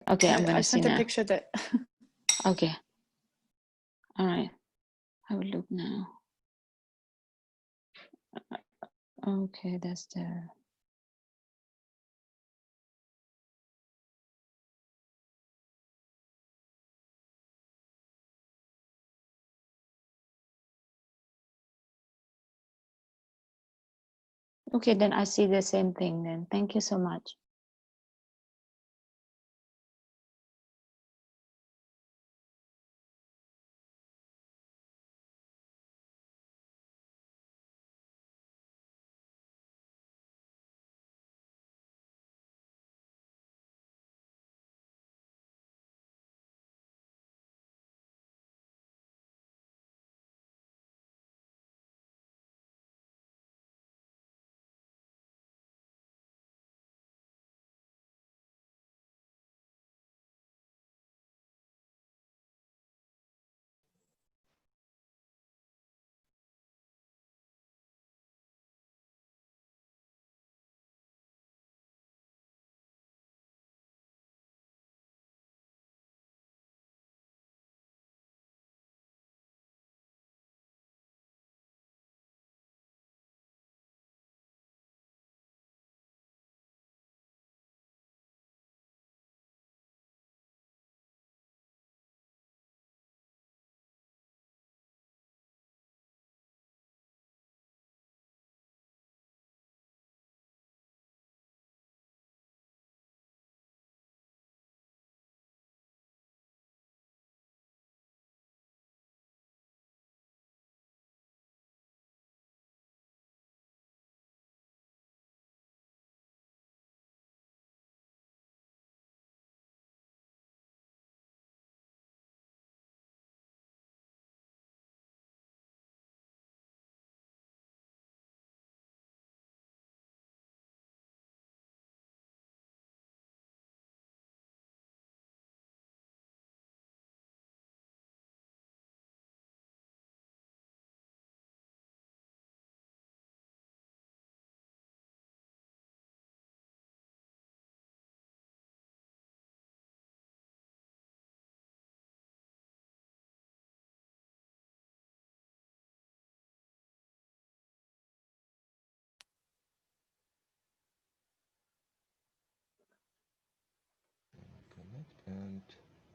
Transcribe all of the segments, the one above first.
Okay, I'm gonna I see sent a now. picture that. Okay. All right. I will look now. Okay, that's the. Okay, then I see the same thing then. Thank you so much. Connect and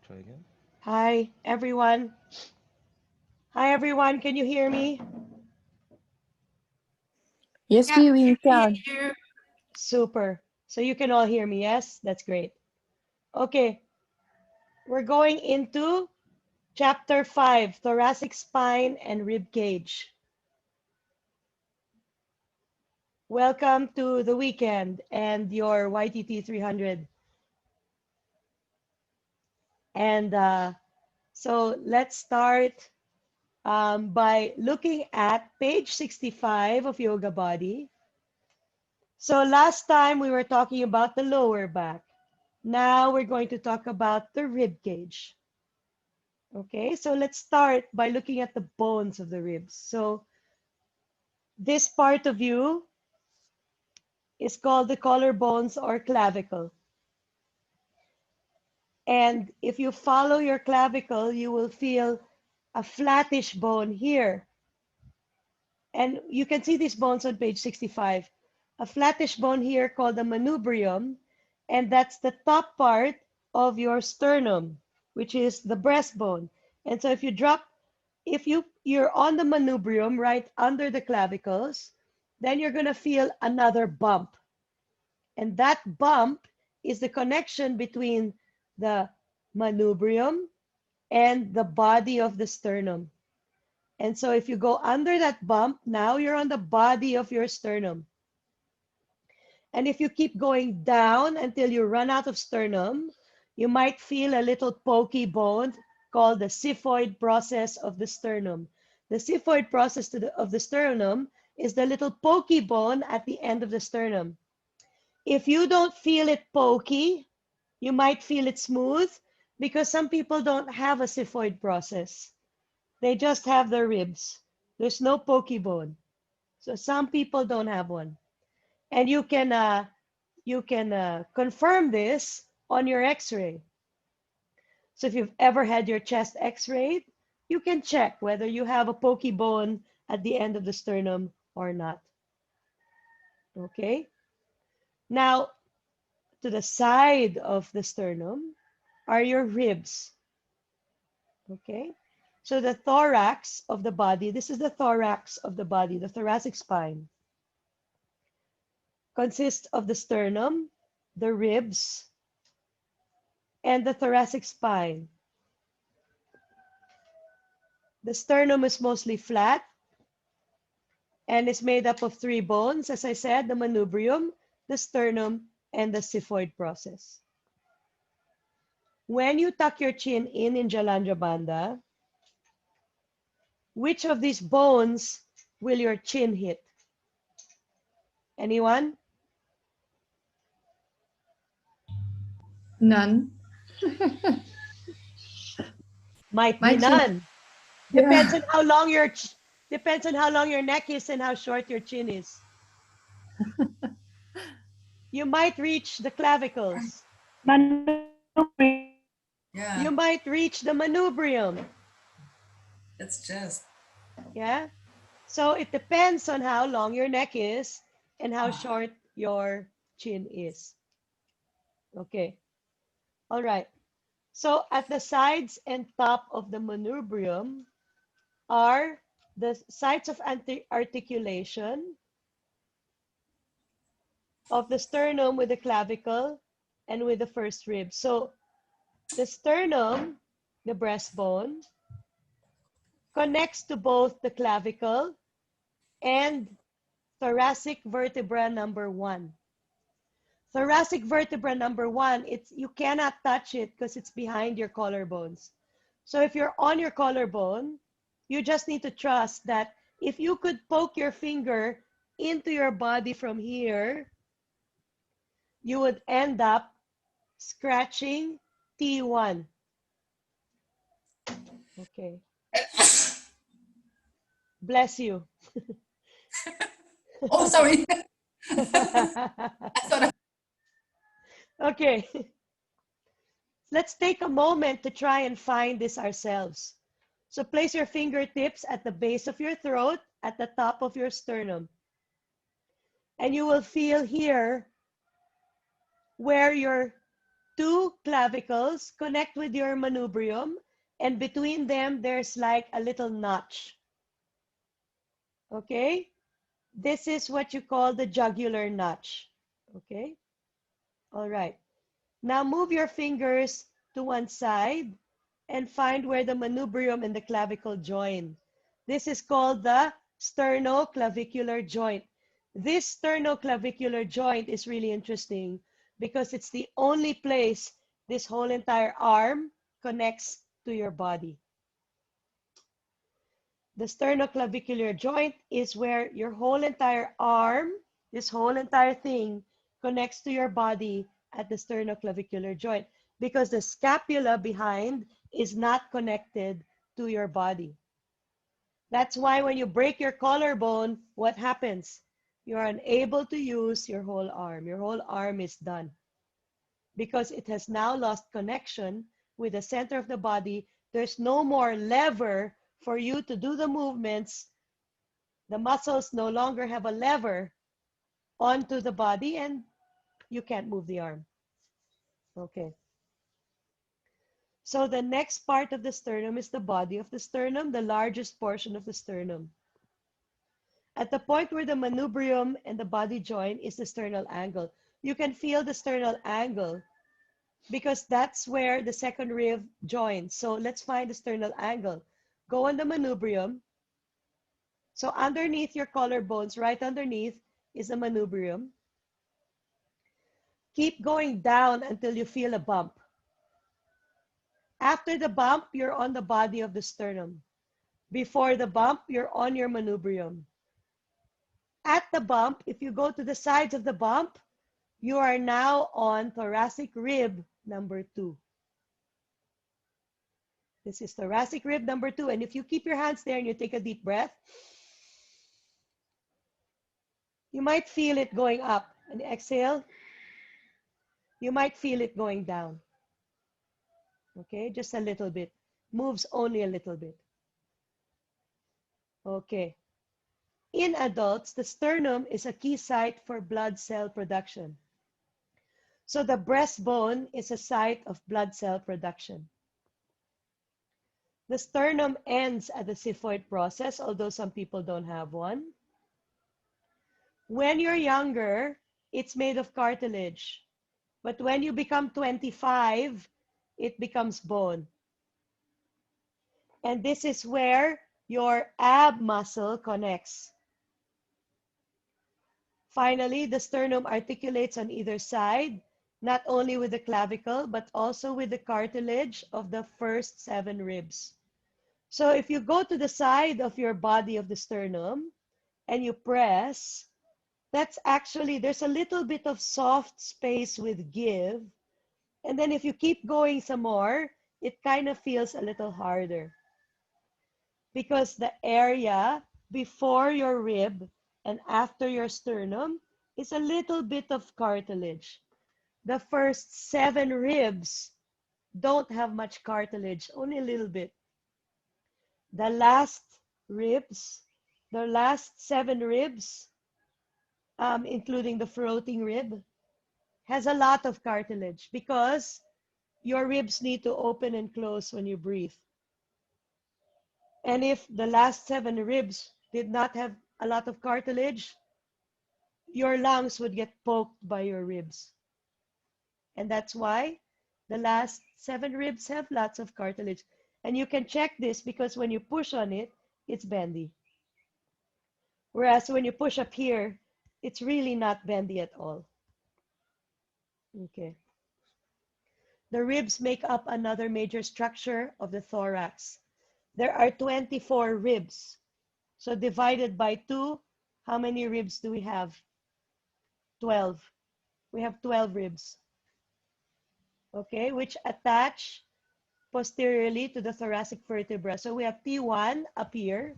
try again. Hi, everyone. Hi, everyone. Can you hear me? Yes, Yeah, we can. you. Super. So you can all hear me, yes? That's great. Okay, we're going into chapter 5, thoracic spine and rib cage. Welcome to the weekend and your YTT 300. And so let's start by looking at page 65 of Yoga Body. So last time we were talking about the lower back. Now we're going to talk about the rib cage. Okay, so let's start by looking at the bones of the ribs. So this part of you is called the collarbones or clavicle. And if you follow your clavicle, you will feel a flattish bone here. And you can see these bones on page 65. A flattish bone here called the manubrium, and that's the top part of your sternum, which is the breastbone. And so if you drop, if you're on the manubrium right under the clavicles, then you're going to feel another bump. And that bump is the connection between the manubrium and the body of the sternum. And so if you go under that bump, now you're on the body of your sternum. And if you keep going down until you run out of sternum, you might feel a little pokey bone called the xiphoid process of the sternum. The xiphoid process of the sternum is the little pokey bone at the end of the sternum. If you don't feel it pokey, you might feel it smooth because some people don't have a xiphoid process. They just have their ribs. There's no pokey bone. So some people don't have one. And you can confirm this on your x-ray. So if you've ever had your chest x-rayed, you can check whether you have a pokey bone at the end of the sternum or not. Okay? Now, to the side of the sternum are your ribs. Okay? So the thorax of the body, this is the thorax of the body, the thoracic spine, consists of the sternum, the ribs, and the thoracic spine. The sternum is mostly flat and is made up of three bones, as I said, the manubrium, the sternum, and the xiphoid process. When you tuck your chin in Jalandhar Bandha, which of these bones will your chin hit? Anyone? None. Might My be chin. none. Yeah. Depends on how long your neck is and how short your chin is. You might reach the clavicles. Yeah, You might reach the manubrium. it's just. Yeah. So it depends on how long your neck is and how short your chin is. Okay. All right. So at the sides and top of the manubrium are the sites of articulation of the sternum with the clavicle and with the first rib. So the sternum, the breastbone, connects to both the clavicle and thoracic vertebra number 1. Thoracic vertebra number 1, you cannot touch it because it's behind your collarbones. So if you're on your collarbone, you just need to trust that if you could poke your finger into your body from here, you would end up scratching T1. Okay. Bless you. Oh, sorry. I thought Okay. Let's take a moment to try and find this ourselves. So place your fingertips at the base of your throat, at the top of your sternum. And you will feel here where your two clavicles connect with your manubrium, and between them, there's like a little notch. Okay? This is what you call the jugular notch. Okay? All right. Now move your fingers to one side and find where the manubrium and the clavicle join. This is called the sternoclavicular joint. This sternoclavicular joint is really interesting because it's the only place this whole entire arm connects to your body. The sternoclavicular joint is where your whole entire arm, this whole entire thing, connects to your body at the sternoclavicular joint because the scapula behind is not connected to your body. That's why when you break your collarbone, what happens? You're unable to use your whole arm. Your whole arm is done because it has now lost connection with the center of the body. There's no more lever for you to do the movements. The muscles no longer have a lever onto the body and you can't move the arm. Okay. So the next part of the sternum is the body of the sternum, the largest portion of the sternum. At the point where the manubrium and the body join is the sternal angle. You can feel the sternal angle because that's where the second rib joins. So let's find the sternal angle. Go on the manubrium. So underneath your collarbones, right underneath, is the manubrium. Keep going down until you feel a bump. After the bump, you're on the body of the sternum. Before the bump, you're on your manubrium. At the bump, if you go to the sides of the bump, you are now on thoracic rib number 2. This is thoracic rib number 2. And if you keep your hands there and you take a deep breath, you might feel it going up. And exhale, you might feel it going down. Okay, just a little bit. Moves only a little bit. Okay. In adults, the sternum is a key site for blood cell production. So the breastbone is a site of blood cell production. The sternum ends at the xiphoid process, although some people don't have one. When you're younger, it's made of cartilage. But when you become 25, it becomes bone. And this is where your ab muscle connects. Finally, the sternum articulates on either side, not only with the clavicle, but also with the cartilage of the first 7 ribs. So if you go to the side of your body of the sternum and you press, that's actually, there's a little bit of soft space with give. And then if you keep going some more, it kind of feels a little harder. Because the area before your rib and after your sternum is a little bit of cartilage. The first 7 ribs don't have much cartilage, only a little bit. The last ribs, the last 7 ribs, including the floating rib, has a lot of cartilage because your ribs need to open and close when you breathe. And if the last 7 ribs did not have a lot of cartilage, your lungs would get poked by your ribs. And that's why the last 7 ribs have lots of cartilage. And you can check this because when you push on it, it's bendy. Whereas when you push up here, it's really not bendy at all. Okay. The ribs make up another major structure of the thorax. There are 24 ribs. So divided by 2, how many ribs do we have? 12. We have 12 ribs. Okay, which attach posteriorly to the thoracic vertebra. So we have T1 up here.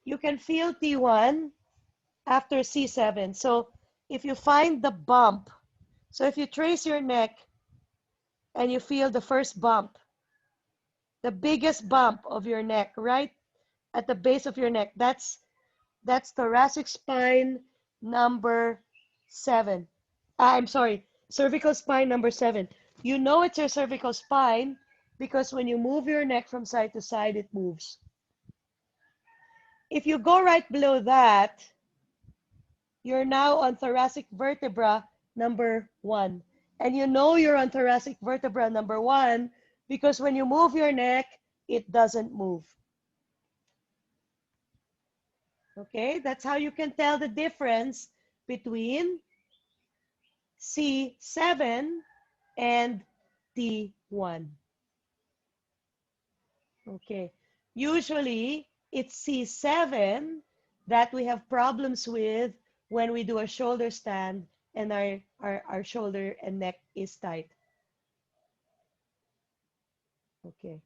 You can feel T1 after C7. So if you find the bump, so if you trace your neck and you feel the first bump, the biggest bump of your neck, right at the base of your neck, that's thoracic spine number 7. I'm sorry, cervical spine number 7. You know it's your cervical spine because when you move your neck from side to side, it moves. If you go right below that, you're now on thoracic vertebra number 1. And you know you're on thoracic vertebra number 1 because when you move your neck, it doesn't move. Okay, that's how you can tell the difference between C7 and T1. Okay, usually it's C7 that we have problems with when we do a shoulder stand and our shoulder and neck is tight. Okay.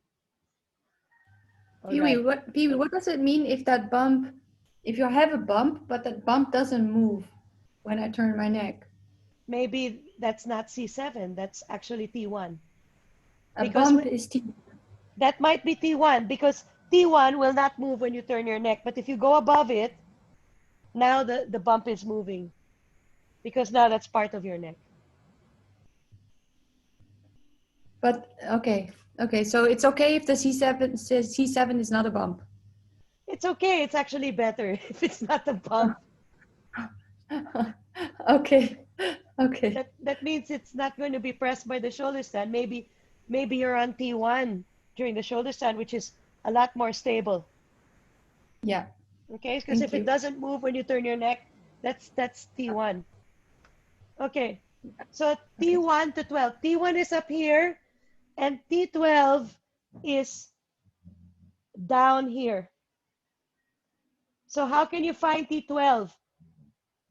All Pee-wee, right. what does it mean if that bump, if you have a bump, but that bump doesn't move when I turn my neck? Maybe that's not C7, that's actually T1. A Because bump is T. that might be T1 because T1 will not move when you turn your neck. But if you go above it, now the bump is moving because now that's part of your neck. But okay, so it's okay if the C7 is not a bump. It's okay. It's actually better if it's not a bump. Okay. That means it's not going to be pressed by the shoulder stand. Maybe you're on T1 during the shoulder stand, which is a lot more stable. Yeah. Okay, because if you. it doesn't move when you turn your neck, that's T1. Okay, so T1 to 12. T1 is up here, and T12 is down here. So how can you find T12?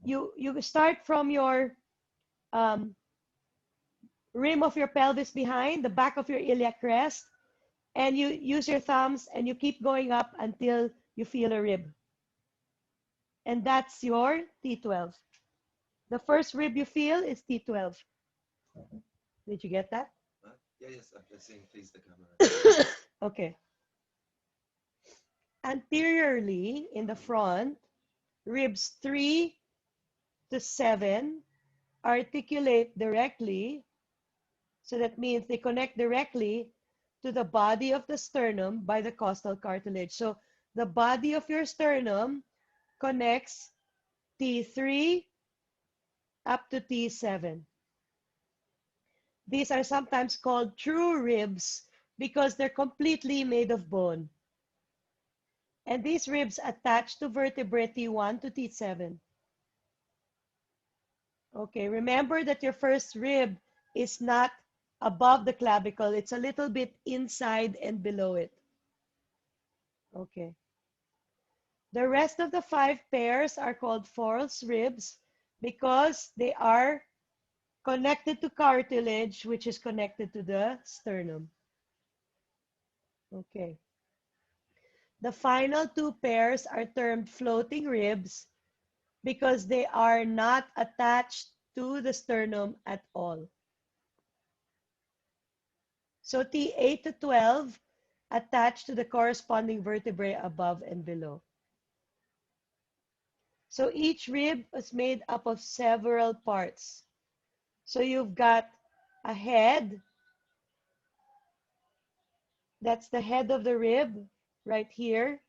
You start from your rim of your pelvis behind, the back of your iliac crest, and you use your thumbs and you keep going up until you feel a rib. And that's your T12. The first rib you feel is T12. Did you get that? Yeah, yes, I'm just saying face the camera. Okay. Anteriorly, in the front, ribs 3 to 7 articulate directly. So that means they connect directly to the body of the sternum by the costal cartilage. So the body of your sternum connects T3 up to T7. These are sometimes called true ribs because they're completely made of bone. And these ribs attach to vertebrae T1 to T7. Okay, remember that your first rib is not above the clavicle. It's a little bit inside and below it. Okay. The rest of the 5 pairs are called false ribs because they are connected to cartilage, which is connected to the sternum. Okay. The final 2 pairs are termed floating ribs because they are not attached to the sternum at all. So T8 to 12 attached to the corresponding vertebrae above and below. So each rib is made up of several parts. So you've got a head. That's the head of the rib right here.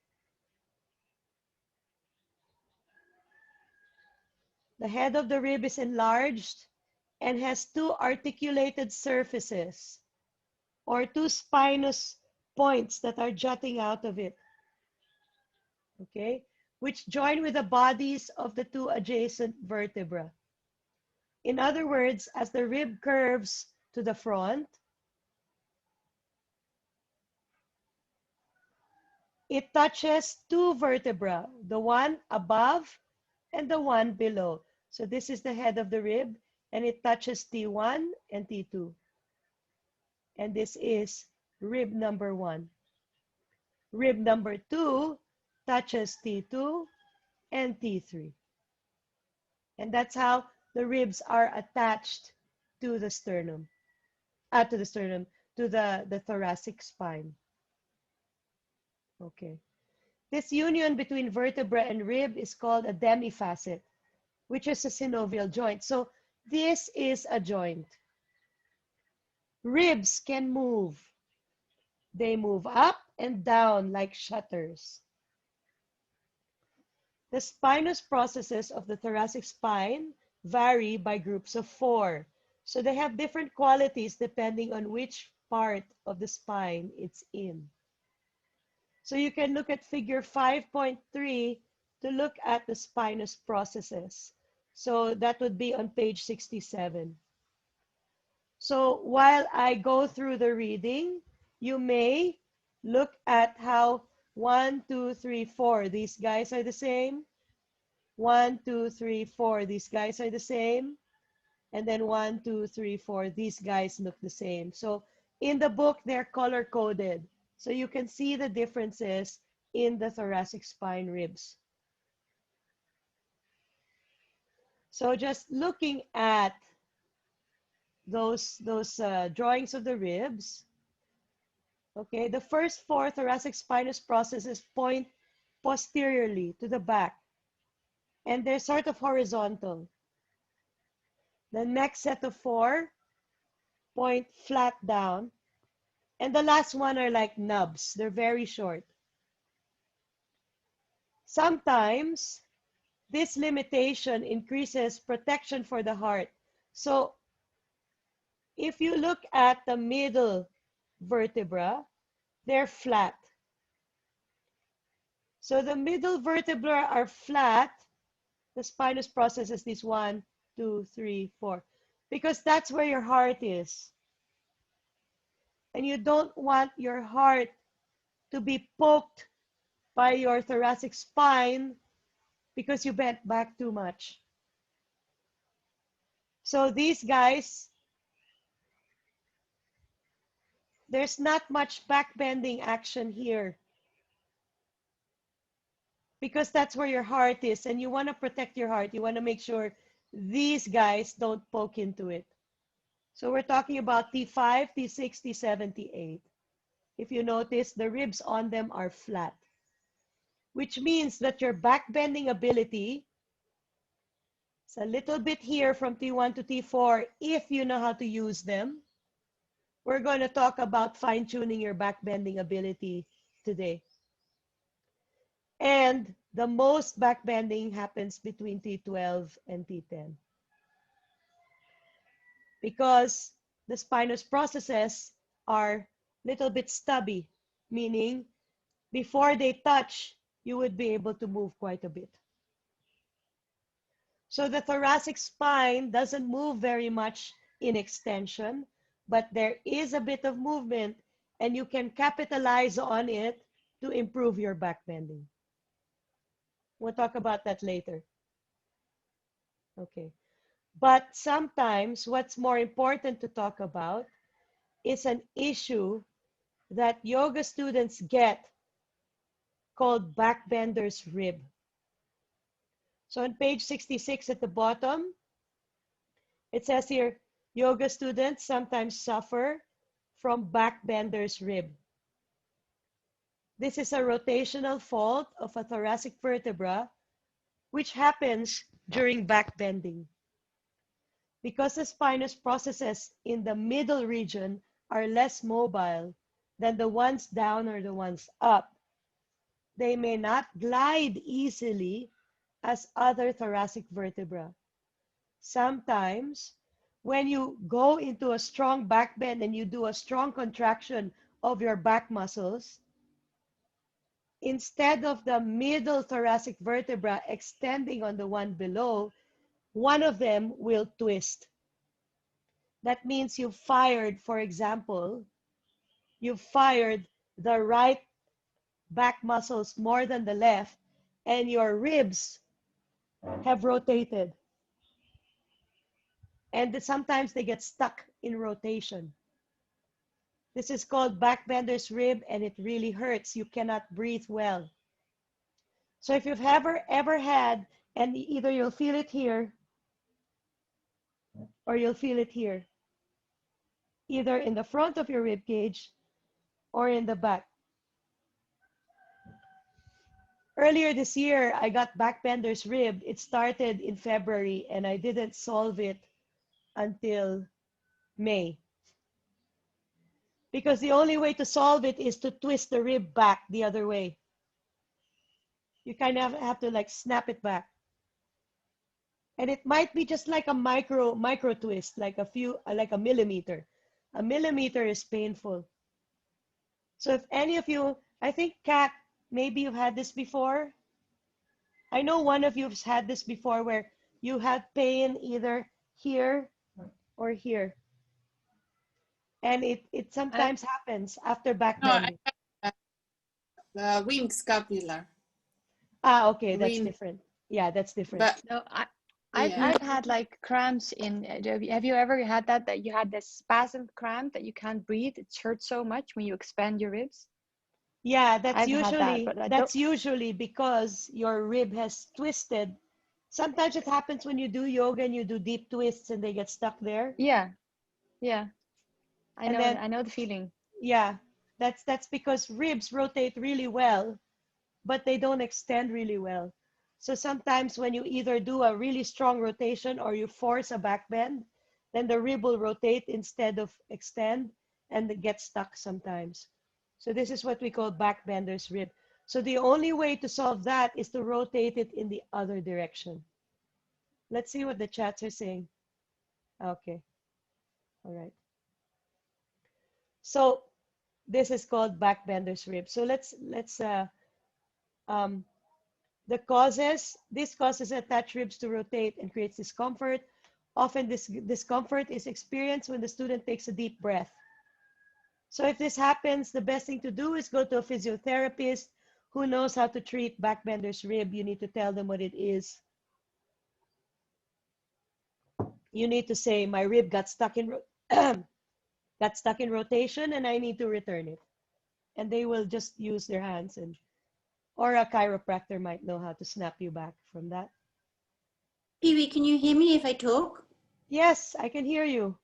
The head of the rib is enlarged and has 2 articulated surfaces or 2 spinous points that are jutting out of it, okay, which join with the bodies of the 2 adjacent vertebrae. In other words, as the rib curves to the front, it touches 2 vertebrae, the one above and the one below. So this is the head of the rib, and it touches T1 and T2. And this is rib number 1. Rib number 2 touches T2 and T3. And that's how the ribs are attached to the sternum, to the thoracic spine. Okay. This union between vertebra and rib is called a demifacet, which is a synovial joint. So this is a joint. Ribs can move. They move up and down like shutters. The spinous processes of the thoracic spine vary by groups of 4. So they have different qualities depending on which part of the spine it's in. So you can look at figure 5.3 to look at the spinous processes. So that would be on page 67. So while I go through the reading, you may look at how 1, 2, 3, 4, these guys are the same. 1, 2, 3, 4, these guys are the same. And then 1, 2, 3, 4, these guys look the same. So in the book, they're color coded. So you can see the differences in the thoracic spine ribs. So just looking at those drawings of the ribs, okay, the first 4 thoracic spinous processes point posteriorly to the back, and they're sort of horizontal. The next set of 4 point flat down, and the last one are like nubs. They're very short. Sometimes this limitation increases protection for the heart. So if you look at the middle vertebra, they're flat. So the middle vertebrae are flat. The spinous process is this 1, 2, 3, 4, because that's where your heart is. And you don't want your heart to be poked by your thoracic spine because you bent back too much. So these guys, there's not much back bending action here because that's where your heart is, and you want to protect your heart. You want to make sure these guys don't poke into it. So we're talking about T5, T6, T7, T8. If you notice, the ribs on them are flat, which means that your back bending ability is a little bit here from T1 to T4 if you know how to use them. We're going to talk about fine-tuning your back bending ability today. And the most back bending happens between T12 and T10. Because the spinous processes are a little bit stubby, meaning before they touch, you would be able to move quite a bit. So the thoracic spine doesn't move very much in extension, but there is a bit of movement and you can capitalize on it to improve your back bending. We'll talk about that later. Okay. But sometimes what's more important to talk about is an issue that yoga students get called backbender's rib. So on page 66 at the bottom, it says here, yoga students sometimes suffer from backbender's rib. This is a rotational fault of a thoracic vertebra, which happens during backbending. Because the spinous processes in the middle region are less mobile than the ones down or the ones up, they may not glide easily as other thoracic vertebra. Sometimes, when you go into a strong back bend and you do a strong contraction of your back muscles, instead of the middle thoracic vertebra extending on the one below, one of them will twist. That means you fired, for example, you fired the right back muscles more than the left, and your ribs have rotated. And sometimes they get stuck in rotation. This is called backbender's rib, and it really hurts. You cannot breathe well. So if you've ever had, and either you'll feel it here or you'll feel it here, either in the front of your rib cage or in the back. Earlier this year, I got backbender's rib. It started in February, and I didn't solve it until May. Because the only way to solve it is to twist the rib back the other way. You kind of have to like snap it back. And it might be just like a micro twist, like a millimeter. A millimeter is painful. So if any of you, I think Kat, maybe you've had this before. I know one of you's had this before where you had pain either here or here. And it sometimes happens after back No, bending. the ring scapular. Ah, okay, that's Ring, different. Yeah, that's different. but No, yeah. I've had like cramps in. Have you ever had that you had this spasm cramp that you can't breathe? It hurts so much when you expand your ribs. Yeah, I've had that, but I don't. that's usually because your rib has twisted. Sometimes it happens when you do yoga and you do deep twists and they get stuck there. Yeah, yeah. And then I know the feeling. yeah, that's because ribs rotate really well, but they don't extend really well. So sometimes when you either do a really strong rotation or you force a back bend, then the rib will rotate instead of extend and it gets stuck sometimes. So this is what we call backbender's rib. So the only way to solve that is to rotate it in the other direction. Let's see what the chats are saying. Okay. All right. So this is called backbender's rib. So the causes, this causes attached ribs to rotate and creates discomfort. Often this discomfort is experienced when the student takes a deep breath. So if this happens, the best thing to do is go to a physiotherapist who knows how to treat backbender's rib. You need to tell them what it is. You need to say, my rib got stuck in rotation and I need to return it. And they will just use their hands, or a chiropractor might know how to snap you back from that. Pee-wee, can you hear me if I talk? Yes, I can hear you.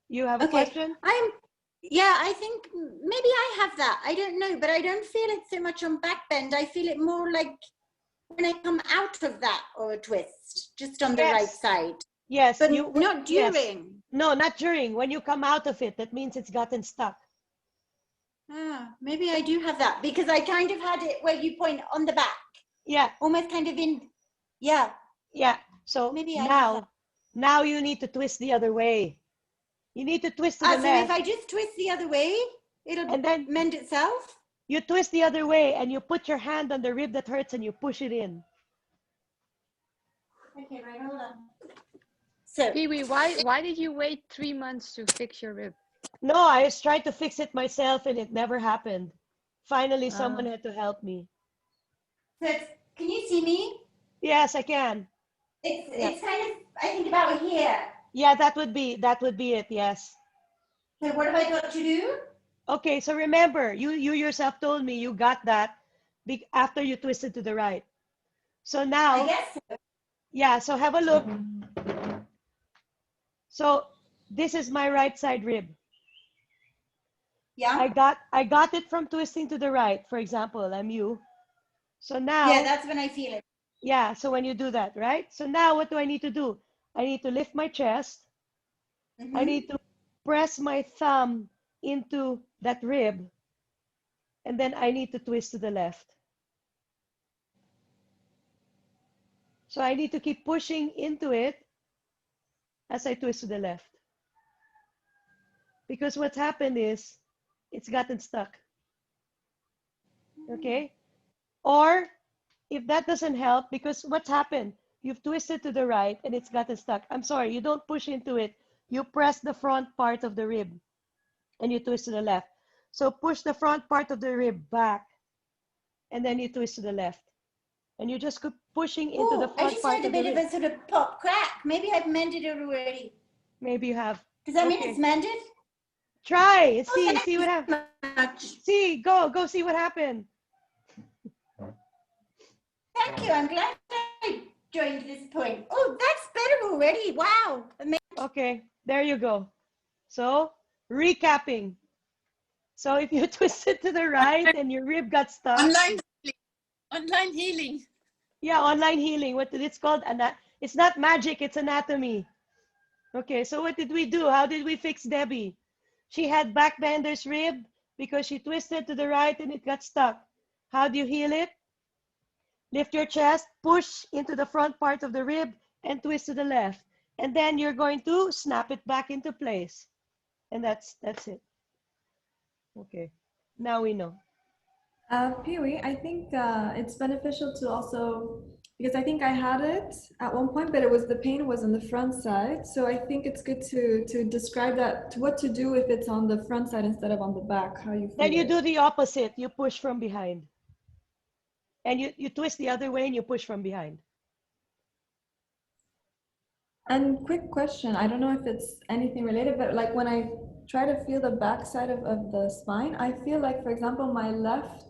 You have a Okay. question? Yeah, I think maybe I have that. I don't know, but I don't feel it so much on back bend. I feel it more like when I come out of that or a twist, just on the right Yes. side. Yes. But You. not Yes. during. No, not during. When you come out of it, that means it's gotten stuck. Maybe I do have that because I kind of had it where you point on the back, Yeah. almost kind of in. Yeah. Yeah. So Maybe I have that. now you need to twist the other way. You need to twist to the So left. if I just twist the other way, it'll And then mend itself. you twist the other way and you put your hand on the rib that hurts and you push it in. Okay, right, hold on. So Pee-wee, why did you wait 3 months to fix your rib? No, I was trying to fix it myself and it never happened. Finally, someone had to help me. can you see me? Yes, I can. It's kind of, I think, about here. Yeah, that would be it. Yes. So what have I got to do? Okay, so remember, you yourself told me you got that after you twisted to the right. So now, I guess so. yeah, so have a look. So this is my right side rib. Yeah. I got it from twisting to the right. For example, I'm you. So now, Yeah, that's when I feel it. yeah, so when you do that, right? So now what do I need to do? I need to lift my chest. I need to press my thumb into that rib. And then I need to twist to the left. So I need to keep pushing into it as I twist to the left. Because what's happened is it's gotten stuck. Okay? Or if that doesn't help, because what's happened? You've twisted to the right and it's gotten stuck. I'm sorry, you don't push into it. You press the front part of the rib and you twist to the left. So push the front part of the rib back and then you twist to the left. And you just keep pushing into the I front just part had a of the bit of rib. a sort of pop crack. Maybe I've mended it already. Maybe you have. Does that mean Okay. it's mended? Try, Oh, see thank what you happens. so much. See, go see what happened. Thank you. I'm glad I joined this point. Oh, that's better already. Wow. Amazing. Okay, there you go. So, recapping. So if you twist it to the right and your rib got stuck. Online healing. Yeah, online healing. What it's called? It's not magic, it's anatomy. Okay, so what did we do? How did we fix Debbie? She had backbender's rib because she twisted to the right and it got stuck. How do you heal it? Lift your chest, push into the front part of the rib, and twist to the left. And then you're going to snap it back into place. And that's it. Okay, now we know. Pee-wee, I think it's beneficial to also, because I think I had it at one point, but the pain was on the front side. So I think it's good to describe that, what to do if it's on the front side instead of on the back, how you feel Then you it. do the opposite. You push from behind. And you twist the other way and you push from behind. And quick question, I don't know if it's anything related, but like when I try to feel the back side of the spine, I feel like, for example, my left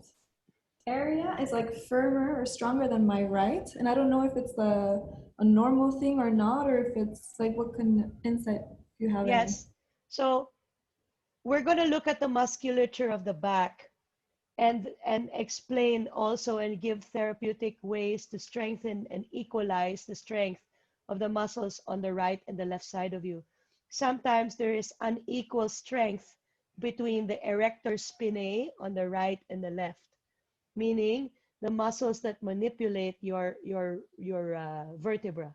area is like firmer or stronger than my right. And I don't know if it's a normal thing or not, or if it's like, what can insight you have? Yes. So we're going to look at the musculature of the back and explain also and give therapeutic ways to strengthen and equalize the strength of the muscles on the right and the left side of you. Sometimes there is unequal strength between the erector spinae on the right and the left, meaning the muscles that manipulate your vertebra,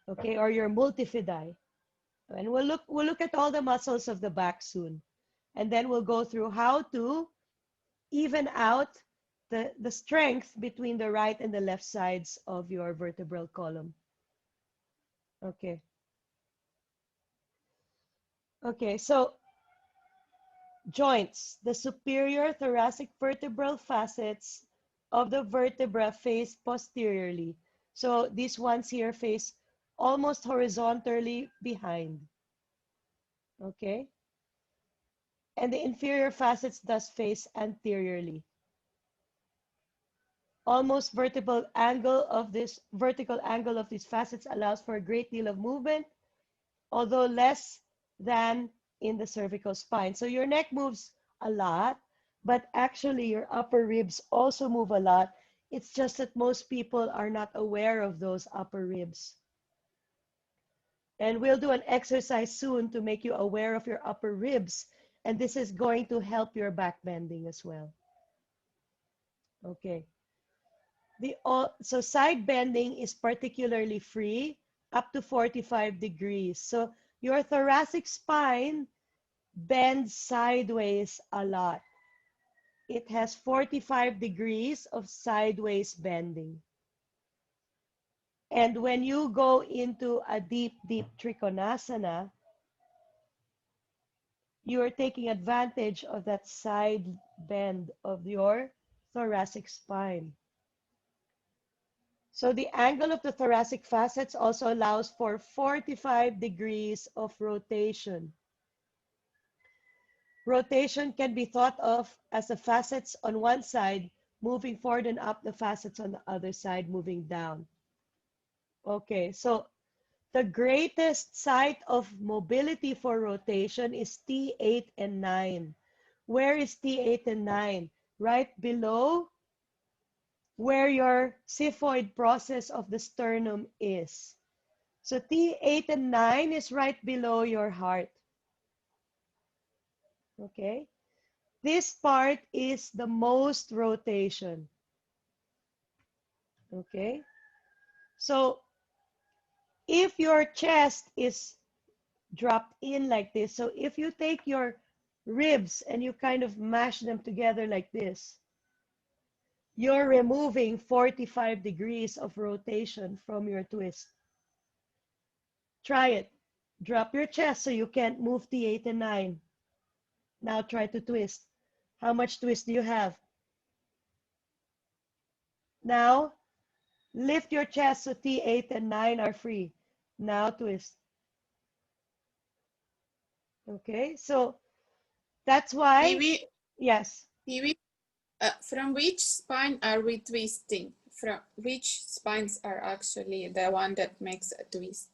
okay, or your multifidi. And we'll look at all the muscles of the back soon, and then we'll go through how to even out the strength between the right and the left sides of your vertebral column. Okay. Okay, so joints. The superior thoracic vertebral facets of the vertebra face posteriorly. So these ones here face almost horizontally behind. Okay. And the inferior facets thus face anteriorly. Almost vertical angle of these facets allows for a great deal of movement, although less than in the cervical spine. So your neck moves a lot, but actually your upper ribs also move a lot. It's just that most people are not aware of those upper ribs. And we'll do an exercise soon to make you aware of your upper ribs. And this is going to help your back bending as well. Okay. So side bending is particularly free up to 45 degrees. So your thoracic spine bends sideways a lot. It has 45 degrees of sideways bending. And when you go into a deep, deep Trikonasana, you are taking advantage of that side bend of your thoracic spine. So the angle of the thoracic facets also allows for 45 degrees of rotation. Rotation can be thought of as the facets on one side moving forward and up, the facets on the other side moving down. Okay, so the greatest site of mobility for rotation is T8 and 9. Where is T8 and 9? Right below where your xiphoid process of the sternum is. So T8 and 9 is right below your heart. Okay? This part is the most rotation. Okay? So if your chest is dropped in like this, so if you take your ribs and you kind of mash them together like this, you're removing 45 degrees of rotation from your twist. Try it. Drop your chest so you can't move T8 and 9. Now try to twist. How much twist do you have? Now, lift your chest so T8 and 9 are free. Now twist. Okay, so that's why, Maybe, yes. from which spine are we twisting? From which spines are actually the one that makes a twist?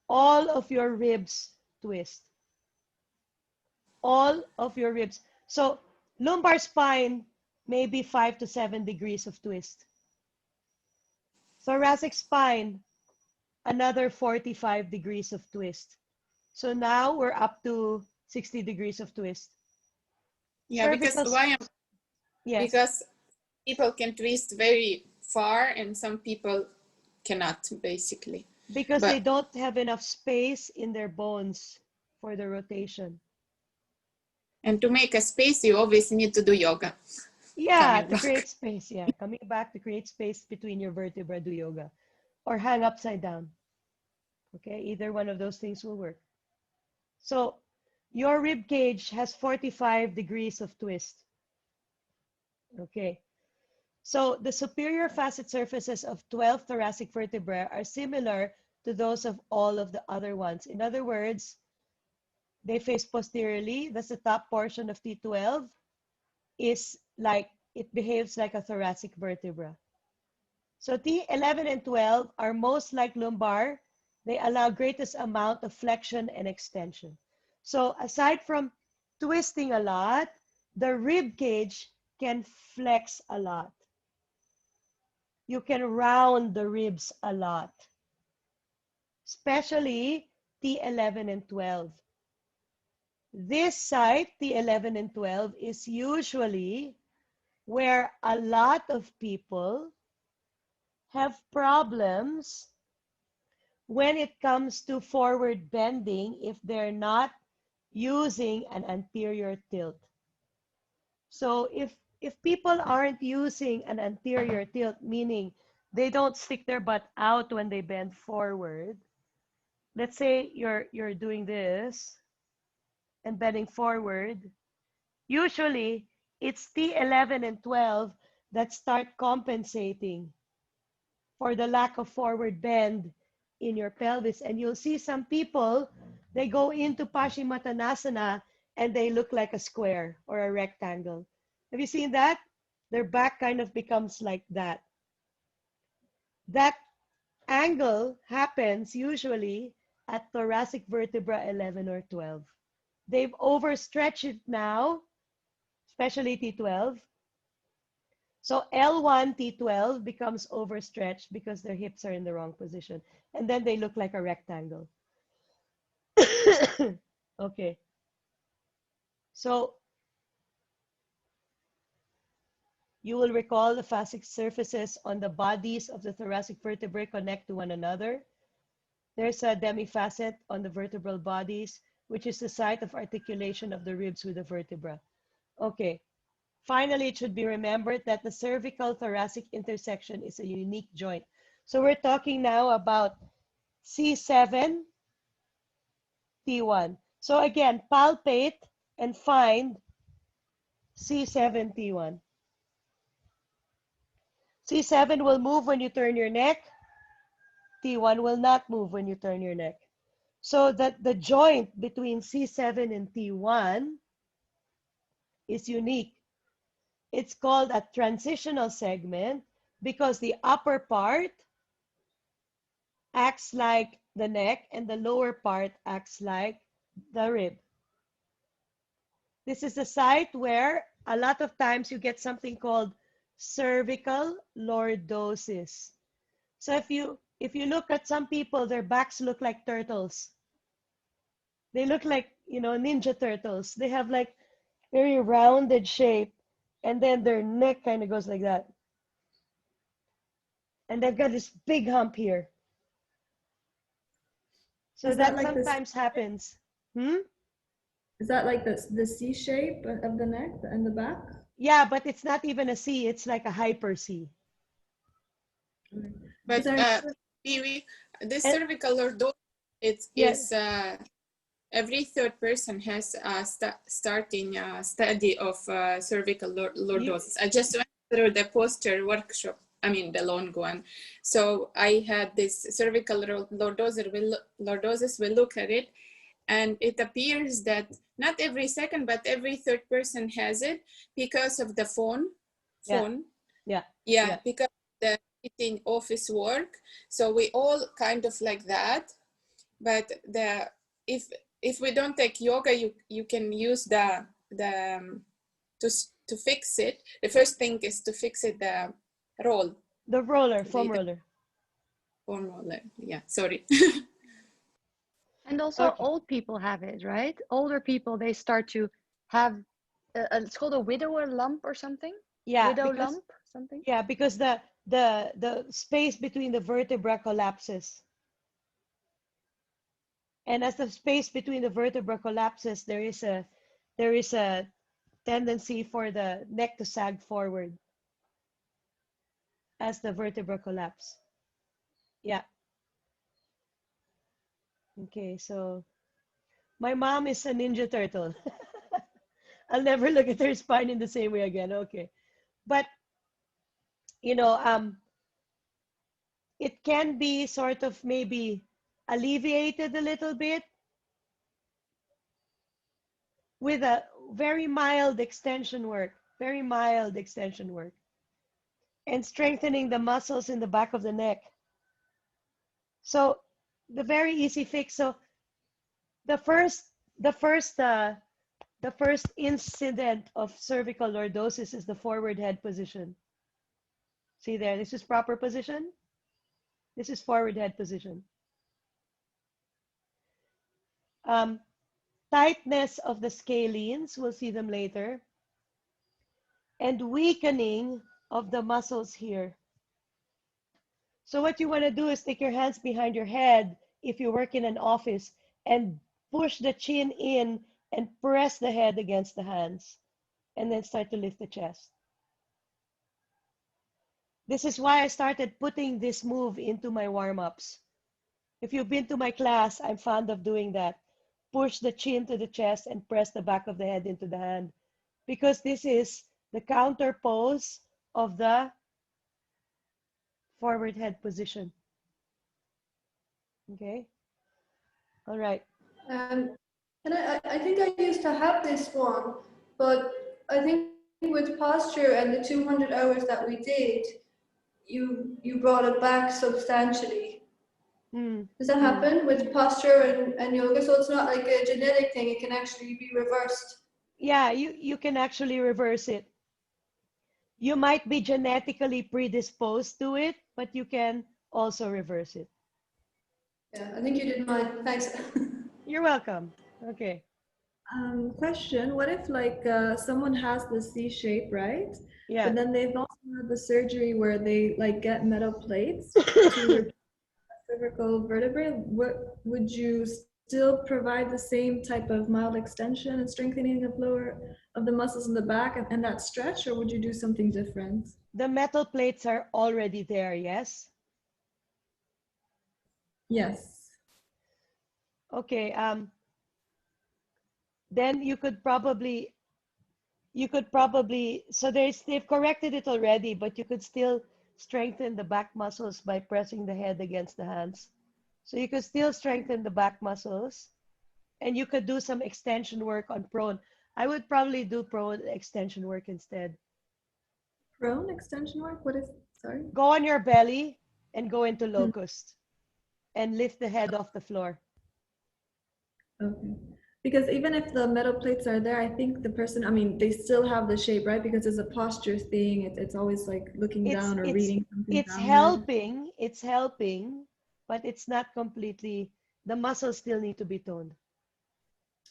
All of your ribs twist. All of your ribs. So lumbar spine, maybe 5 to 7 degrees of twist. Thoracic spine, another 45 degrees of twist. So now we're up to 60 degrees of twist. Yeah, because why? Yes. Because people can twist very far and some people cannot, basically. Because they don't have enough space in their bones for the rotation. And to make a space, you always need to do yoga. Yeah, to create space. Yeah, coming back to create space between your vertebrae, do yoga. Or hang upside down. Okay, either one of those things will work. So your rib cage has 45 degrees of twist. Okay, so the superior facet surfaces of 12 thoracic vertebrae are similar to those of all of the other ones. In other words, they face posteriorly. That's the top portion of T12. Is like, it behaves like a thoracic vertebra. So T11 and 12 are most like lumbar. They allow greatest amount of flexion and extension. So aside from twisting a lot, the rib cage can flex a lot. You can round the ribs a lot, especially T11 and 12. This site, T11 and 12, is usually where a lot of people have problems when it comes to forward bending if they're not using an anterior tilt. So if people aren't using an anterior tilt, meaning they don't stick their butt out when they bend forward, let's say you're doing this and bending forward, usually it's T11 and 12 that start compensating for the lack of forward bend in your pelvis. And you'll see some people, they go into Paschimottanasana and they look like a square or a rectangle. Have you seen that? Their back kind of becomes like that. That angle happens usually at thoracic vertebra 11 or 12. They've overstretched it now, especially T12. So L1, T12 becomes overstretched because their hips are in the wrong position. And then they look like a rectangle. Okay. So you will recall the fascic surfaces on the bodies of the thoracic vertebrae connect to one another. There's a demifacet on the vertebral bodies, which is the site of articulation of the ribs with the vertebra. Okay. Finally, it should be remembered that the cervical thoracic intersection is a unique joint. So we're talking now about C7, T1. So again, palpate and find C7, T1. C7 will move when you turn your neck. T1 will not move when you turn your neck. So that the joint between C7 and T1 is unique. It's called a transitional segment because the upper part acts like the neck and the lower part acts like the rib. This is the site where a lot of times you get something called cervical lordosis. So if you look at some people, their backs look like turtles. They look like, you know, ninja turtles. They have like very rounded shape, and then their neck kind of goes like that. And they've got this big hump here. So Is that that like sometimes happens. Is that like the C shape of the neck and the back? Yeah, but it's not even a C. It's like a hyper C. But there- this And- cervical lordosis, Yes. every third person has a starting study of cervical lordosis. I just went through the poster workshop, I mean the long one. So I had this cervical lordosis, we look at it, and it appears that not every second, but every third person has it because of the phone. Yeah. Because the in office work. So we all kind of like that. But if we don't take yoga, you can use to fix it. The first thing is to fix it, the roll. The roller, foam roller. Foam roller, yeah, sorry. And also Okay. old people have it, right? Older people, they start to have, it's called a widower lump or something? Yeah, Widow because, lump, something? yeah, because the space between the vertebra collapses. And as the space between the vertebra collapses, there is a tendency for the neck to sag forward as the vertebra collapse. Yeah. Okay, so my mom is a ninja turtle. I'll never look at her spine in the same way again. Okay. But, you know, it can be sort of maybe alleviated a little bit with a very mild extension work, and strengthening the muscles in the back of the neck. So the very easy fix. So the first incident of cervical lordosis is the forward head position. See there, this is proper position. This is forward head position. Tightness of the scalenes, we'll see them later. And weakening of the muscles here. So what you want to do is take your hands behind your head if you work in an office and push the chin in and press the head against the hands and then start to lift the chest. This is why I started putting this move into my warm-ups. If you've been to my class, I'm fond of doing that. Push the chin to the chest and press the back of the head into the hand, because this is the counter pose of the forward head position. Okay. All right. And I think I used to have this one, but I think with posture and the 200 hours that we did, you brought it back substantially. Does that happen with posture and yoga? So it's not like a genetic thing, it can actually be reversed. Yeah, you can actually reverse it. You might be genetically predisposed to it, but you can also reverse it. Yeah, I think you did mine. Thanks. You're welcome. Okay. Question, what if like someone has the C shape, right? Yeah. But then they've also had the surgery where they like get metal plates to replace cervical vertebrae. What would you still provide the same type of mild extension and strengthening of the muscles in the back and that stretch, or would you do something different? The metal plates are already there, yes? Yes. Okay. Then you could probably, so they've corrected it already, but you could still strengthen the back muscles by pressing the head against the hands. So you could still strengthen the back muscles, and you could do some extension work on prone. I would probably do prone extension work instead. Prone extension work? What is, sorry? Go on your belly and go into locust and lift the head off the floor. Okay. Because even if the metal plates are there, I think the person, I mean, they still have the shape, right? Because it's a posture thing. It's always like looking down or reading something It's downward. helping, but it's not completely, the muscles still need to be toned.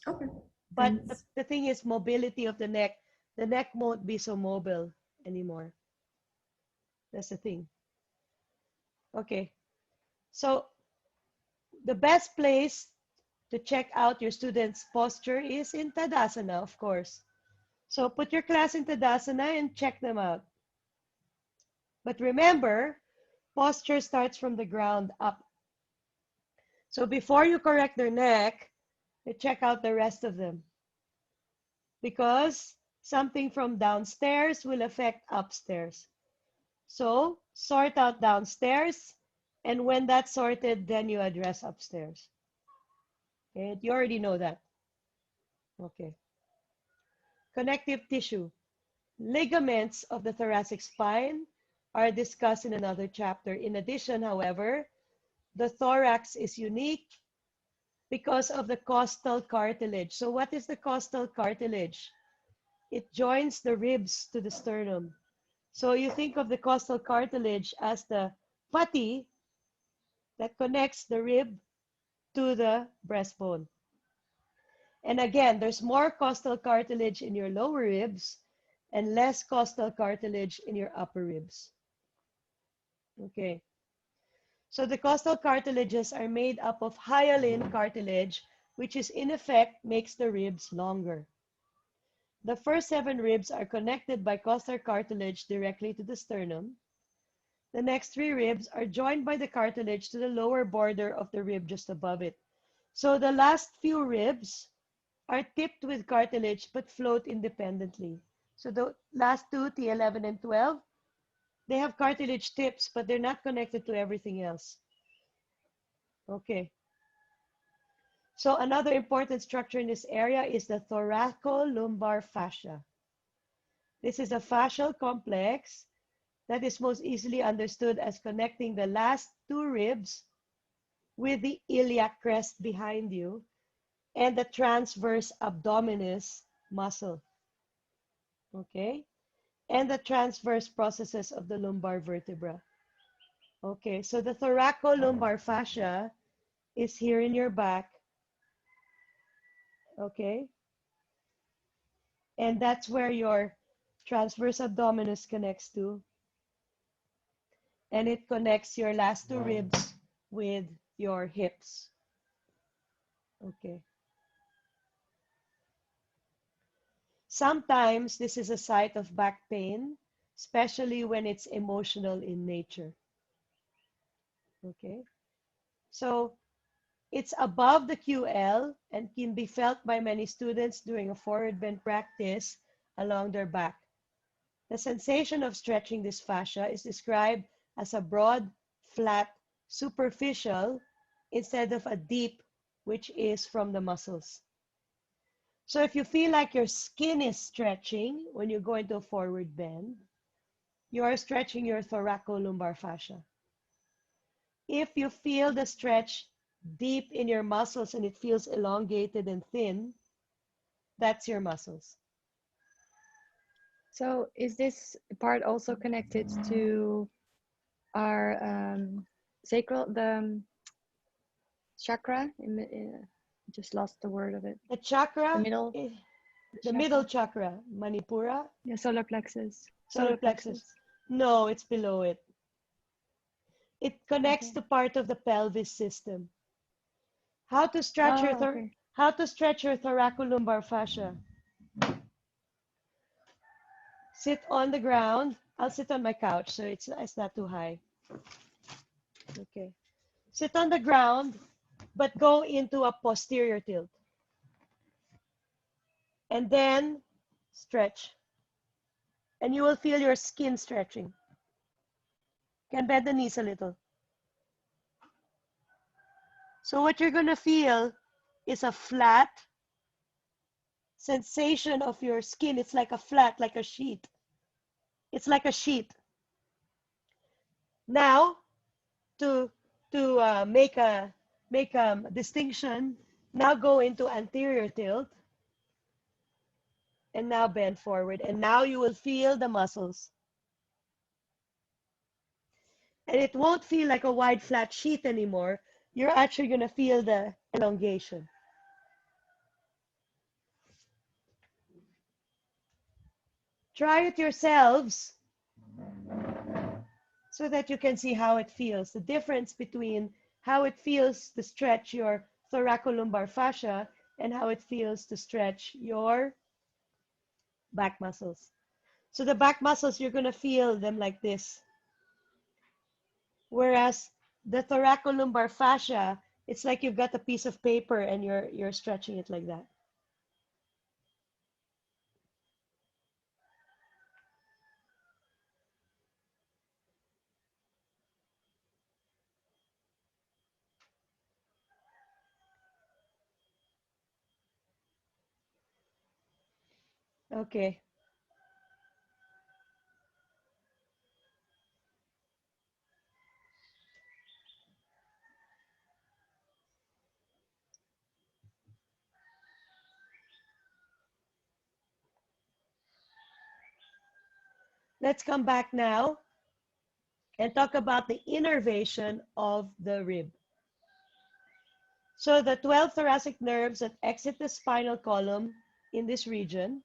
Okay. But Thanks. the thing is mobility of the neck won't be so mobile anymore. That's the thing. Okay. So the best place to check out your students' posture is in Tadasana, of course. So put your class in Tadasana and check them out. But remember, posture starts from the ground up. So before you correct their neck, you check out the rest of them. Because something from downstairs will affect upstairs. So sort out downstairs, and when that's sorted, then you address upstairs. Okay, you already know that. Okay. Connective tissue. Ligaments of the thoracic spine are discussed in another chapter. In addition, however, the thorax is unique because of the costal cartilage. So what is the costal cartilage? It joins the ribs to the sternum. So you think of the costal cartilage as the putty that connects the rib to the breastbone. And again, there's more costal cartilage in your lower ribs and less costal cartilage in your upper ribs. Okay. So the costal cartilages are made up of hyaline cartilage, which is in effect makes the ribs longer. The first 7 ribs are connected by costal cartilage directly to the sternum. The next 3 ribs are joined by the cartilage to the lower border of the rib just above it. So the last few ribs are tipped with cartilage but float independently. So the last 2, T11 and 12, they have cartilage tips, but they're not connected to everything else. Okay. So another important structure in this area is the thoracolumbar fascia. This is a fascial complex that is most easily understood as connecting the last 2 ribs with the iliac crest behind you and the transverse abdominis muscle. Okay? And the transverse processes of the lumbar vertebra. Okay, so the thoracolumbar fascia is here in your back. Okay? And that's where your transverse abdominis connects to. And it connects your last 2 ribs with your hips. Okay. Sometimes this is a site of back pain, especially when it's emotional in nature. Okay. So it's above the QL and can be felt by many students during a forward bend practice along their back. The sensation of stretching this fascia is described as a broad, flat, superficial, instead of a deep, which is from the muscles. So if you feel like your skin is stretching when you go into a forward bend, you are stretching your thoracolumbar fascia. if you feel the stretch deep in your muscles and it feels elongated and thin, that's your muscles. So is this part also connected to our sacral, the chakra? Just lost the word of it. The chakra, The middle. the middle chakra, Manipura, Yeah, solar plexus. solar plexus. No, it's below it. It connects Okay. to part of the pelvis system. How to stretch your Okay. how to stretch your thoracolumbar fascia? Sit on the ground. I'll sit on my couch so it's not too high. Okay. Sit on the ground, but go into a posterior tilt. And then stretch. And you will feel your skin stretching. Can bend the knees a little. So what you're going to feel is a flat sensation of your skin. It's like a flat, like a sheet. It's like a sheet. Now, to make a distinction, now go into anterior tilt. And now bend forward. And now you will feel the muscles. And it won't feel like a wide flat sheet anymore. You're actually going to feel the elongation. Try it yourselves so that you can see how it feels. The difference between how it feels to stretch your thoracolumbar fascia and how it feels to stretch your back muscles. So the back muscles, you're going to feel them like this. Whereas the thoracolumbar fascia, it's like you've got a piece of paper and you're stretching it like that. Okay. Let's come back now and talk about the innervation of the rib. So the 12 thoracic nerves that exit the spinal column in this region,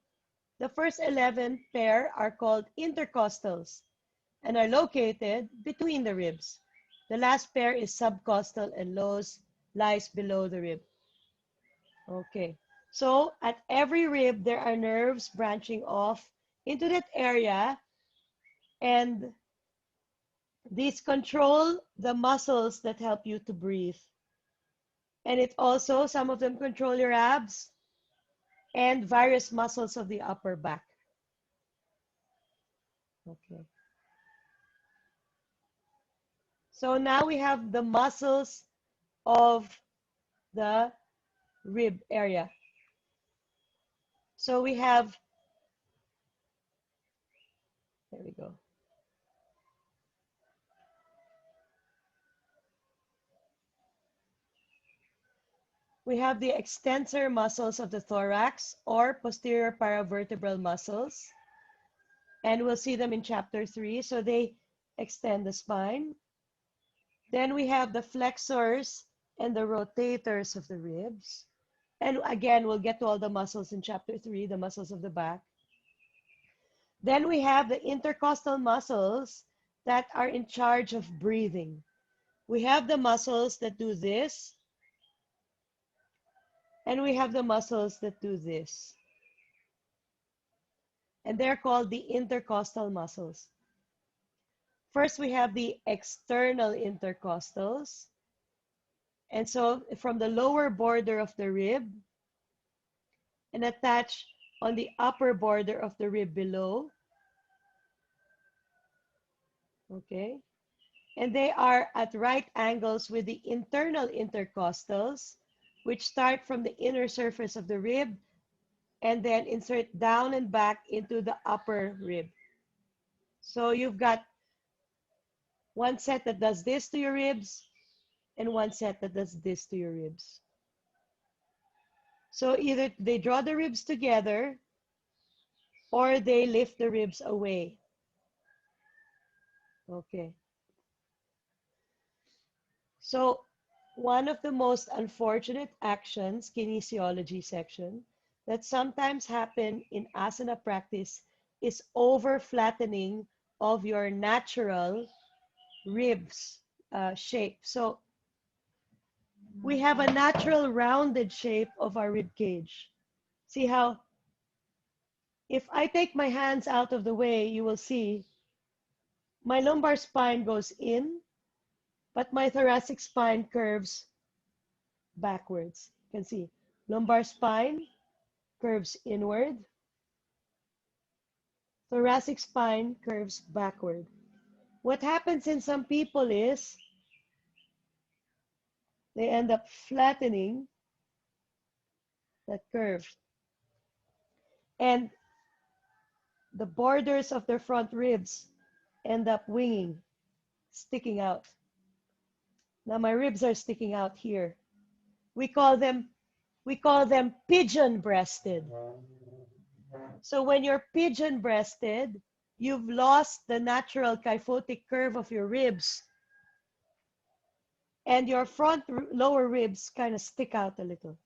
the first 11 pair are called intercostals and are located between the ribs. The last pair is subcostal and lies below the rib. Okay, so at every rib, there are nerves branching off into that area, and these control the muscles that help you to breathe. And it also, some of them control your abs and various muscles of the upper back. Okay. So now we have the muscles of the rib area. So we have, there we go. We have the extensor muscles of the thorax or posterior paravertebral muscles. And we'll see them in chapter 3. So they extend the spine. Then we have the flexors and the rotators of the ribs. And again, we'll get to all the muscles in chapter 3, the muscles of the back. Then we have the intercostal muscles that are in charge of breathing. We have the muscles that do this, and we have the muscles that do this. And they're called the intercostal muscles. First, we have the external intercostals. And so from the lower border of the rib and attached on the upper border of the rib below. Okay. And they are at right angles with the internal intercostals, which start from the inner surface of the rib and then insert down and back into the upper rib. So you've got one set that does this to your ribs, and one set that does this to your ribs. So either they draw the ribs together or they lift the ribs away. Okay. So one of the most unfortunate actions, kinesiology section, that sometimes happen in asana practice is over flattening of your natural ribs shape. So we have a natural rounded shape of our rib cage. See how if I take my hands out of the way, you will see my lumbar spine goes in, but my thoracic spine curves backwards. You can see lumbar spine curves inward, thoracic spine curves backward. What happens in some people is they end up flattening that curve. And the borders of their front ribs end up winging, sticking out. Now my ribs are sticking out here. We call them pigeon-breasted. So when you're pigeon-breasted, you've lost the natural kyphotic curve of your ribs, and your front lower ribs kind of stick out a little.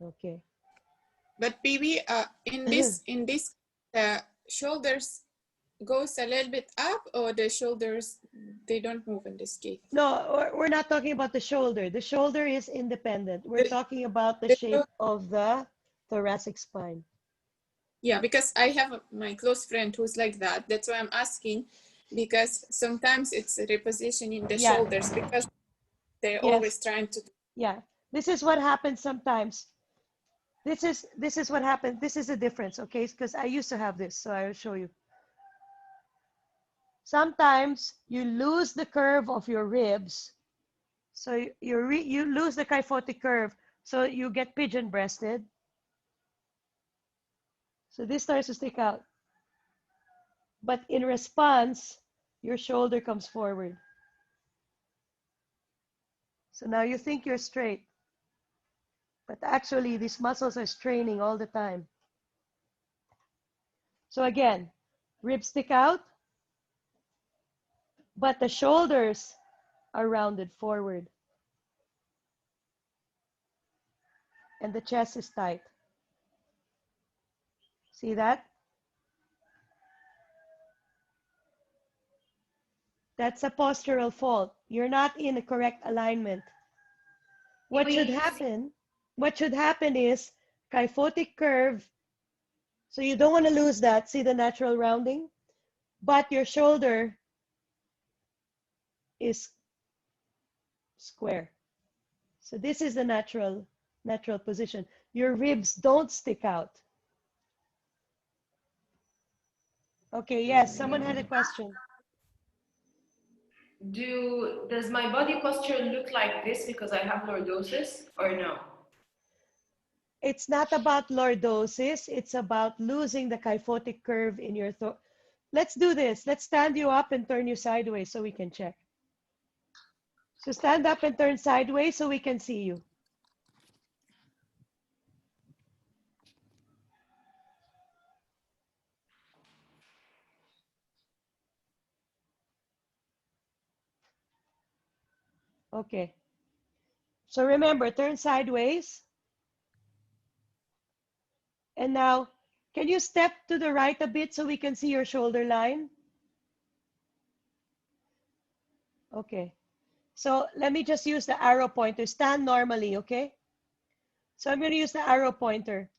Okay. But BB, in this, the shoulders goes a little bit up, or the shoulders, they don't move in this case? No, we're not talking about the shoulder. The shoulder is independent. We're talking about the shape of the thoracic spine. Yeah, because I have my close friend who's like that. That's why I'm asking, because sometimes it's repositioning the shoulders because they're always trying to. Yeah, this is what happens sometimes. This is what happens. This is the difference, okay? Because I used to have this, so I will show you. Sometimes you lose the curve of your ribs, so you lose the kyphotic curve, so you get pigeon-breasted. So this starts to stick out. But in response, your shoulder comes forward. So now you think you're straight, but actually these muscles are straining all the time. So again, ribs stick out, but the shoulders are rounded forward. And the chest is tight. See that? That's a postural fault. You're not in the correct alignment. What should happen is kyphotic curve. So you don't want to lose that. See the natural rounding? But your shoulder is square. So this is the natural position. Your ribs don't stick out. Okay, yes, someone had a question. Does my body posture look like this because I have lordosis or no? It's not about lordosis. It's about losing the kyphotic curve in your throat. Let's do this. Let's stand you up and turn you sideways so we can check. So stand up and turn sideways so we can see you. Okay. So remember, turn sideways. And now, can you step to the right a bit so we can see your shoulder line? Okay. So let me just use the arrow pointer. Stand normally, okay? So I'm going to use the arrow pointer.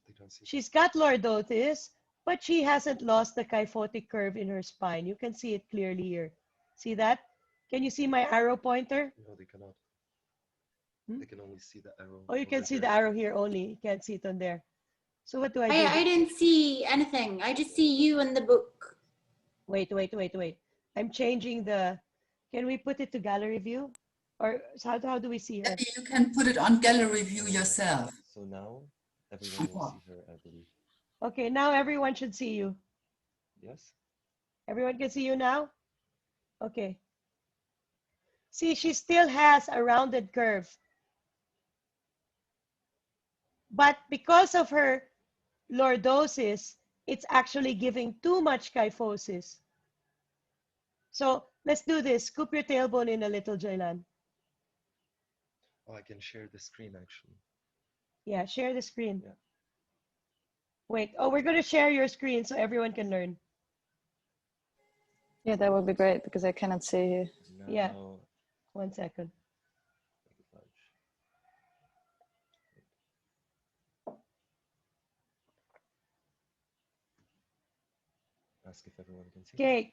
She's got lordosis, but she hasn't lost the kyphotic curve in her spine. You can see it clearly here. See that? Can you see my arrow pointer? No, they cannot. They can only see the arrow. Oh, you can see the arrow here only. You can't see it on there. So what do I do? I didn't see anything. I just see you in the book. Wait. I'm changing the, can we put it to gallery view? Or how do we see her? You can put it on gallery view yourself. So now everyone will see her, I believe. Okay, now everyone should see you. Yes? Everyone can see you now? Okay. See, she still has a rounded curve. But because of her lordosis, it's actually giving too much kyphosis. So let's do this. Scoop your tailbone in a little, Jailan. Oh, I can share the screen actually. Yeah, share the screen. Yeah. Wait, oh, we're going to share your screen so everyone can learn. Yeah, that would be great because I cannot see you. Now, Yeah. 1 second. Ask if everyone can see. Okay,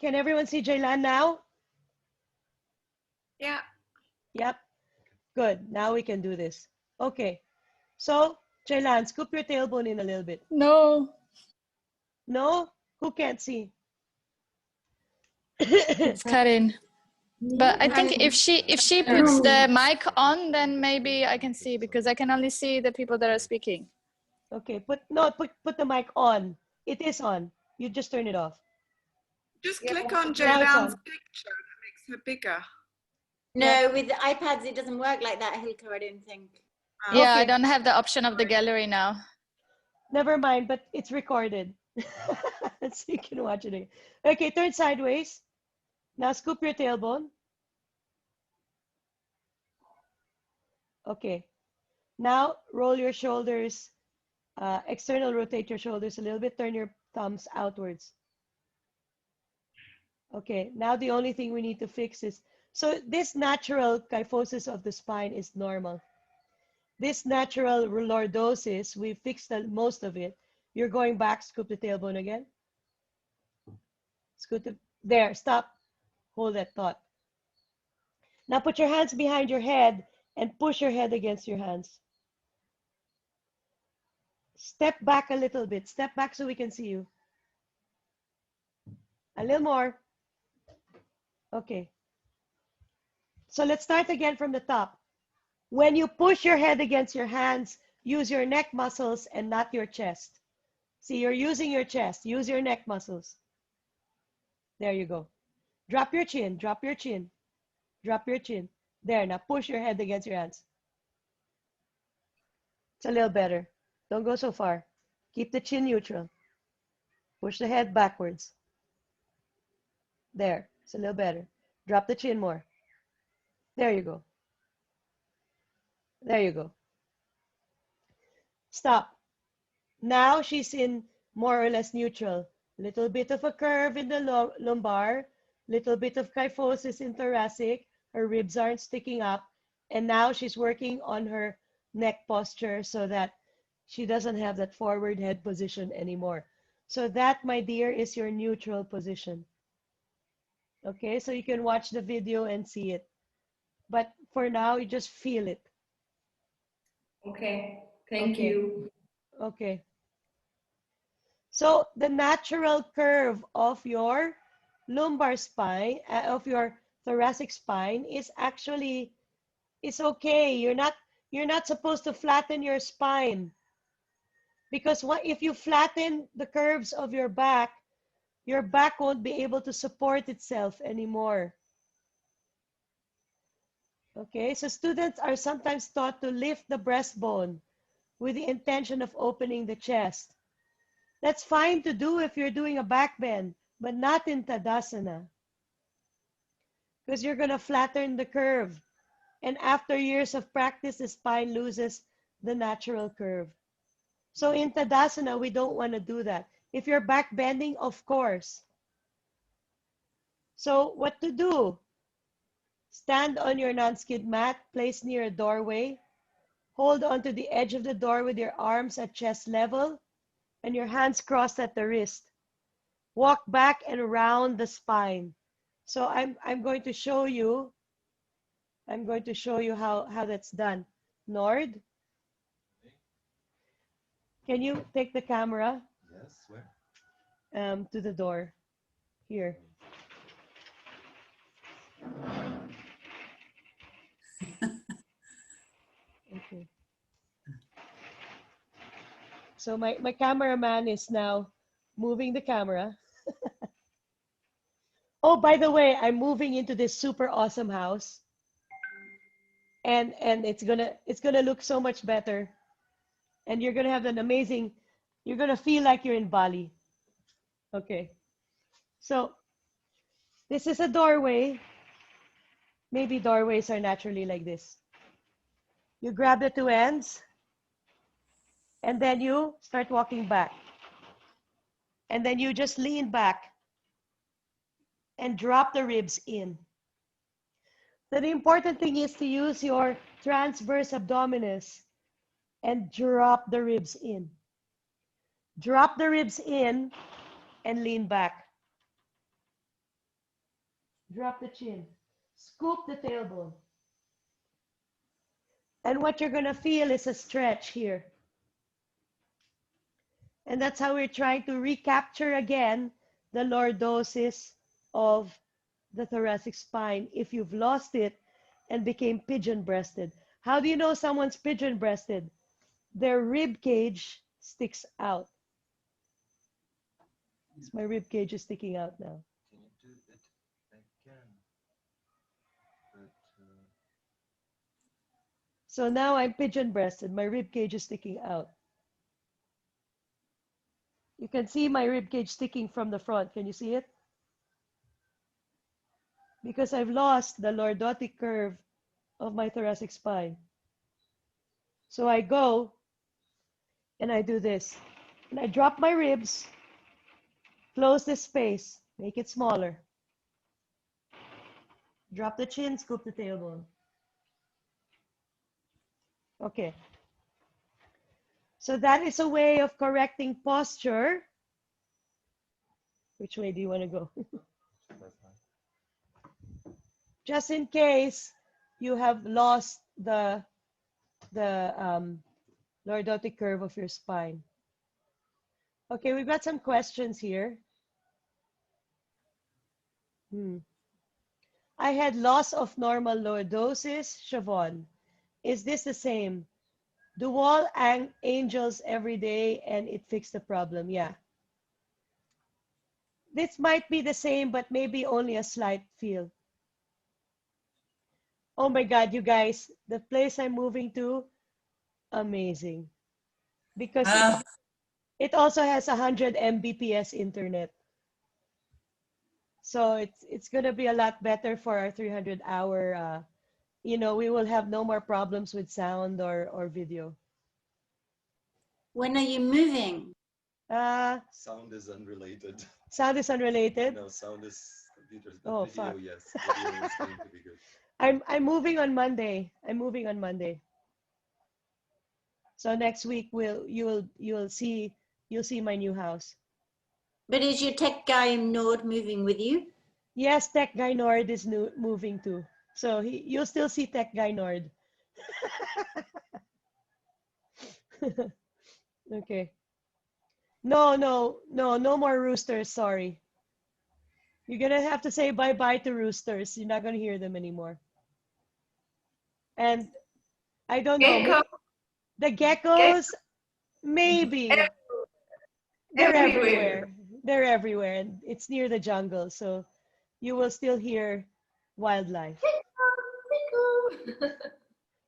can everyone see Jailan now? Yeah. Yep. Good. Now we can do this. Okay. So, Jailan, scoop your tailbone in a little bit. No. No? Who can't see? It's Karin. But I think if she puts the mic on, then maybe I can see because I can only see the people that are speaking. Okay, put the mic on. It is on. You just turn it off. Just click on Now it's Jailan's on. picture. That makes her bigger. No, with the iPads, it doesn't work like that, Hilke, I don't think. Yeah, I Okay. don't have the option of the gallery now. Never mind, but it's recorded. So you can watch it again. Okay, turn sideways. Now scoop your tailbone. Okay. Now roll your shoulders, external rotate your shoulders a little bit, turn your thumbs outwards. Okay, now the only thing we need to fix is, so this natural kyphosis of the spine is normal. This natural lordosis, we fixed most of it. You're going back, scoop the tailbone again. Scoop the, there, stop. Hold that thought. Now put your hands behind your head and push your head against your hands. Step back a little bit. Step back so we can see you. A little more. Okay. So let's start again from the top. When you push your head against your hands, use your neck muscles and not your chest. See, you're using your chest. Use your neck muscles. There you go. Drop your chin. Drop your chin. Drop your chin. There, now push your head against your hands. It's a little better. Don't go so far. Keep the chin neutral. Push the head backwards. There, it's a little better. Drop the chin more. There you go. There you go. Stop. Now she's in more or less neutral. Little bit of a curve in the lumbar, little bit of kyphosis in thoracic. Her ribs aren't sticking up. And now she's working on her neck posture so that she doesn't have that forward head position anymore. So that, my dear, is your neutral position. Okay, so you can watch the video and see it. But for now, you just feel it. Okay. Thank you. Okay. So the natural curve of your lumbar spine, of your thoracic spine is actually, it's okay. You're not supposed to flatten your spine, because if you flatten the curves of your back won't be able to support itself anymore. Okay, so students are sometimes taught to lift the breastbone with the intention of opening the chest. That's fine to do if you're doing a back bend, but not in Tadasana, because you're going to flatten the curve. And after years of practice, the spine loses the natural curve. So in Tadasana, we don't want to do that. If you're back bending, of course. So what to do? Stand on your non-skid mat, placed near a doorway. Hold onto the edge of the door with your arms at chest level and your hands crossed at the wrist. Walk back and around the spine. So I'm going to show you. I'm going to show you how that's done. Nord, can you take the camera? Yes, where? To the door. Here. Okay. So my cameraman is now moving the camera. Oh, by the way, I'm moving into this super awesome house. And it's gonna look so much better. And you're gonna have an amazing, you're gonna feel like you're in Bali. Okay. So this is a doorway. Maybe doorways are naturally like this. You grab the two ends, and then you start walking back. And then you just lean back and drop the ribs in. So the important thing is to use your transverse abdominis and drop the ribs in. Drop the ribs in and lean back. Drop the chin. Scoop the tailbone. And what you're going to feel is a stretch here. And that's how we're trying to recapture again the lordosis of the thoracic spine if you've lost it and became pigeon-breasted. How do you know someone's pigeon-breasted? Their rib cage sticks out. My rib cage is sticking out now. Can you do it again? But, So now I'm pigeon-breasted. My rib cage is sticking out. You can see my rib cage sticking from the front. Can you see it? Because I've lost the lordotic curve of my thoracic spine. So I go and I do this. And I drop my ribs, close this space, make it smaller. Drop the chin, scoop the tailbone. Okay. So that is a way of correcting posture. Which way do you want to go? Just in case you have lost the lordotic curve of your spine. Okay, we've got some questions here. I had loss of normal lordosis, Siobhan. Is this the same? Do wall angels every day and it fixed the problem? Yeah. This might be the same, but maybe only a slight feel. Oh my God, you guys, the place I'm moving to, amazing. Because it also has 100 Mbps internet. So it's going to be a lot better for our 300-hour, we will have no more problems with sound or video. When are you moving? sound is unrelated. Sound is unrelated? No, sound is computers, but Oh, video, fuck. yes. Video is going to be good. I'm moving on Monday. I'm moving on Monday. So next week you'll see my new house. But is your tech guy Nord moving with you? Yes, Tech Guy Nord is moving too. So you'll still see Tech Guy Nord. Okay. No more roosters, sorry. You're gonna have to say bye-bye to roosters. You're not gonna hear them anymore. And I don't know. Gecko. The geckos, maybe. They're everywhere. They're everywhere. And it's near the jungle, so you will still hear wildlife.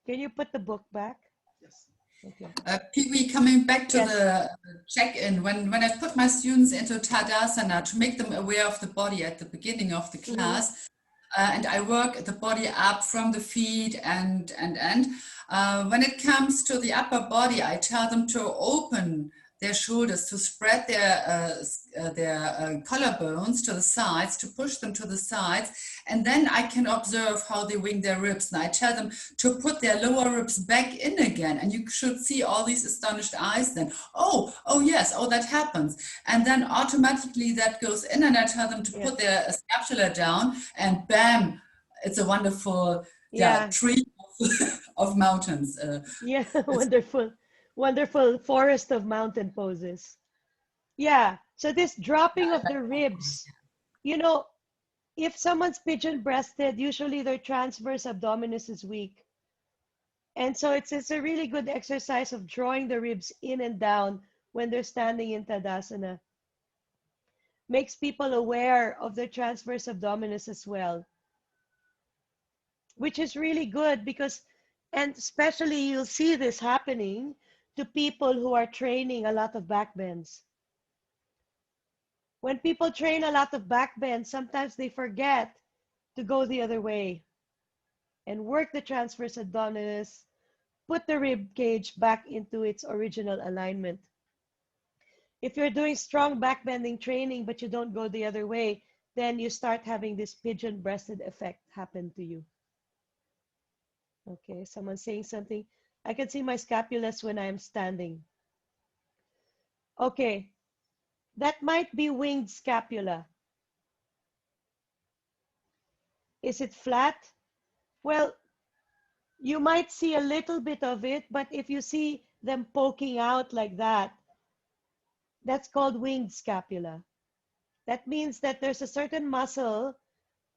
Can you put the book back? Yes. Okay. Pee-wee, coming back to Yes. the check-in, when I put my students into Tadasana to make them aware of the body at the beginning of the class, and I work the body up from the feet and. When it comes to the upper body, I tell them to open their shoulders, to spread their collarbones to the sides, to push them to the sides, and then I can observe how they wing their ribs. And I tell them to put their lower ribs back in again, and you should see all these astonished eyes then. Oh yes, that happens. And then automatically that goes in, and I tell them to put their scapula down, and bam, it's a wonderful tree of mountains. Yeah, wonderful forest of mountain poses. Yeah, so this dropping of the ribs, if someone's pigeon-breasted, usually their transverse abdominis is weak. And so it's a really good exercise of drawing the ribs in and down when they're standing in Tadasana. makes people aware of the transverse abdominis as well, which is really good because, and especially you'll see this happening to people who are training a lot of back bends. When people train a lot of back bends, sometimes they forget to go the other way and work the transverse abdominis, put the rib cage back into its original alignment. If you're doing strong back bending training, but you don't go the other way, then you start having this pigeon-breasted effect happen to you. Okay, someone's saying something. I can see my scapulas when I'm standing. Okay, that might be winged scapula. Is it flat? Well, you might see a little bit of it, but if you see them poking out like that, that's called winged scapula. That means that there's a certain muscle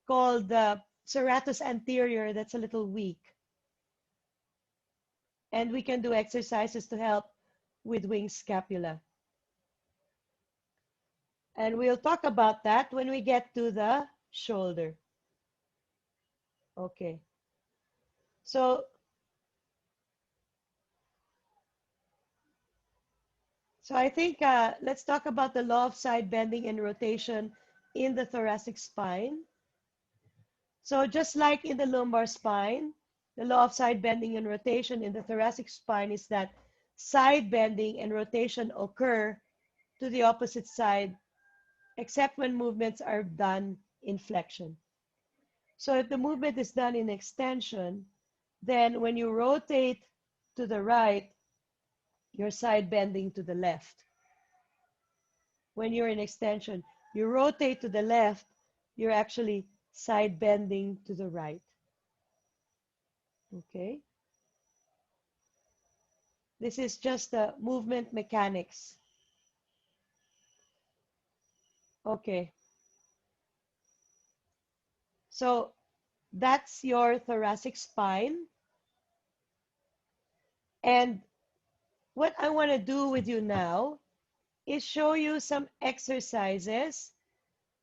called the serratus anterior that's a little weak. And we can do exercises to help with winged scapula. And we'll talk about that when we get to the shoulder. Okay. So I think let's talk about the law of side bending and rotation in the thoracic spine. So just like in the lumbar spine, the law of side bending and rotation in the thoracic spine is that side bending and rotation occur to the opposite side, except when movements are done in flexion. So if the movement is done in extension, then when you rotate to the right, you're side bending to the left. When you're in extension, you rotate to the left, you're actually side bending to the right. Okay? This is just the movement mechanics. Okay. So that's your thoracic spine. And what I want to do with you now is show you some exercises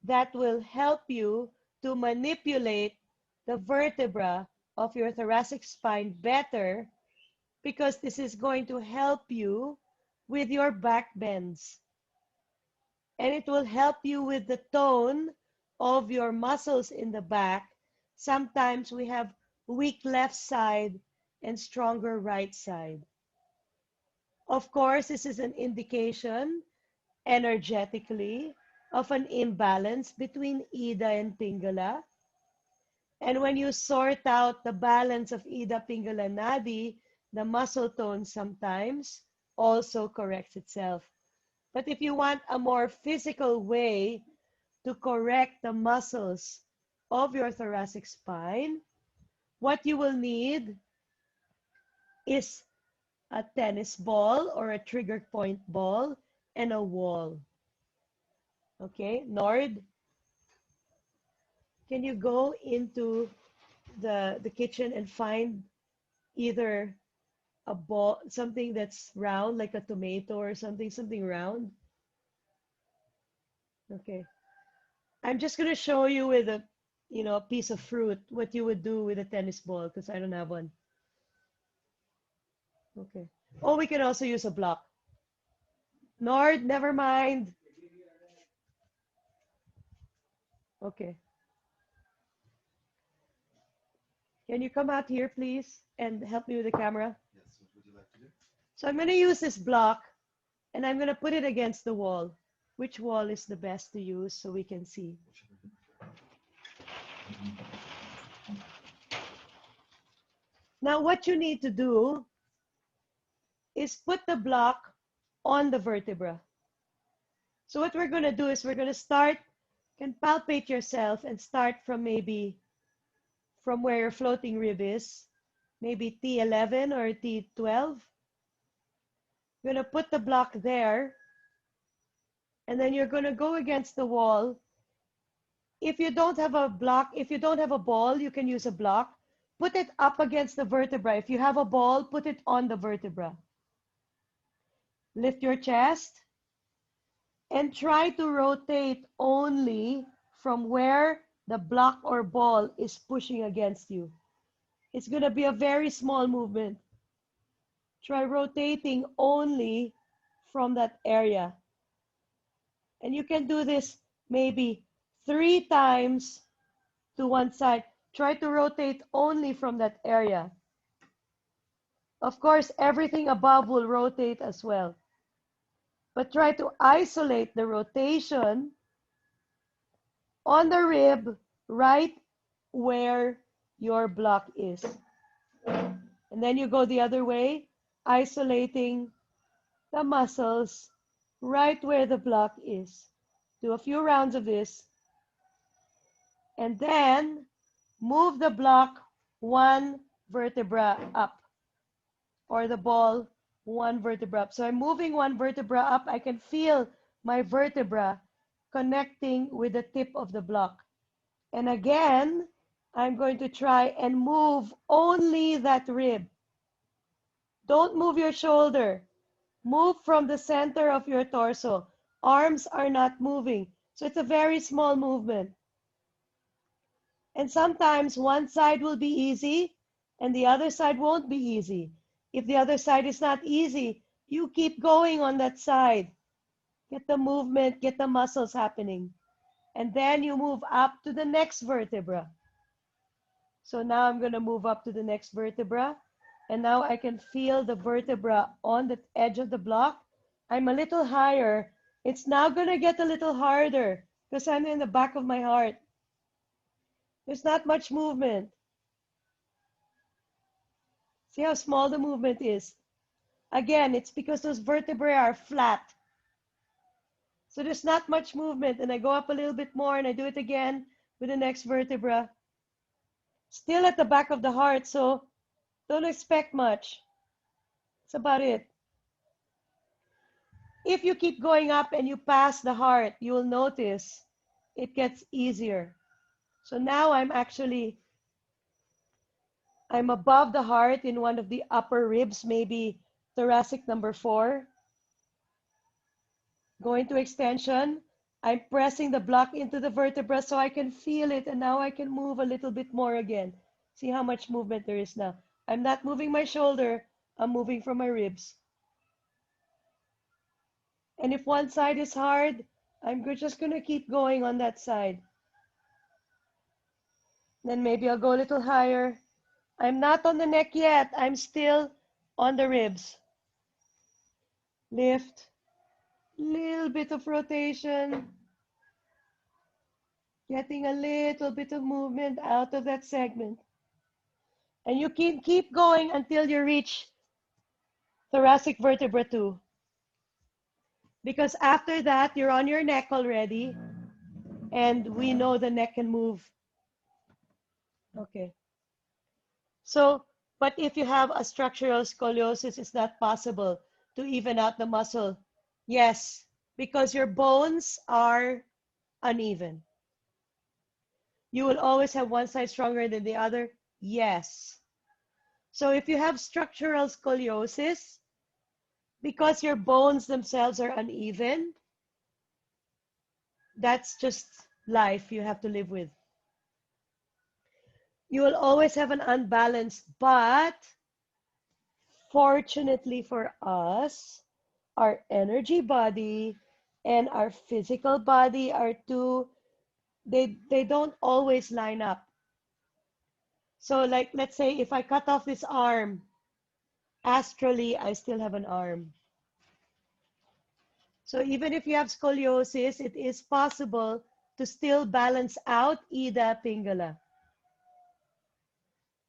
that will help you to manipulate the vertebra of your thoracic spine better, because this is going to help you with your back bends. And it will help you with the tone of your muscles in the back. Sometimes we have weak left side and stronger right side. Of course, this is an indication energetically of an imbalance between Ida and Pingala. And when you sort out the balance of Ida, Pingala, Nadi, the muscle tone sometimes also corrects itself. But if you want a more physical way to correct the muscles of your thoracic spine, what you will need is a tennis ball or a trigger point ball and a wall. Okay, Nord, can you go into the kitchen and find either a ball, something that's round, like a tomato or something round? Okay. I'm just going to show you with a, a piece of fruit, what you would do with a tennis ball, because I don't have one. Okay. Oh, we can also use a block. Nord, never mind. Okay. Can you come out here, please, and help me with the camera? Yes, what would you like to do? So I'm going to use this block, and I'm going to put it against the wall. Which wall is the best to use so we can see? Now, what you need to do is put the block on the vertebra. So what we're going to do is we're going to start, you can palpate yourself and start from maybe from where your floating rib is, maybe T11 or T12. You're going to put the block there, and then you're going to go against the wall. If you don't have a block, if you don't have a ball, you can use a block. Put it up against the vertebra. If you have a ball, put it on the vertebra. Lift your chest. and try to rotate only from where the block or ball is pushing against you. It's going to be a very small movement. Try rotating only from that area. And you can do this maybe 3 times to one side. Try to rotate only from that area. Of course, everything above will rotate as well. But try to isolate the rotation on the rib right where your block is. And then you go the other way, isolating the muscles right where the block is. Do a few rounds of this. And then move the block 1 vertebra up, or the ball 1 vertebra up. So I'm moving 1 vertebra up. I can feel my vertebra connecting with the tip of the block. And again, I'm going to try and move only that rib. Don't move your shoulder. Move from the center of your torso. Arms are not moving. So it's a very small movement. And sometimes one side will be easy and the other side won't be easy. If the other side is not easy, you keep going on that side. Get the movement, get the muscles happening. And then you move up to the next vertebra. So now I'm going to move up to the next vertebra. And now I can feel the vertebra on the edge of the block. I'm a little higher. It's now going to get a little harder because I'm in the back of my heart. There's not much movement. See how small the movement is? Again, it's because those vertebrae are flat. So there's not much movement. And I go up a little bit more and I do it again with the next vertebra. Still at the back of the heart, so don't expect much. That's about it. If you keep going up and you pass the heart, you will notice it gets easier. So now I'm above the heart in one of the upper ribs, maybe thoracic number 4. Going to extension. I'm pressing the block into the vertebra so I can feel it, and now I can move a little bit more again. See how much movement there is now. I'm not moving my shoulder, I'm moving from my ribs. And if one side is hard, I'm just going to keep going on that side. Then maybe I'll go a little higher. I'm not on the neck yet. I'm still on the ribs. Lift. Little bit of rotation. Getting a little bit of movement out of that segment. And you can keep going until you reach thoracic vertebra 2. Because after that, you're on your neck already. And we know the neck can move. Okay. So, but if you have a structural scoliosis, it's not possible to even out the muscle. Yes, because your bones are uneven. You will always have one side stronger than the other. Yes. So if you have structural scoliosis, because your bones themselves are uneven, that's just life you have to live with. You will always have an unbalanced, but fortunately for us, our energy body and our physical body are they don't always line up. So like, let's say if I cut off this arm, astrally, I still have an arm. So even if you have scoliosis, it is possible to still balance out Ida Pingala.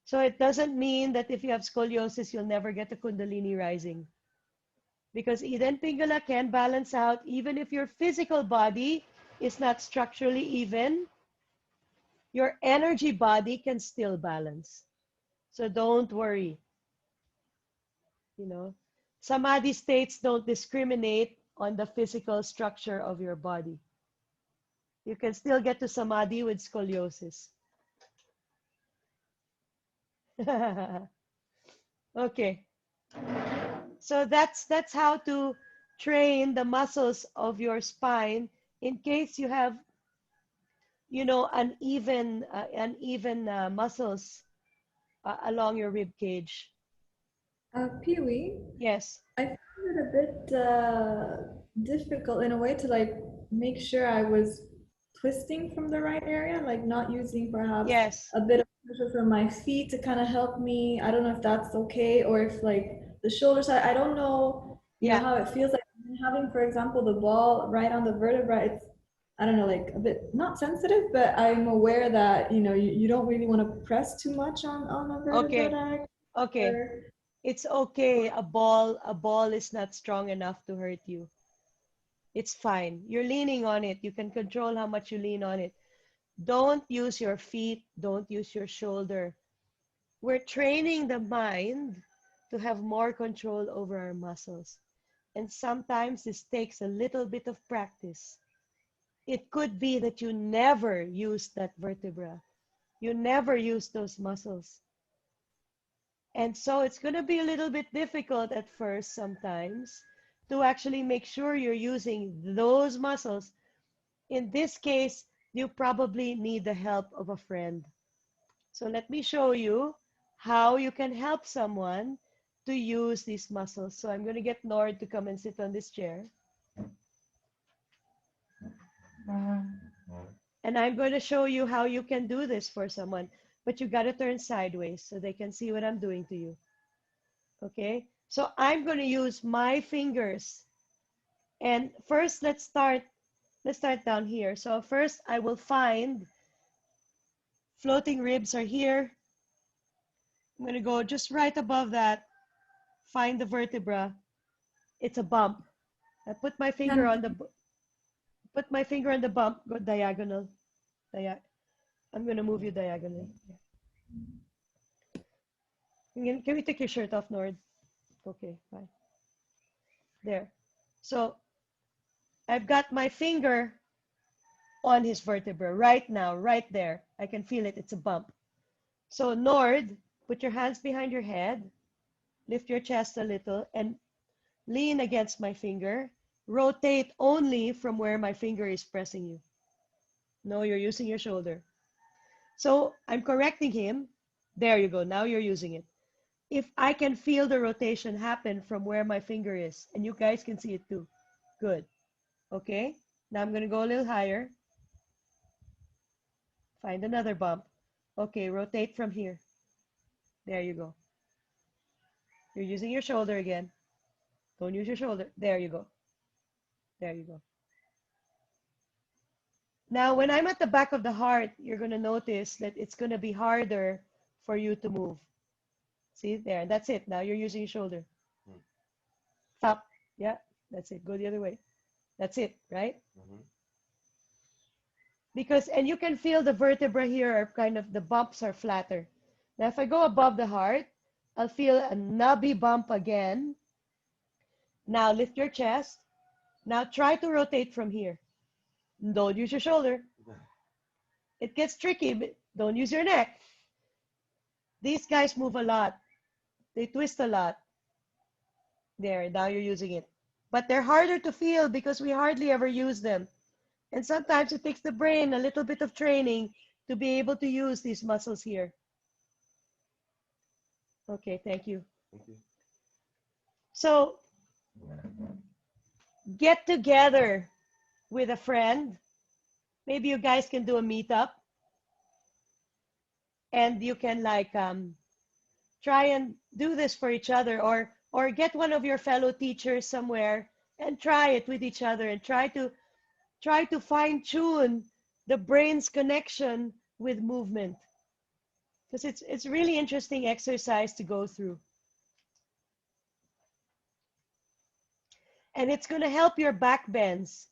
So it doesn't mean that if you have scoliosis, you'll never get a Kundalini rising. Because Ida and Pingala can balance out even if your physical body is not structurally even, your energy body can still balance. So don't worry. You know, Samadhi states don't discriminate on the physical structure of your body. You can still get to Samadhi with scoliosis. Okay. So that's how to train the muscles of your spine in case you have, you know, uneven muscles along your rib cage. Pee-wee, Yes. I found it a bit difficult in a way to like make sure I was twisting from the right area, like not using perhaps Yes. a bit of pressure from my feet to kind of help me. I don't know if that's okay, or if like the shoulder side, I don't know, you know, Yeah. how it feels like having, for example, the ball right on the vertebra. It's, I don't know, like a bit not sensitive, but I'm aware that, you know, you don't really want to press too much on a vertebra. Okay. Okay. It's okay. A ball is not strong enough to hurt you. It's fine. You're leaning on it. You can control how much you lean on it. Don't use your feet. Don't use your shoulder. We're training the mind to have more control over our muscles. And sometimes this takes a little bit of practice. It could be that you never use that vertebra. You never use those muscles. And so it's going to be a little bit difficult at first sometimes to actually make sure you're using those muscles. In this case, you probably need the help of a friend. So let me show you how you can help someone to use these muscles. So I'm going to get Nord to come and sit on this chair. And I'm going to show you how you can do this for someone. But you got to turn sideways so they can see what I'm doing to you. Okay? So I'm going to use my fingers. And first, let's start down here. So first, I will find floating ribs are here. I'm going to go just right above that. Find the vertebra. It's a bump. I put my finger on the bump. Go diagonal. I'm going to move you diagonally. Can we take your shirt off, Nord? Okay, fine. There. So I've got my finger on his vertebra right now, right there. I can feel it. It's a bump. So Nord, put your hands behind your head, lift your chest a little, and lean against my finger. Rotate only from where my finger is pressing you. No, you're using your shoulder. So I'm correcting him. There you go. Now you're using it. If I can feel the rotation happen from where my finger is, and you guys can see it too. Good. Okay. Now I'm going to go a little higher. Find another bump. Okay, rotate from here. There you go. You're using your shoulder again. Don't use your shoulder. There you go. There you go. Now, when I'm at the back of the heart, you're going to notice that it's going to be harder for you to move. See, there. That's it. Now you're using your shoulder. Stop. Yeah, that's it. Go the other way. That's it, right? Because, and you can feel the vertebra here are kind of, the bumps are flatter. Now, if I go above the heart, I'll feel a knobby bump again. Now lift your chest. Now try to rotate from here. Don't use your shoulder. It gets tricky, but don't use your neck. These guys move a lot. They twist a lot. There, now you're using it. But they're harder to feel because we hardly ever use them. And sometimes it takes the brain a little bit of training to be able to use these muscles here. Okay, thank you. Thank you. So, get together with a friend. Maybe you guys can do a meetup. And you can like try and do this for each other, or get one of your fellow teachers somewhere and try it with each other and try to fine tune the brain's connection with movement, because it's really interesting exercise to go through, and it's going to help your back bends,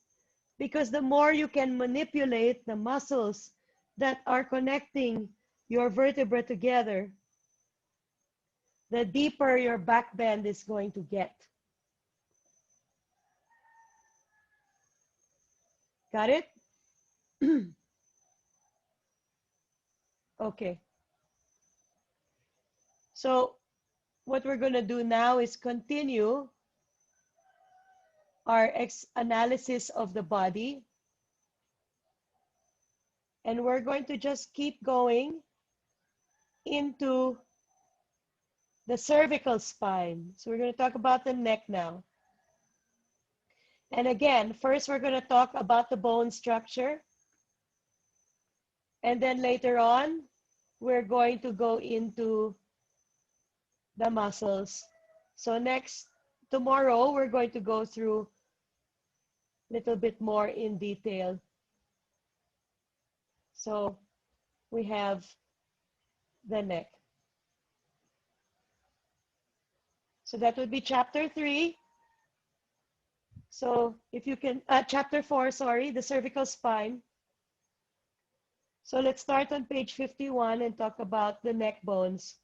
because the more you can manipulate the muscles that are connecting your vertebra together, the deeper your back bend is going to get. Got it? Okay. So what we're going to do now is continue our analysis of the body. And we're going to just keep going into the cervical spine. So we're going to talk about the neck now. And again, first we're going to talk about the bone structure. And then later on, we're going to go into the muscles. So tomorrow, we're going to go through a little bit more in detail. So we have the neck. So that would be chapter 3. So if you can, chapter 4, sorry, the cervical spine. So let's start on page 51 and talk about the neck bones.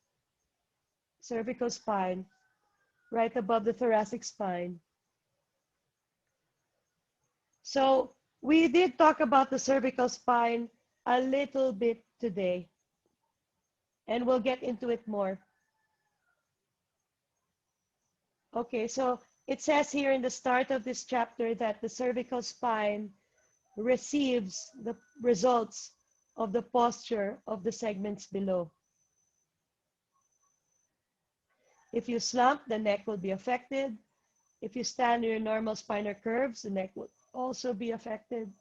Cervical spine, right above the thoracic spine. So we did talk about the cervical spine a little bit today, and we'll get into it more. Okay, so it says here in the start of this chapter that the cervical spine receives the results of the posture of the segments below. If you slump, the neck will be affected. If you stand in your normal spinal curves, the neck will also be affected.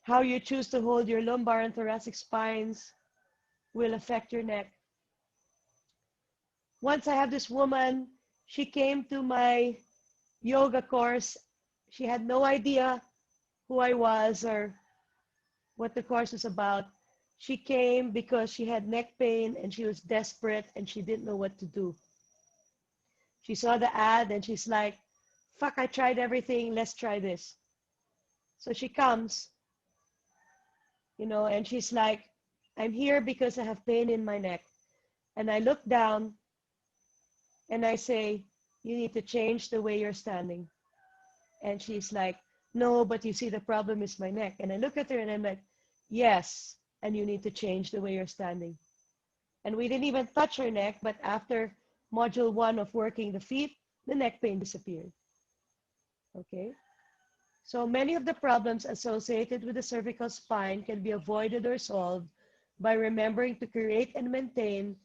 How you choose to hold your lumbar and thoracic spines will affect your neck. Once I have this woman, she came to my yoga course. She had no idea who I was or what the course was about. She came because she had neck pain and she was desperate and she didn't know what to do. She saw the ad and she's like, fuck, I tried everything, let's try this. So she comes, you know, and she's like, I'm here because I have pain in my neck. And I look down and I say, you need to change the way you're standing. And she's like, no, but you see, the problem is my neck. And I look at her and I'm like, yes, and you need to change the way you're standing. And we didn't even touch her neck, but after module 1 of working the feet, the neck pain disappeared. Okay? So many of the problems associated with the cervical spine can be avoided or solved by remembering to create and maintain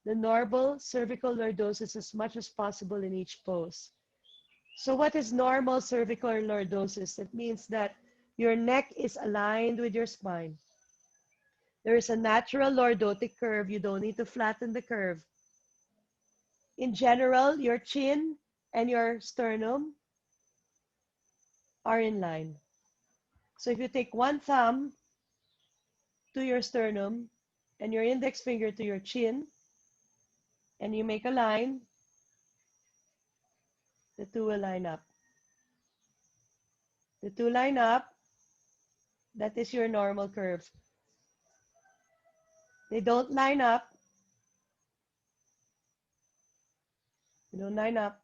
the normal cervical lordosis as much as possible in each pose. So what is normal cervical lordosis? It means that your neck is aligned with your spine. There is a natural lordotic curve. You don't need to flatten the curve. In general, your chin and your sternum are in line. So if you take one thumb to your sternum and your index finger to your chin, and you make a line, the two will line up. The two line up, that is your normal curve. They don't line up. They don't line up.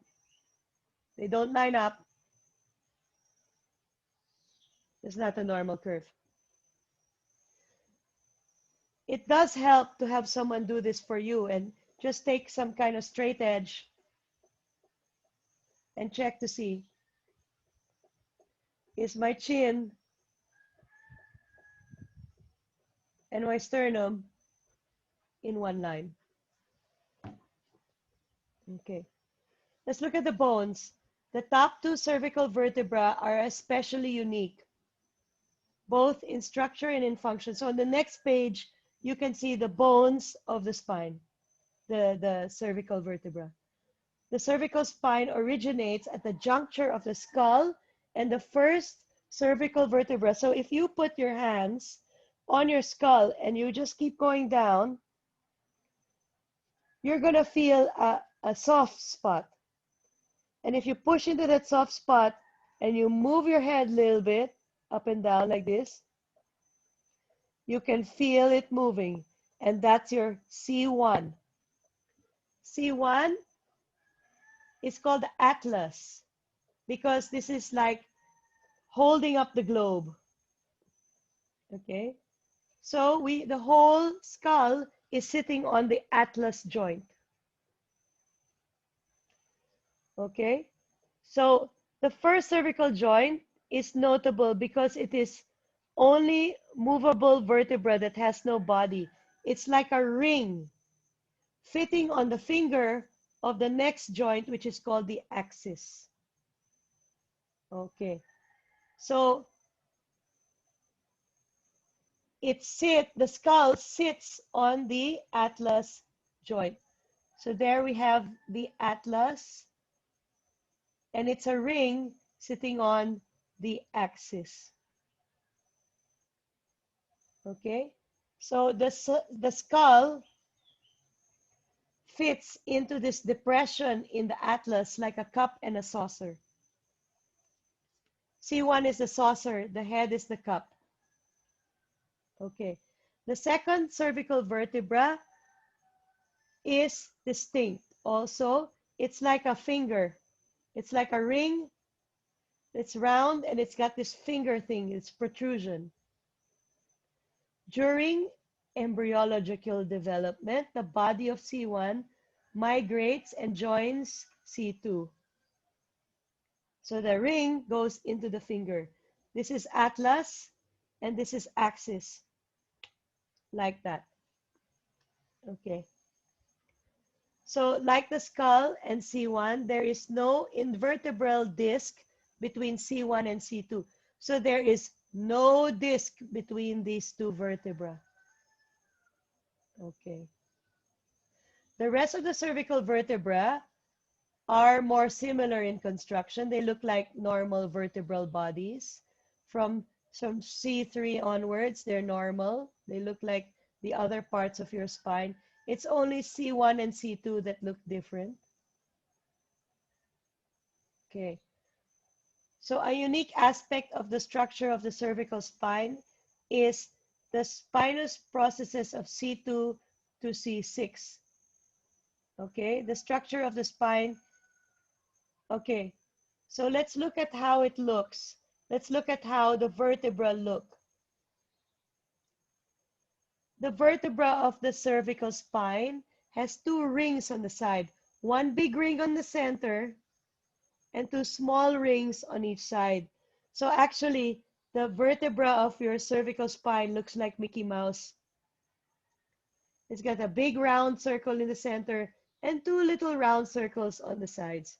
They don't line up. It's not a normal curve. It does help to have someone do this for you and just take some kind of straight edge and check to see, is my chin and my sternum in one line? Okay. Let's look at the bones. The top 2 cervical vertebrae are especially unique, both in structure and in function. So on the next page, you can see the bones of the spine, the cervical vertebra. The cervical spine originates at the juncture of the skull and the first cervical vertebra. So if you put your hands on your skull and you just keep going down, you're going to feel a soft spot. And if you push into that soft spot and you move your head a little bit up and down like this, you can feel it moving. And that's your C1. C1 is called the atlas because this is like holding up the globe. Okay? So the whole skull is sitting on the atlas joint. Okay? So The first cervical joint is notable because it is only movable vertebra that has no body. It's like a ring fitting on the finger of the next joint, which is called the axis. Okay, so the skull sits on the atlas joint. So there we have the atlas, and it's a ring sitting on the axis. Okay, so the skull fits into this depression in the atlas like a cup and a saucer. C1 is the saucer, the head is the cup. Okay, the second cervical vertebra is distinct. Also, it's like a finger. It's like a ring. It's round and it's got this finger thing, it's protrusion. During embryological development, the body of C1 migrates and joins C2. So the ring goes into the finger. This is atlas and this is axis, like that. Okay. So like the skull and C1, there is no invertebral disc between C1 and C2. So there is no disc between these two vertebrae. Okay. The rest of the cervical vertebra are more similar in construction. They look like normal vertebral bodies. From C3 onwards, they're normal. They look like the other parts of your spine. It's only C1 and C2 that look different. Okay. So a unique aspect of the structure of the cervical spine is the spinous processes of C2 to C6. Okay, the structure of the spine. Okay, so let's look at how it looks. Let's look at how the vertebra look. The vertebra of the cervical spine has two rings on the side, one big ring on the center and two small rings on each side. So actually, the vertebra of your cervical spine looks like Mickey Mouse. It's got a big round circle in the center and two little round circles on the sides.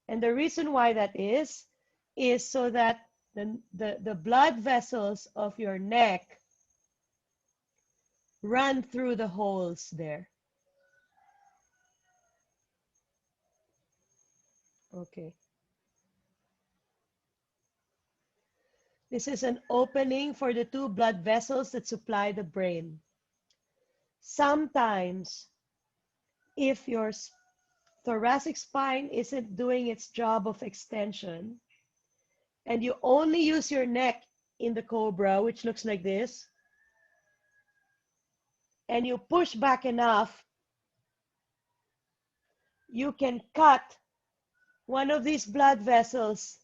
And the reason why that is so that the blood vessels of your neck run through the holes there. Okay. This is an opening for the two blood vessels that supply the brain. Sometimes, if your thoracic spine isn't doing its job of extension, and you only use your neck in the cobra, which looks like this, and you push back enough, you can cut one of these blood vessels.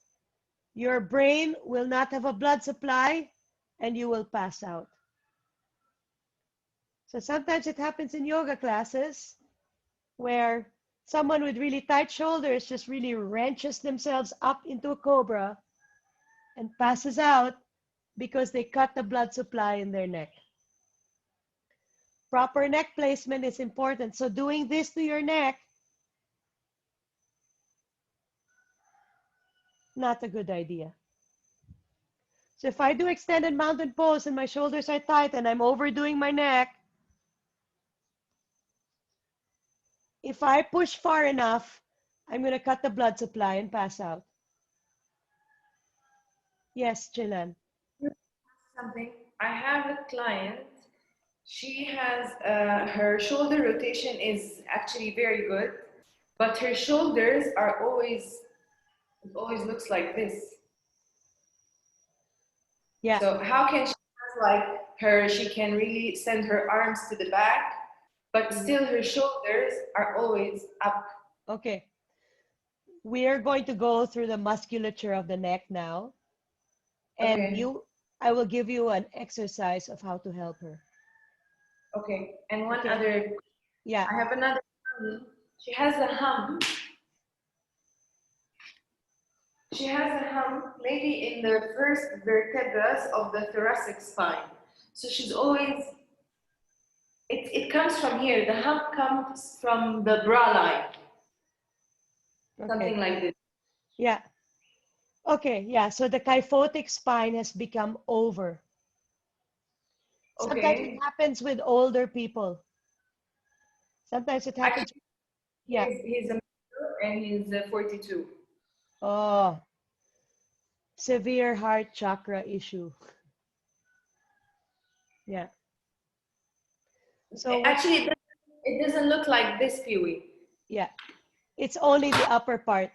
Your brain will not have a blood supply and you will pass out. So sometimes it happens in yoga classes where someone with really tight shoulders just really wrenches themselves up into a cobra and passes out because they cut the blood supply in their neck. Proper neck placement is important. So doing this to your neck, not a good idea. So if I do extended mountain pose and my shoulders are tight and I'm overdoing my neck, if I push far enough, I'm going to cut the blood supply and pass out. Yes, Jilan. Something. I have a client. She has her shoulder rotation is actually very good, but her shoulders are always looks like this. Yeah. So how can she like her? She can really send her arms to the back, but still her shoulders are always up. Okay. We are going to go through the musculature of the neck now. And Okay. I will give you an exercise of how to help her. Okay. And one Okay. other. Yeah. I have another. She has a hum. she has a hump maybe in the first vertebrae of the thoracic spine. So she's always, it comes from here. The hump comes from the bra line. Something like this. Yeah. Okay, yeah. So the kyphotic spine has become over. Sometimes it happens with older people. Sometimes it happens. Actually, yeah. He's a male and he's 42. Oh, severe heart chakra issue. Yeah. So actually, it doesn't look like this, Pee-wee. Yeah, it's only the upper part.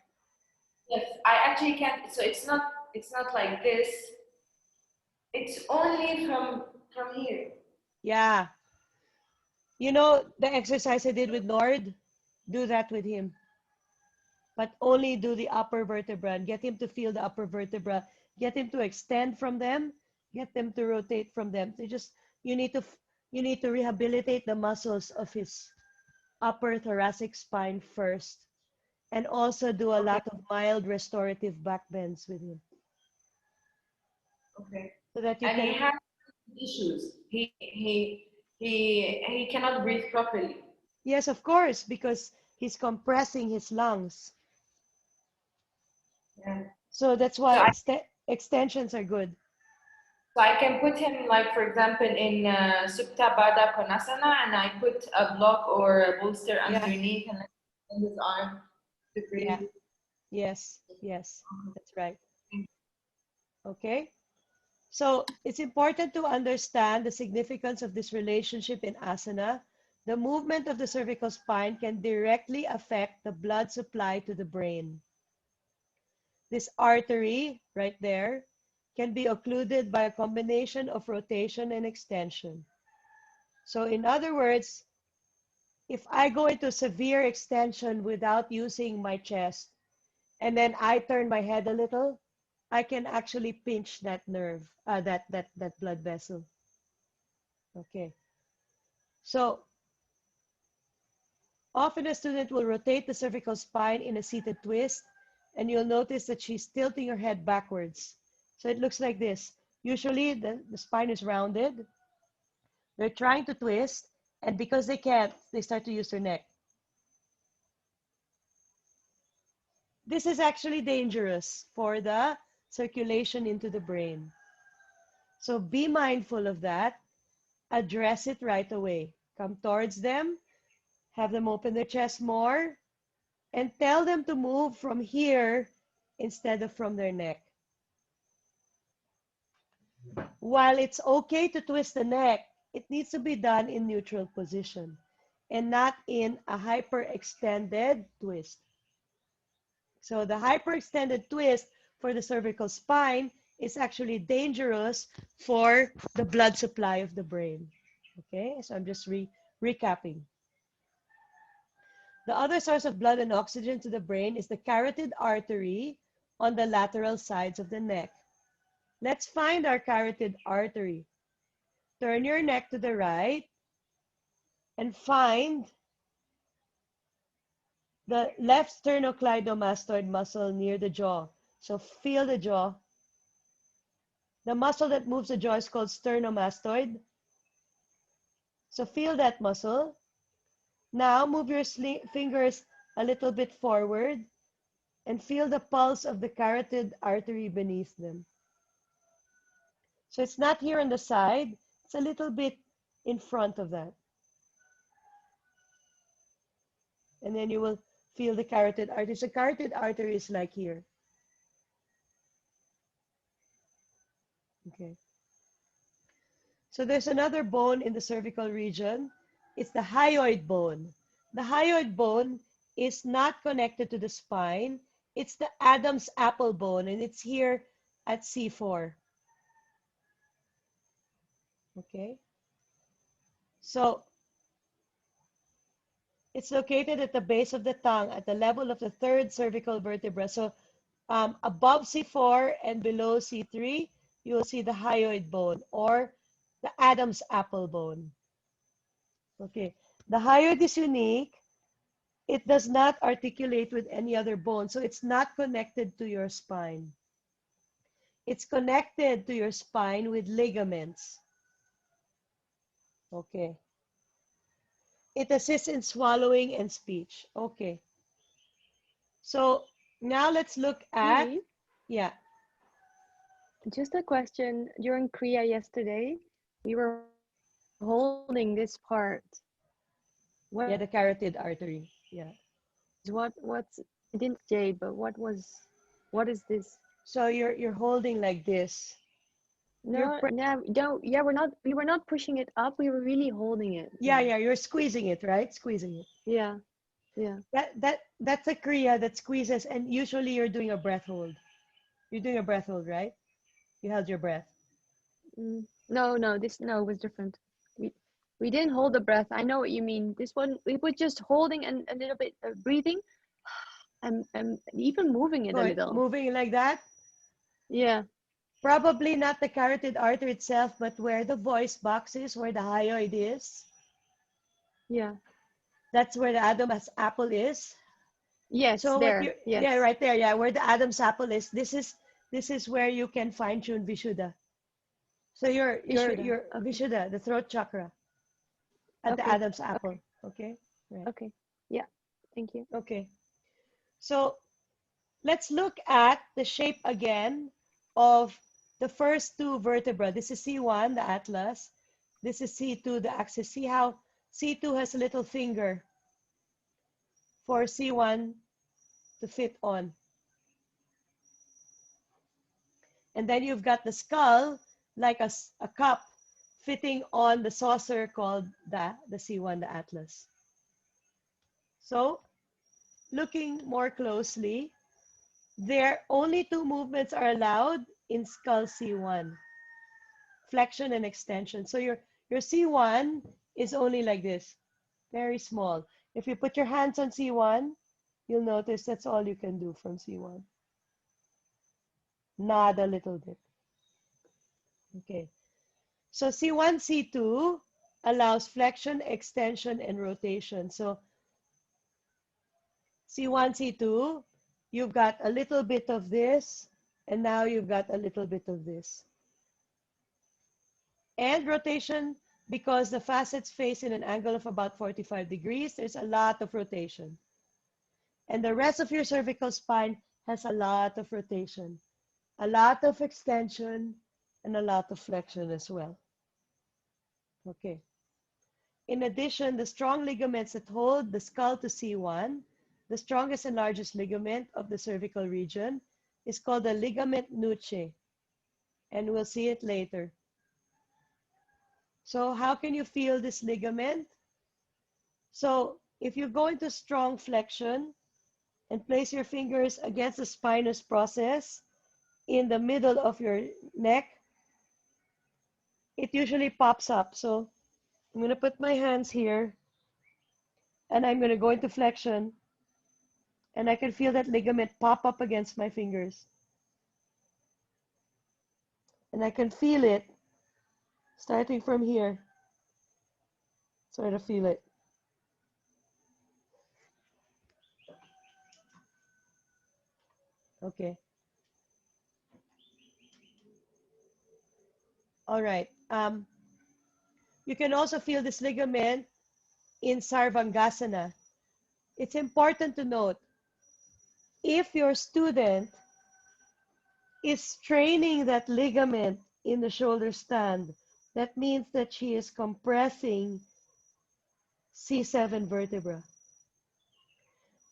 Yes, I actually can't. So it's not like this. It's only from here. Yeah. You know the exercise I did with Nord? Do that with him. But only do the upper vertebra and get him to feel the upper vertebra. Get him to extend from them. Get them to rotate from them. So you need to rehabilitate the muscles of his upper thoracic spine first. And also do a lot of mild restorative back bends with him. Okay. So that you and can. He has issues. He cannot breathe properly. Yes, of course, because he's compressing his lungs. Yeah. So that's why extensions are good. So I can put him, like, for example, in Supta Baddha Konasana, and I put a block or a bolster underneath and in his arm to breathe. Yeah. Yes, yes, that's right. Okay. So it's important to understand the significance of this relationship in asana. The movement of the cervical spine can directly affect the blood supply to the brain. This artery right there can be occluded by a combination of rotation and extension. So in other words, if I go into severe extension without using my chest, and then I turn my head a little, I can actually pinch that nerve, that blood vessel. Okay. So often a student will rotate the cervical spine in a seated twist, and you'll notice that she's tilting her head backwards. So it looks like this. Usually the spine is rounded. They're trying to twist, and because they can't, they start to use their neck. This is actually dangerous for the circulation into the brain. So be mindful of that. Address it right away. Come towards them, have them open their chest more, and tell them to move from here instead of from their neck. While it's okay to twist the neck, it needs to be done in neutral position and not in a hyperextended twist. So the hyperextended twist for the cervical spine is actually dangerous for the blood supply of the brain. Okay, so I'm just recapping. The other source of blood and oxygen to the brain is the carotid artery on the lateral sides of the neck. Let's find our carotid artery. Turn your neck to the right and find the left sternocleidomastoid muscle near the jaw. So feel the jaw. The muscle that moves the jaw is called sternomastoid. So feel that muscle. Now move your fingers a little bit forward and feel the pulse of the carotid artery beneath them. So it's not here on the side, it's a little bit in front of that. And then you will feel the carotid artery. So carotid artery is like here. Okay. So there's another bone in the cervical region. It's the hyoid bone. The hyoid bone is not connected to the spine. It's the Adam's apple bone, and it's here at C4. Okay. So it's located at the base of the tongue at the level of the third cervical vertebra. So above C4 and below C3, you will see the hyoid bone or the Adam's apple bone. Okay, the hyoid is unique it does not articulate with any other bone. So it's not connected to your spine. It's connected to your spine with ligaments. Okay. It assists in swallowing and speech. Okay. So now let's look at, Maybe. yeah. Just a question. During Kriya yesterday, we were holding this part. Yeah, the carotid artery. Yeah. What's I didn't say, but what is this? So you're holding like this. No, yeah, we were not pushing it up, we were really holding it. Yeah, you're squeezing it, right? Squeezing it. Yeah. That's a kriya that squeezes, and usually you're doing a breath hold. You're doing a breath hold, right? You held your breath. No, it was different. We didn't hold the breath. I know what you mean. This one, we were just holding and a little bit breathing, and even moving it a little. Moving like that? Yeah. Probably not the carotid artery itself, but where the voice box is, where the hyoid is. Yeah. That's where the Adam's apple is. Yes, so there. Yes. Yeah, right there. Yeah, where the Adam's apple is. This is where you can fine tune Vishuddha. So your Vishuddha, the throat chakra, at the Adam's apple. Okay. Right. Okay. Yeah. Thank you. Okay. So let's look at the shape again of the first two vertebrae. This is C1, the atlas. This is C2, the axis. See how C2 has a little finger for C1 to fit on. And then you've got the skull like a cup fitting on the saucer called the C1, the atlas. So looking more closely, there only two movements are allowed in skull C1, flexion and extension. So your C1 is only like this, very small. If you put your hands on C1, you'll notice that's all you can do from C1. Not a little bit. Okay. So C1, C2 allows flexion, extension, and rotation. So C1, C2, you've got a little bit of this, and now you've got a little bit of this. And rotation, because the facets face in an angle of about 45 degrees, there's a lot of rotation. And the rest of your cervical spine has a lot of rotation, a lot of extension, and a lot of flexion as well. Okay. In addition, the strong ligaments that hold the skull to C1, the strongest and largest ligament of the cervical region, is called the ligament nuchae, and we'll see it later. So how can you feel this ligament? So if you go into strong flexion and place your fingers against the spinous process in the middle of your neck, it usually pops up. So I'm going to put my hands here, and I'm going to go into flexion, and I can feel that ligament pop up against my fingers. And I can feel it starting from here. Sort of feel it. Okay. All right. You can also feel this ligament in Sarvangasana. It's important to note, if your student is straining that ligament in the shoulder stand, that means that she is compressing C7 vertebra.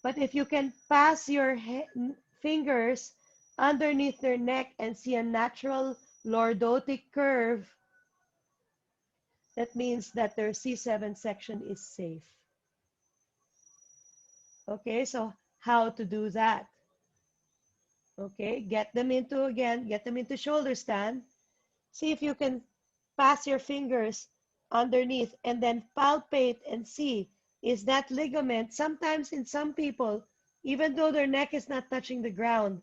But if you can pass your fingers underneath their neck and see a natural lordotic curve, that means that their C7 section is safe. Okay, so how to do that? Okay, get them into shoulder stand. See if you can pass your fingers underneath and then palpate and see, is that ligament, sometimes in some people, even though their neck is not touching the ground,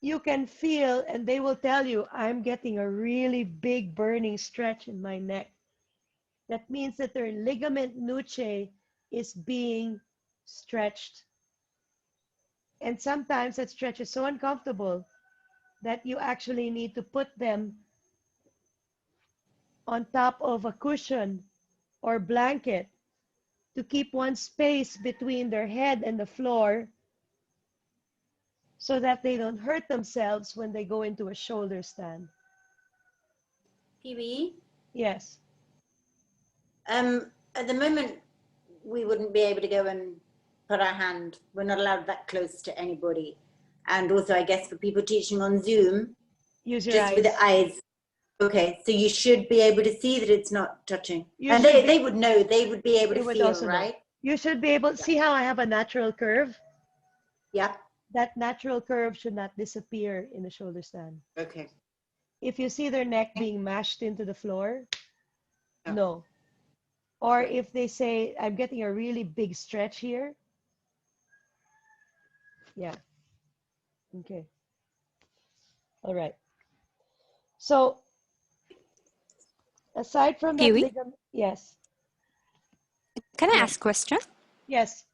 you can feel, and they will tell you, I'm getting a really big burning stretch in my neck. That means that their ligament nuchae is being stretched. And sometimes that stretch is so uncomfortable that you actually need to put them on top of a cushion or blanket to keep one space between their head and the floor so that they don't hurt themselves when they go into a shoulder stand. Phoebe? Yes. At the moment, we wouldn't be able to go and put our hand. We're not allowed that close to anybody. And also, I guess for people teaching on Zoom, use your just eyes. with the eyes. Okay, so you should be able to see that it's not touching. You And should they would know, they would be able They to would feel, also know. right? You should be able to see how I have a natural curve. Yeah. That natural curve should not disappear in the shoulder stand. Okay. If you see their neck being mashed into the floor, No. no. Or if they say, I'm getting a really big stretch here. Yeah. Okay. All right. So aside from that Pee-wee? ligament, yes. Can I Yes. ask a question? Yes.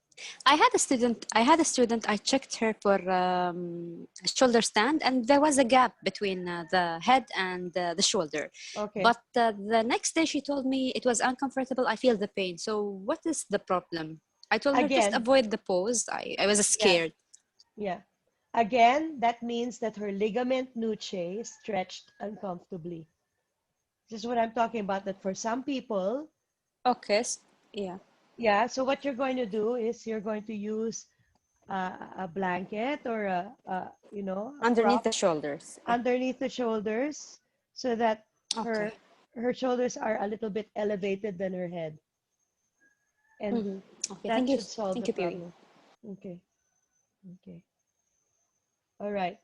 I had a student, I checked her for a shoulder stand, and there was a gap between the head and the shoulder. Okay. But the next day she told me it was uncomfortable. I feel the pain. So what is the problem? I told her just Again. avoid the pose. I was scared. Yeah. Again, that means that her ligament nuchae stretched uncomfortably. This is what I'm talking about, that for some people. Okay. Yeah. Yeah, so what you're going to do is you're going to use a blanket or you know, Underneath prop the shoulders. underneath the shoulders so that Okay. her shoulders are a little bit elevated than her head. And Okay, that thank you. should solve Thank the you, Pee-wee. problem. Okay. Okay. All right.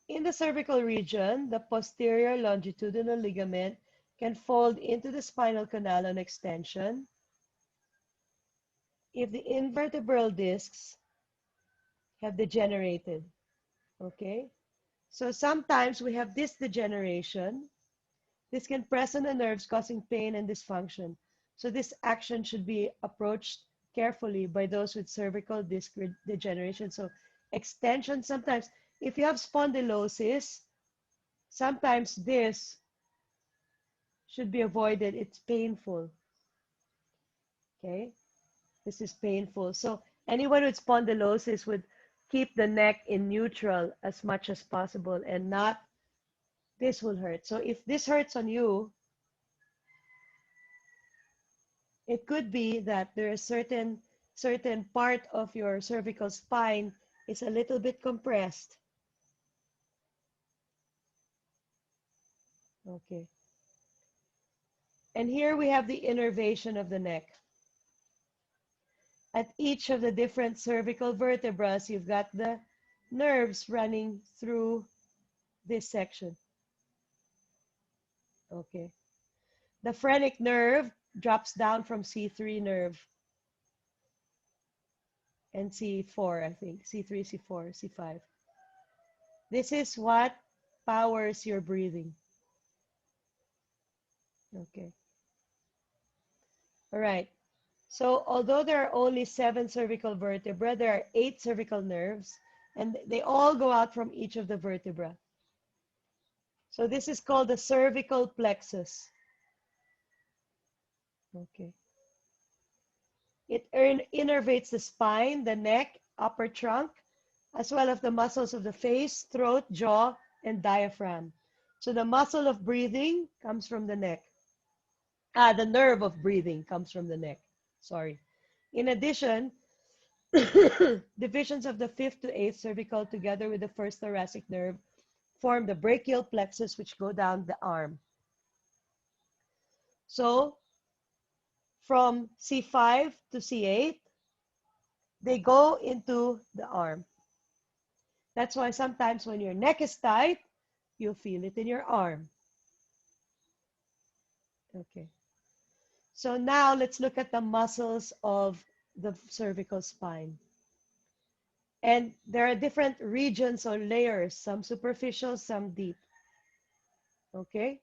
In the cervical region, the posterior longitudinal ligament can fold into the spinal canal on extension if the invertebral discs have degenerated. Okay? So sometimes we have disc degeneration. This can press on the nerves, causing pain and dysfunction. So this action should be approached carefully by those with cervical disc degeneration. So extension, sometimes, if you have spondylosis, sometimes this should be avoided. It's painful. Okay? This is painful. So anyone with spondylosis would keep the neck in neutral as much as possible and not, this will hurt. So if this hurts on you, it could be that there is certain part of your cervical spine is a little bit compressed. Okay. And here we have the innervation of the neck. At each of the different cervical vertebrae, you've got the nerves running through this section. Okay. The phrenic nerve drops down from C3 nerve and C4, I think. C3, C4, C5. This is what powers your breathing. Okay. All right. So although there are only 7 cervical vertebrae, there are 8 cervical nerves, and they all go out from each of the vertebrae. So this is called the cervical plexus. Okay. It innervates the spine, the neck, upper trunk, as well as the muscles of the face, throat, jaw, and diaphragm. So the muscle of breathing comes from the neck. The nerve of breathing comes from the neck. Sorry. In addition, divisions of the 5th to 8th cervical together with the 1st thoracic nerve form the brachial plexus, which go down the arm. So from C5 to C8, they go into the arm. That's why sometimes when your neck is tight, you'll feel it in your arm. Okay. So now let's look at the muscles of the cervical spine. And there are different regions or layers, some superficial, some deep. Okay?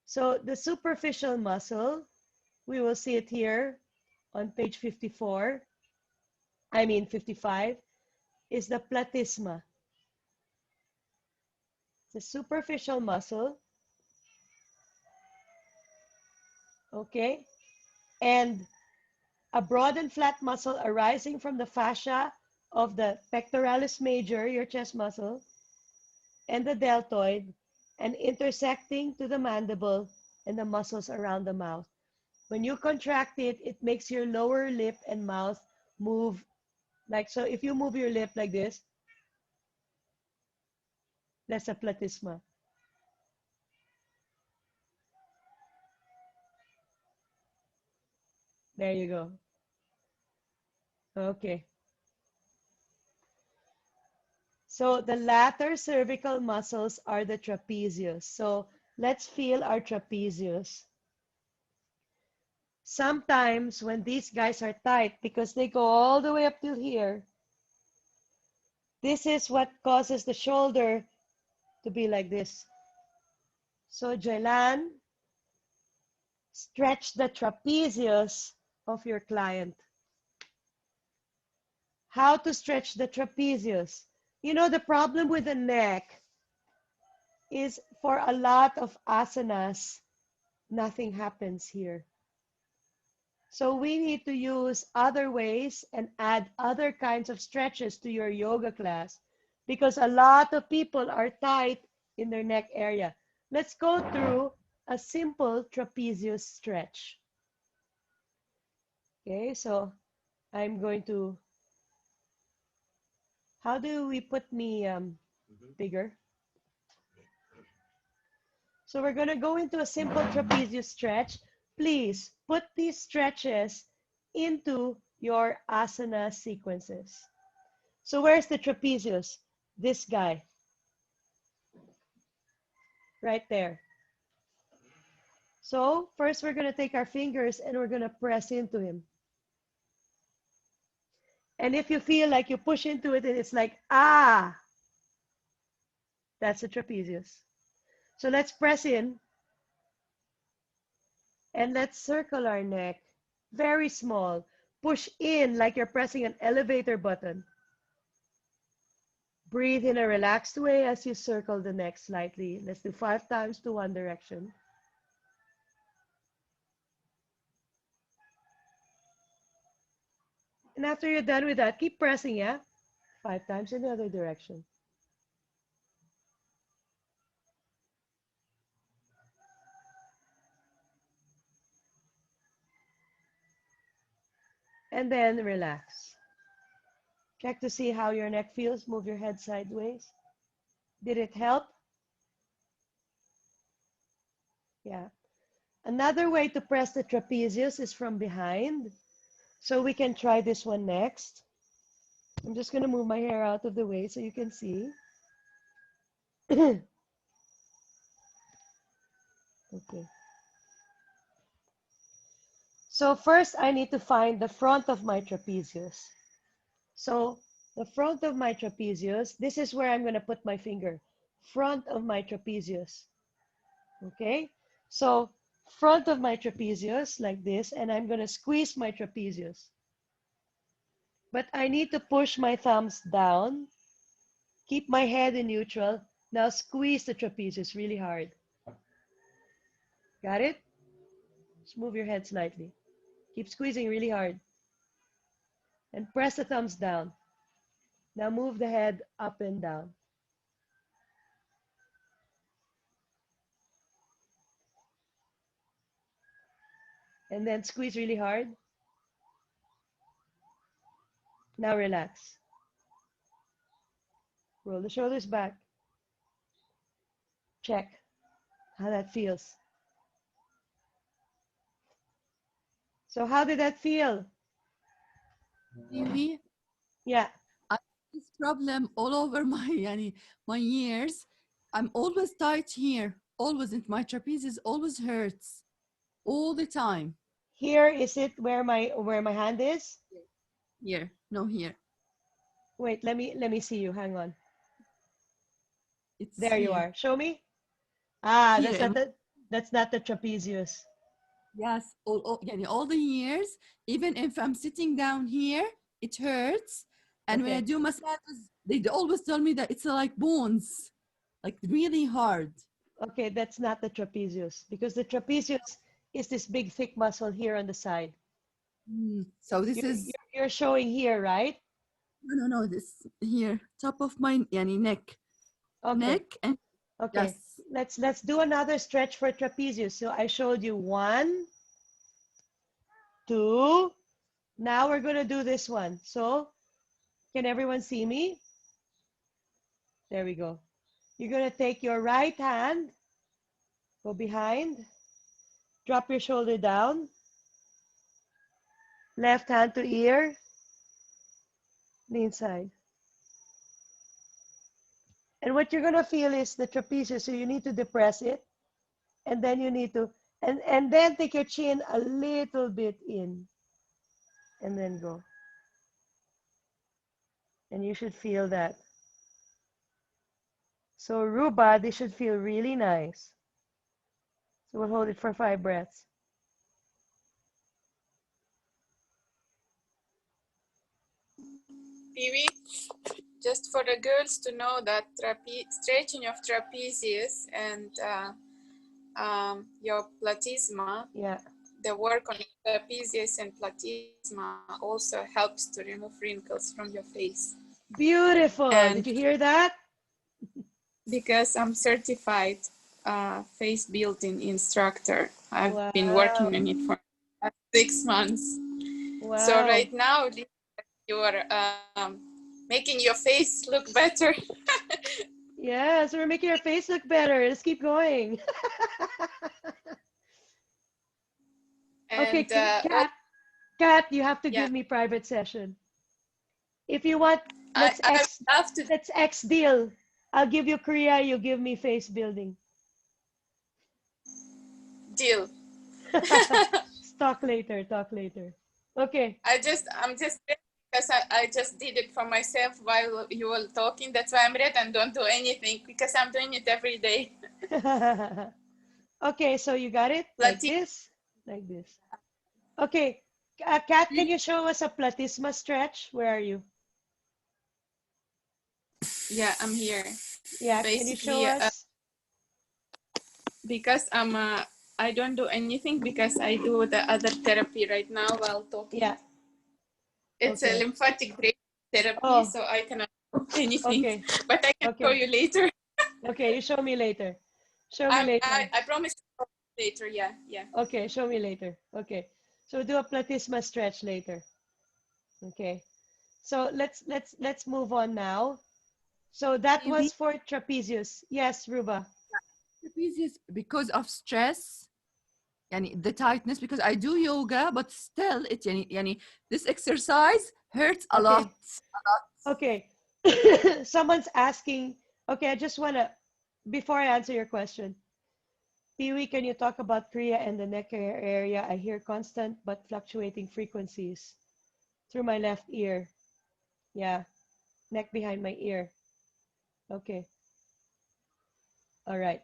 So the superficial muscle, we will see it here on page 54, I mean 55, is the platysma. It's a superficial muscle, okay? And a broad and flat muscle arising from the fascia of the pectoralis major, your chest muscle, and the deltoid, and intersecting to the mandible and the muscles around the mouth. When you contract it, it makes your lower lip and mouth move like so. If you move your lip like this, that's a platysma. There you go. Okay. So the lateral cervical muscles are the trapezius. So let's feel our trapezius. Sometimes when these guys are tight, because they go all the way up till here, this is what causes the shoulder to be like this. So Jailan, stretch the trapezius of your client. How to stretch the trapezius? You know, the problem with the neck is for a lot of asanas, nothing happens here. So we need to use other ways and add other kinds of stretches to your yoga class because a lot of people are tight in their neck area. Let's go through a simple trapezius stretch. Okay, so I'm going to, how do we put me bigger? So we're going to go into a simple trapezius stretch. Please put these stretches into your asana sequences. So where's the trapezius? This guy. Right there. So first we're going to take our fingers and we're going to press into him. And if you feel like you push into it and it's like, ah, that's the trapezius. So let's press in and let's circle our neck. Very small. Push in like you're pressing an elevator button. Breathe in a relaxed way as you circle the neck slightly. Let's do 5 times to one direction. And after you're done with that, keep pressing, yeah? 5 times in the other direction. And then relax. Check to see how your neck feels. Move your head sideways. Did it help? Yeah. Another way to press the trapezius is from behind. So we can try this one next. I'm just going to move my hair out of the way so you can see. Okay. So first I need to find the front of my trapezius. So the front of my trapezius, this is where I'm going to put my finger. Front of my trapezius. Okay? So front of my trapezius like this, and I'm going to squeeze my trapezius. But I need to push my thumbs down. Keep my head in neutral. Now squeeze the trapezius really hard. Got it? Just move your head slightly. Keep squeezing really hard. And press the thumbs down. Now move the head up and down. And then squeeze really hard. Now relax. Roll the shoulders back. Check how that feels. So how did that feel? Maybe Yeah. I have this problem all over my years. I'm always tight here. Always, and my trapezius always hurts all the time. Here, is it where my hand is? Here, no, here. Wait, let me see you. Hang on. It's there here. You are. Show me. Ah, Here, that's not the trapezius. Yes, all the years, even if I'm sitting down here, it hurts. And when I Okay. do massages, they always tell me that it's like bones, like really hard. Okay, that's not the trapezius because the trapezius is this big thick muscle here on the side. So this You're, is you're, you're showing here, right? no, this here, top of my neck, Okay. and Okay. yes. Let's do another stretch for trapezius. So I showed you 1, 2. Now we're going to do this one. So can everyone see me? There we go. You're going to take your right hand, go behind, drop your shoulder down, left hand to ear, the inside. And what you're going to feel is the trapezius. So you need to depress it. And then you need to, and then take your chin a little bit in. And then go. And you should feel that. So Ruba, this should feel really nice. So we'll hold it for 5 breaths. Pee-wee, just for the girls to know that stretching of trapezius and your platysma, Yeah. the work on trapezius and platysma also helps to remove wrinkles from your face. Beautiful. And did you hear that? Because I'm certified face building instructor, I've been Wow. working on it for 6 months. Wow. So right now you're making your face look better. Yeah, so we're making your face look better. Let's keep going. Okay, And Kat, you have to yeah, give me private session. If you want, I would love to. let's X deal. I'll give you Korea, you give me face building. Deal. Talk later. Okay. I'm just because I just did it for myself while you were talking. That's why I'm red and don't do anything because I'm doing it every day. Okay, so you got it like this, like this. Okay, Kat, can you show us a platysma stretch? Where are you? Yeah, I'm here. Yeah, basically, can you show us? Because I don't do anything because I do the other therapy right now while talking. Yeah. It's a lymphatic drainage therapy, so I cannot do anything. Okay. But I can show you later. Okay, you show me later. Show me later. I promise to show you later. Yeah. Okay, show me later. Okay, so we'll do a platysma stretch later. Okay, so let's move on now. So that was for trapezius. Yes, Ruba. Trapezius because of stress, yani the tightness, because I do yoga, but still yani this exercise hurts a lot. Okay. Someone's asking. Okay, I just want to, before I answer your question, Pee-wee, can you talk about Kriya and the neck area? I hear constant but fluctuating frequencies through my left ear. Yeah, neck behind my ear. Okay. All right.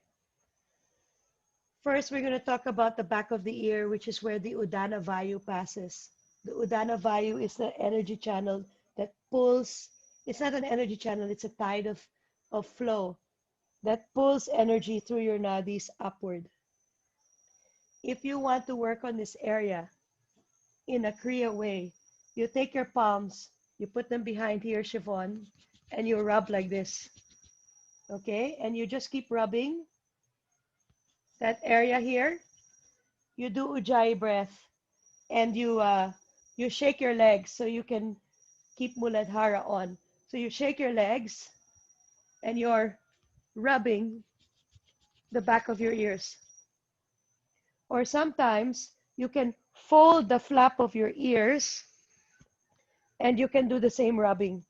First, we're going to talk about the back of the ear, which is where the Udana Vayu passes. The Udana Vayu is the energy channel that pulls. It's not an energy channel, it's a tide of flow that pulls energy through your nadis upward. If you want to work on this area in a Kriya way, you take your palms, you put them behind here, Siobhan, and you rub like this. Okay? And you just keep rubbing that area here. You do Ujjayi breath and you shake your legs so you can keep Muladhara on. So you shake your legs and you're rubbing the back of your ears. Or sometimes you can fold the flap of your ears and you can do the same rubbing.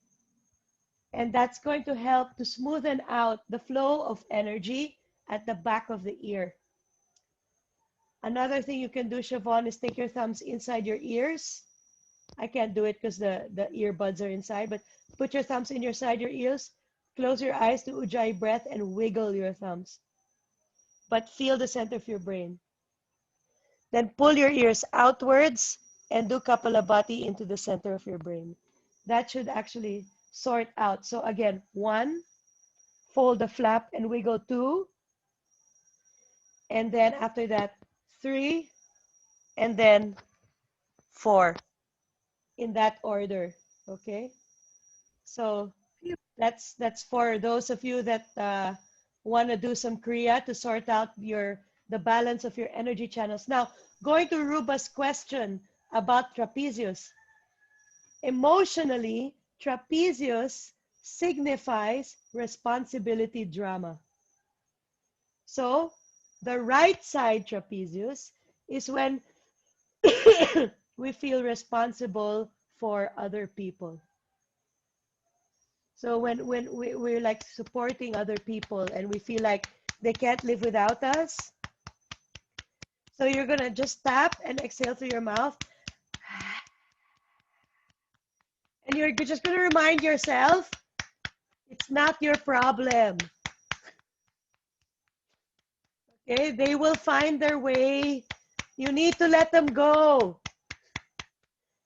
And that's going to help to smoothen out the flow of energy at the back of the ear. Another thing you can do, Siobhan, is take your thumbs inside your ears. I can't do it because the earbuds are inside, but put your thumbs inside your ears, close your eyes to Ujjayi breath and wiggle your thumbs. But feel the center of your brain. Then pull your ears outwards and do Kapalabhati into the center of your brain. That should actually sort out. So again, 1, fold the flap and wiggle 2. And then after that, 3, and then 4, in that order. Okay? So that's for those of you that want to do some Kriya to sort out the balance of your energy channels. Now, going to Ruba's question about trapezius. Emotionally, trapezius signifies responsibility drama. So, the right side trapezius is when we feel responsible for other people. So when we're like supporting other people and we feel like they can't live without us. So you're gonna just tap and exhale through your mouth. And you're just gonna remind yourself, it's not your problem. Okay, they will find their way. You need to let them go.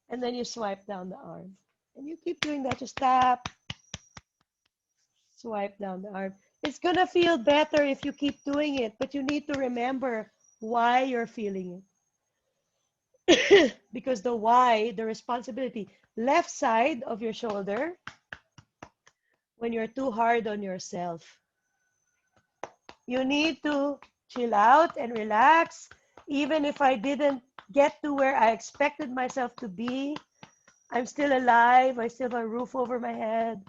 And then you swipe down the arm. And you keep doing that, just tap. Swipe down the arm. It's gonna feel better if you keep doing it, but you need to remember why you're feeling it. Because the why, the responsibility, left side of your shoulder, when you're too hard on yourself. You need to chill out and relax. Even if I didn't get to where I expected myself to be, I'm still alive. I still have a roof over my head.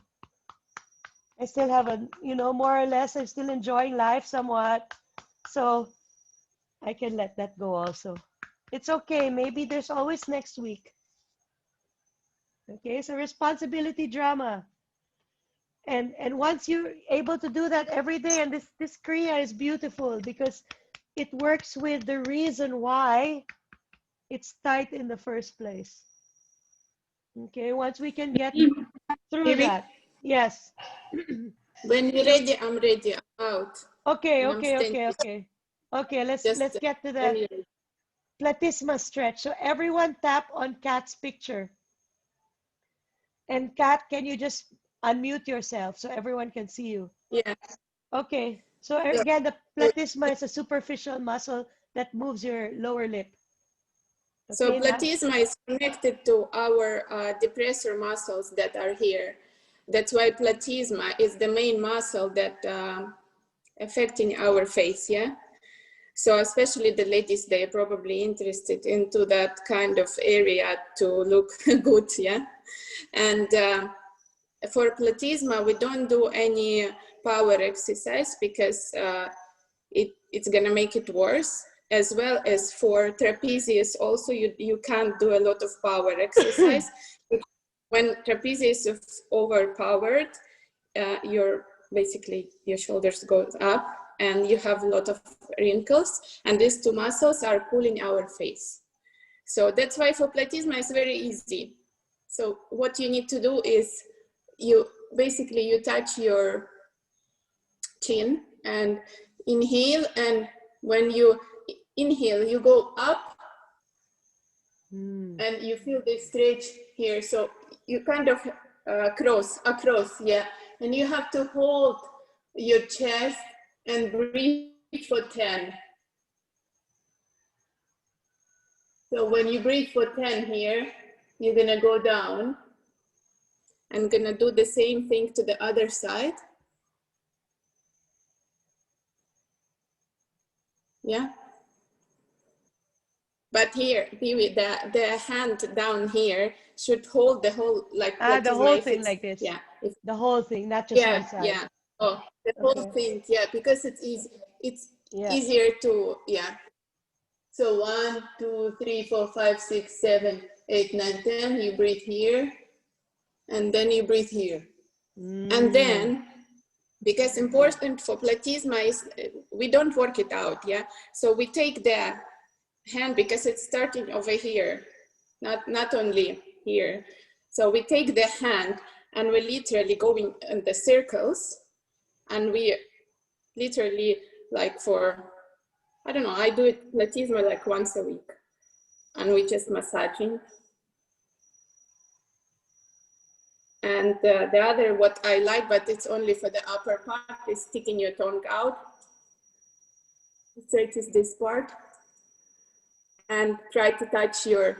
I still have a, more or less, I'm still enjoying life somewhat. So I can let that go also. It's okay. Maybe there's always next week. Okay, so responsibility drama. And once you're able to do that every day, and this Kriya is beautiful because it works with the reason why it's tight in the first place. Okay, once we can get through that. Yes. When you're ready, I'm ready. I'm out. Okay, And okay, let's get to the platysma stretch. So everyone tap on Kat's picture. And Kat, can you just unmute yourself so everyone can see you? Yeah. Okay, so again, the platysma is a superficial muscle that moves your lower lip. Okay, so platysma is connected to our depressor muscles that are here. That's why platysma is the main muscle that affecting our face, yeah? So especially the ladies, they're probably interested into that kind of area to look good, yeah? And for platysma, we don't do any power exercise because it's gonna make it worse. As well as for trapezius also, you can't do a lot of power exercise. When trapezius is overpowered, basically your shoulders go up and you have a lot of wrinkles, and these two muscles are pulling our face. So that's why for platysma it's very easy. So what you need to do is you touch your chin and inhale, and when you inhale you go up and you feel the stretch here. So you kind of across, yeah. And you have to hold your chest and breathe for 10. So when you breathe for 10 here, you're gonna go down. I'm gonna do the same thing to the other side. Yeah. But here, the hand down here should hold the whole, like the whole thing like this. Yeah. The whole thing, not just one side. Yeah. Oh, the whole thing, yeah, because it's easy. It's easier to, yeah. So 1, 2, 3, 4, 5, 6, 7, 8, 9, 10. You breathe here, and then you breathe here. And then, because important for platysma is we don't work it out, yeah. So we take the hand because it's starting over here, not only here. So we take the hand and we're literally going in the circles, and we literally, like for I don't know, I do it platysma like once a week, and we just massaging. And the other, what I like, but it's only for the upper part, is sticking your tongue out. So it is this part. And try to touch your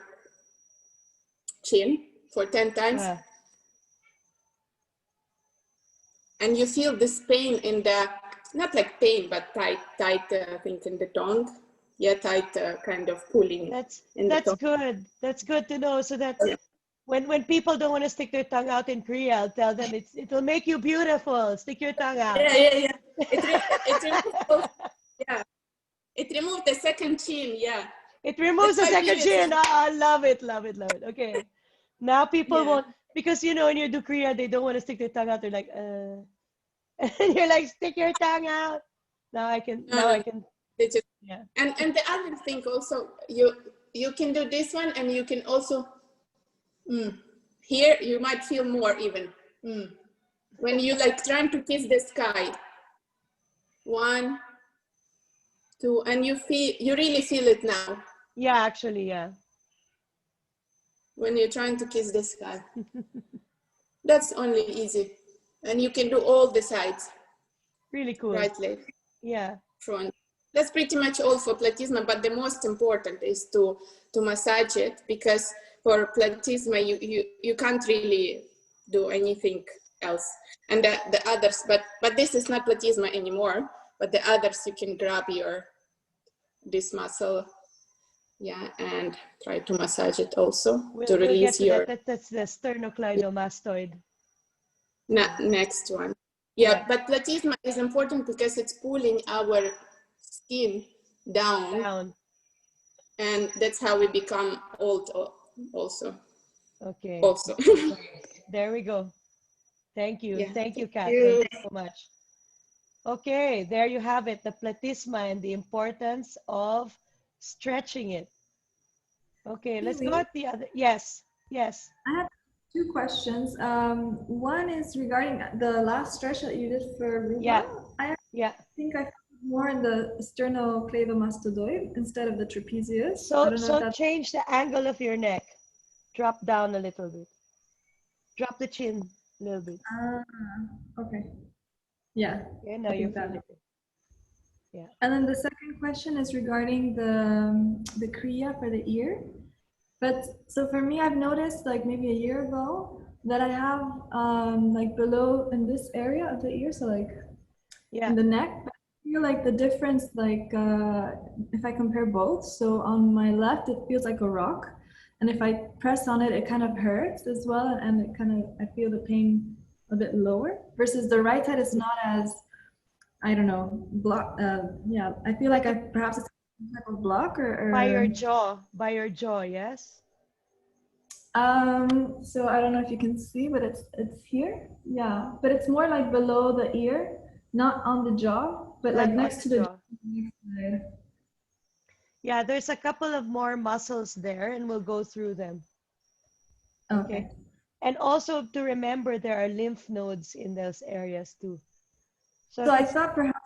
chin for 10 times. And you feel this pain in the, not like pain, but tight, I think, in the tongue. Yeah, tight kind of pulling. That's tongue. good. That's good to know. So that when people don't want to stick their tongue out in Korea, I'll tell them it'll make you beautiful. Stick your tongue out. Yeah. It removes the second chin. Yeah. It removes the second chin. I love it. Okay. Now people won't, because you know when you do Korea, they don't want to stick their tongue out. They're like, and you're like, stick your tongue out. Now I can. They just, and the other thing also, you can do this one, and you can also here you might feel more even when you like trying to kiss the sky. 1, 2, and you really feel it now. Yeah, actually, yeah. When you're trying to kiss the sky. That's only easy. And you can do all the sides. Really cool. Right leg. Yeah. Front. That's pretty much all for platysma, but the most important is to massage it, because for platysma, you can't really do anything else. And the others, but this is not platysma anymore, but the others you can grab this muscle. Yeah, and try to massage it also to release your. That's the sternocleidomastoid. Next one. Yeah, but platysma is important because it's pulling our skin down. And that's how we become old also. Okay. Also. There we go. Thank you. Yeah, thank you, Kat. you. Thank you so much. Okay, there you have it, the platysma and the importance of stretching it. Okay, let's go at the other. Yes. I have 2 questions. One is regarding the last stretch that you did for Ruba. I think I felt more in the sternocleidomastoid instead of the trapezius. So change the angle of your neck. Drop down a little bit. Drop the chin a little bit. Okay. Yeah. Yeah, now you feel it. Yeah. And then the second question is regarding the kriya for the ear. But so for me, I've noticed like maybe a year ago that I have like below in this area of the ear, so like in the neck, but I feel like the difference, like if I compare both, so on my left, it feels like a rock. And if I press on it, it kind of hurts as well. And it kind of, I feel the pain a bit lower versus the right side is not as, I don't know, block. Yeah, I feel like perhaps it's some type of block or by your jaw, yes. So I don't know if you can see, but it's here. Yeah, but it's more like below the ear, not on the jaw, but like next to the jaw. Yeah, there's a couple of more muscles there, and we'll go through them. Okay. And also to remember, there are lymph nodes in those areas too. So I thought perhaps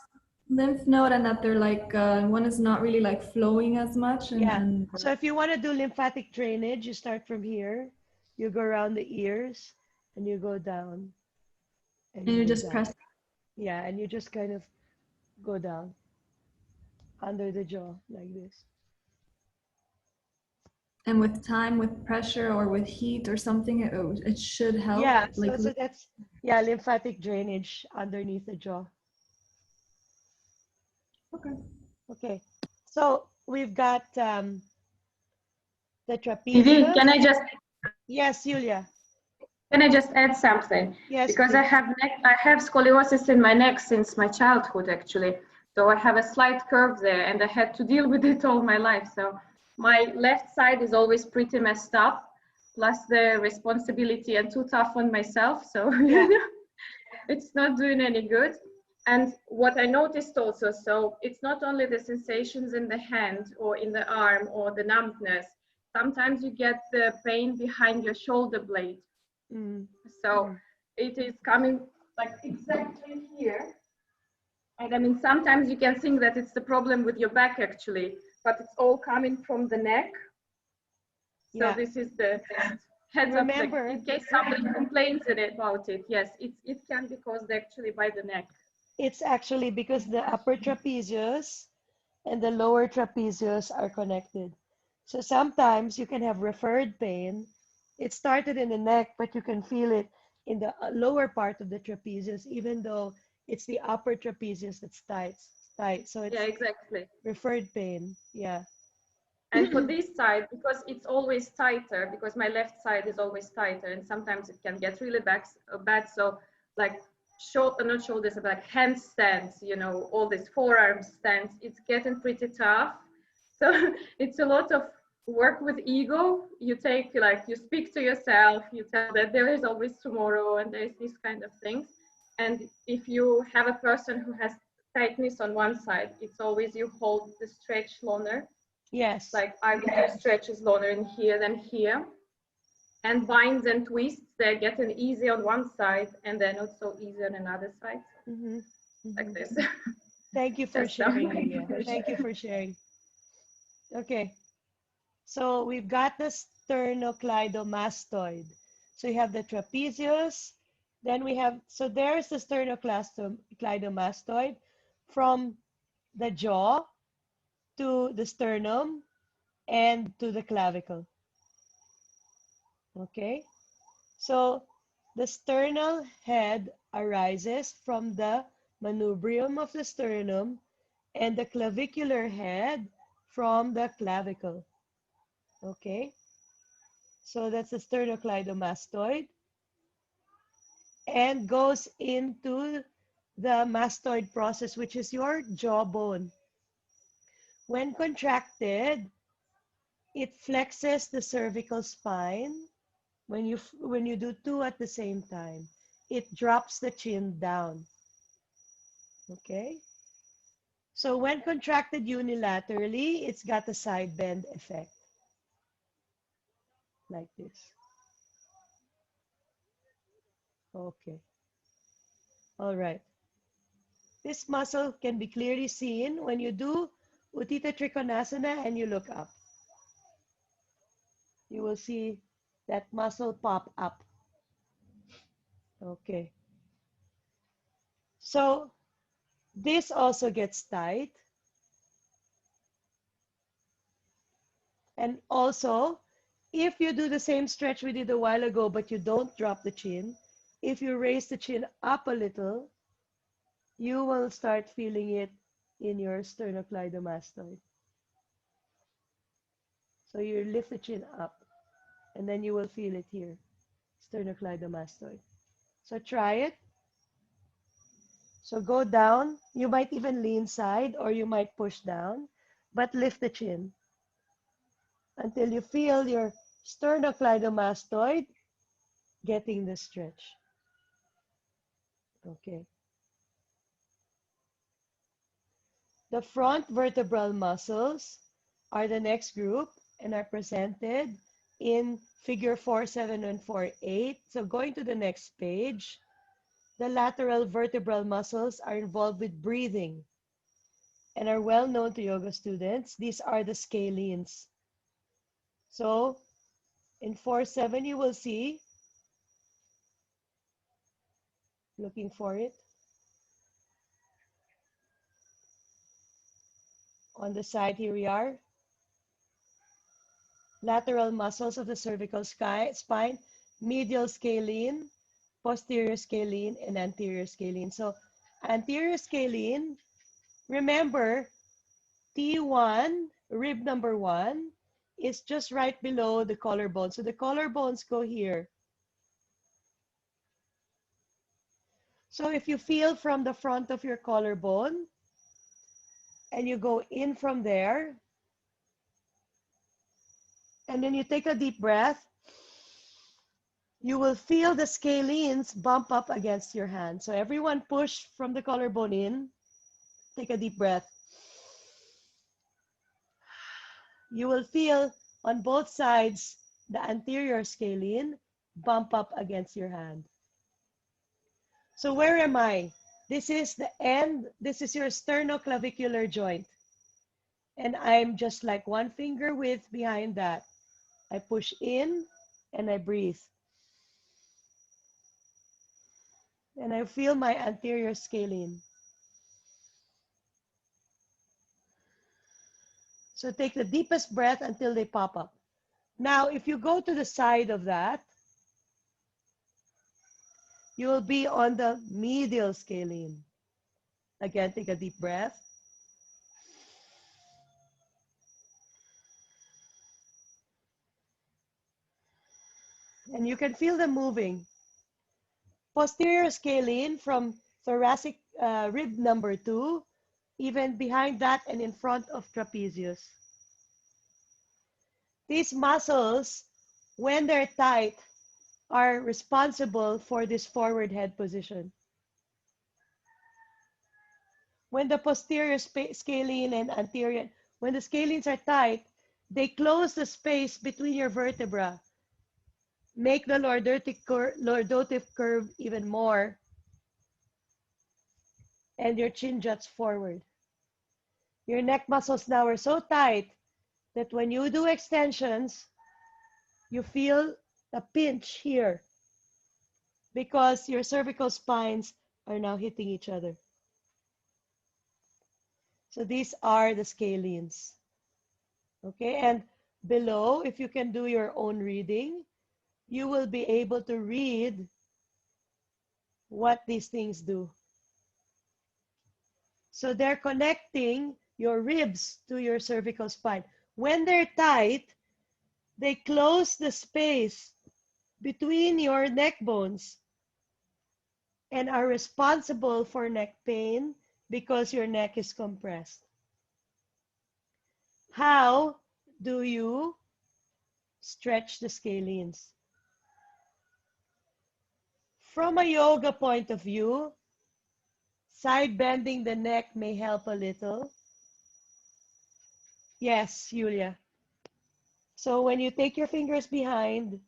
lymph node, and that they're like one is not really like flowing as much. And so if you want to do lymphatic drainage, you start from here, you go around the ears, and you go down. And you just press. Yeah, and you just kind of go down under the jaw like this. And with time, with pressure or with heat or something, it should help. Yeah, so that's lymphatic drainage underneath the jaw. Okay. So we've got the trapezius. Can I just? Yes, Julia. Can I just add something? Yes. Because I have scoliosis in my neck since my childhood, actually. So I have a slight curve there, and I had to deal with it all my life. So my left side is always pretty messed up, plus the responsibility and too tough on myself. So it's not doing any good. And what I noticed also, so it's not only the sensations in the hand or in the arm or the numbness. Sometimes you get the pain behind your shoulder blade. So it is coming like exactly here. And I mean, sometimes you can think that it's the problem with your back actually, but it's all coming from the neck. So Yeah. this is the heads Remember, up, like, in case somebody complains about it. Yes, it can be caused actually by the neck. it's actually because the upper trapezius and the lower trapezius are connected. So sometimes you can have referred pain. It started in the neck, but you can feel it in the lower part of the trapezius, even though it's the upper trapezius that's tight. So it's Yeah, exactly. referred pain. Yeah. And for this side, because it's always tighter, because my left side is always tighter, and sometimes it can get really bad. So like not shoulders, but like handstands, you know, all these forearm stands, it's getting pretty tough. So it's a lot of work with ego. You take, like, you speak to yourself, you tell that there is always tomorrow and there's these kind of things. And if you have a person who has tightness on one side, it's always you hold the stretch longer. Yes. Like I would do stretches longer in here than here. And binds and twists, they're getting easy on one side and they're not so easy on another side. Like this. Thank you for sharing, Lilia. Thank you for sharing. Okay. So we've got the sternocleidomastoid. So you have the trapezius. Then we have, so there's the sternocleidomastoid from the jaw to the sternum and to the clavicle. Okay. So the sternal head arises from the manubrium of the sternum and the clavicular head from the clavicle. Okay. So that's the sternocleidomastoid and goes into the mastoid process, which is your jawbone. When contracted, it flexes the cervical spine. When you do two at the same time, it drops the chin down. Okay? So when contracted unilaterally, it's got a side bend effect. Like this. Okay. All right. This muscle can be clearly seen when you do Utthita Trikonasana and you look up. You will see that muscle pop up. Okay. So this also gets tight. And also, if you do the same stretch we did a while ago, but you don't drop the chin, if you raise the chin up a little, you will start feeling it in your sternocleidomastoid. So you lift the chin up, and then you will feel it here, sternocleidomastoid. So try it. So go down. You might even lean side, or you might push down, but lift the chin until you feel your sternocleidomastoid getting the stretch. Okay. The front vertebral muscles are the next group and are presented in figure 4.7 and 4.8. So going to the next page, the lateral vertebral muscles are involved with breathing and are well known to yoga students. These are the scalenes. So in 4.7, you will see, looking for it, on the side, here we are. Lateral muscles of the cervical spine, medial scalene, posterior scalene, and anterior scalene. So anterior scalene, remember, T1, rib number 1, is just right below the collarbone. So the collarbones go here. So if you feel from the front of your collarbone, and you go in from there, and then you take a deep breath, you will feel the scalenes bump up against your hand. So everyone push from the collarbone in. Take a deep breath. You will feel on both sides the anterior scalene bump up against your hand. So where am I? This is the end. This is your sternoclavicular joint. And I'm just like one finger width behind that. I push in and I breathe. And I feel my anterior scalene. So take the deepest breath until they pop up. Now, if you go to the side of that, you will be on the medial scalene. Again, take a deep breath. And you can feel them moving. Posterior scalene from thoracic rib number 2, even behind that and in front of trapezius. These muscles, when they're tight, are responsible for this forward head position. When the posterior scalene and anterior, when the scalenes are tight, they close the space between your vertebra, make the lordotic curve even more, and your chin juts forward. Your neck muscles now are so tight that when you do extensions, you feel a pinch here because your cervical spines are now hitting each other. So these are the scalenes. Okay, and below, if you can do your own reading, you will be able to read what these things do. So they're connecting your ribs to your cervical spine. When they're tight, they close the space between your neck bones and are responsible for neck pain because your neck is compressed. How do you stretch the scalenes? From a yoga point of view, side bending the neck may help a little. Yes, Julia. So when you take your fingers behind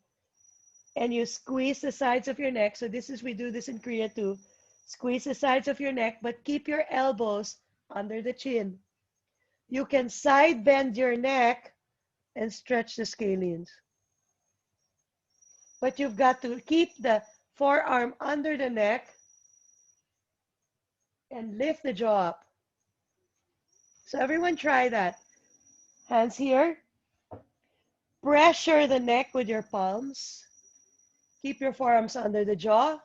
and you squeeze the sides of your neck, so this is, we do this in Korea too, squeeze the sides of your neck, but keep your elbows under the chin. You can side bend your neck and stretch the scalenes. But you've got to keep the forearm under the neck and lift the jaw up. So everyone try that. Hands here. Pressure the neck with your palms. Keep your forearms under the jaw.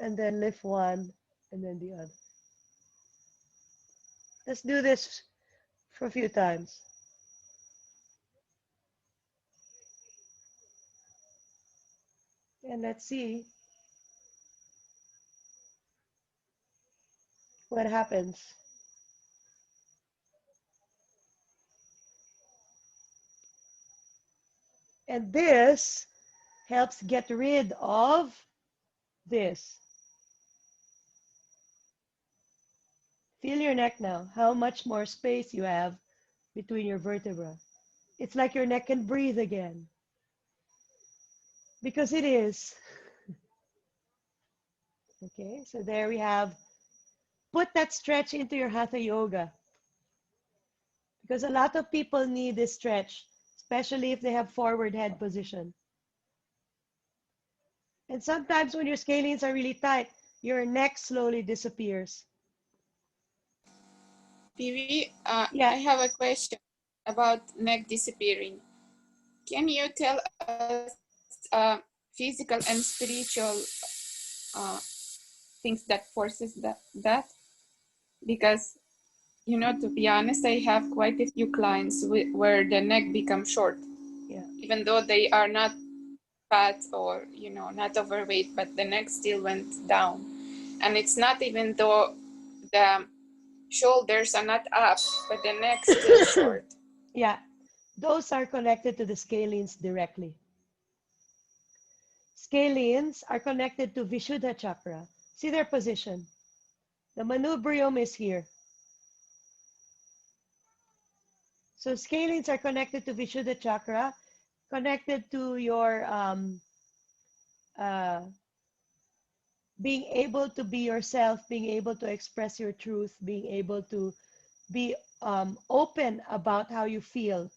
And then lift one and then the other. Let's do this for a few times. And let's see what happens. And this helps get rid of this. Feel your neck now, how much more space you have between your vertebrae. It's like your neck can breathe again. Because it is. Okay, so there we have. Put that stretch into your Hatha Yoga. Because a lot of people need this stretch, especially if they have forward head position. And sometimes when your scalenes are really tight, your neck slowly disappears. PV, Yeah. I have a question about neck disappearing. Can you tell us physical and spiritual things that forces that? Because, you know, to be honest, I have quite a few clients where the neck becomes short. Yeah. Even though they are not fat or, you know, not overweight, but the neck still went down. And it's not even though the shoulders are not up, but the neck's still short. Yeah, those are connected to the scalenes directly. Scalenes are connected to Vishuddha chakra. See their position. The manubrium is here. So scalenes are connected to Vishuddha chakra, connected to your being able to be yourself, being able to express your truth, being able to be open about how you feel.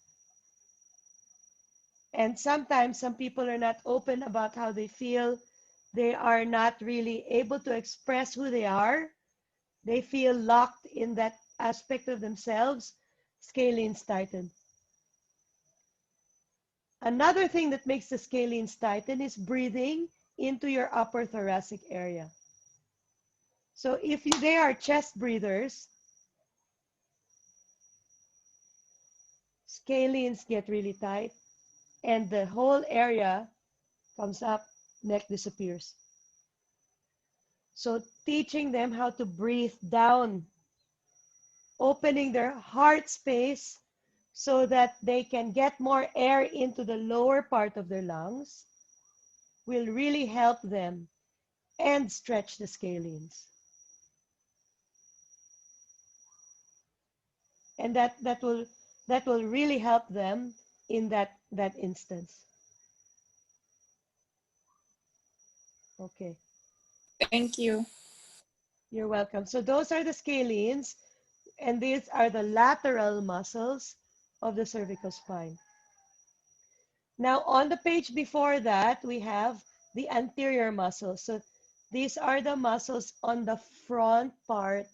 And sometimes some people are not open about how they feel. They are not really able to express who they are. They feel locked in that aspect of themselves. Scalenes tighten. Another thing that makes the scalenes tighten is breathing into your upper thoracic area. So if they are chest breathers, scalenes get really tight and the whole area comes up, neck disappears. So teaching them how to breathe down, opening their heart space so that they can get more air into the lower part of their lungs will really help them and stretch the scalenes. And that will really help them in that instance. Okay. Thank you. You're welcome. So those are the scalenes, and these are the lateral muscles of the cervical spine. Now on the page before that, we have the anterior muscles. So these are the muscles on the front part,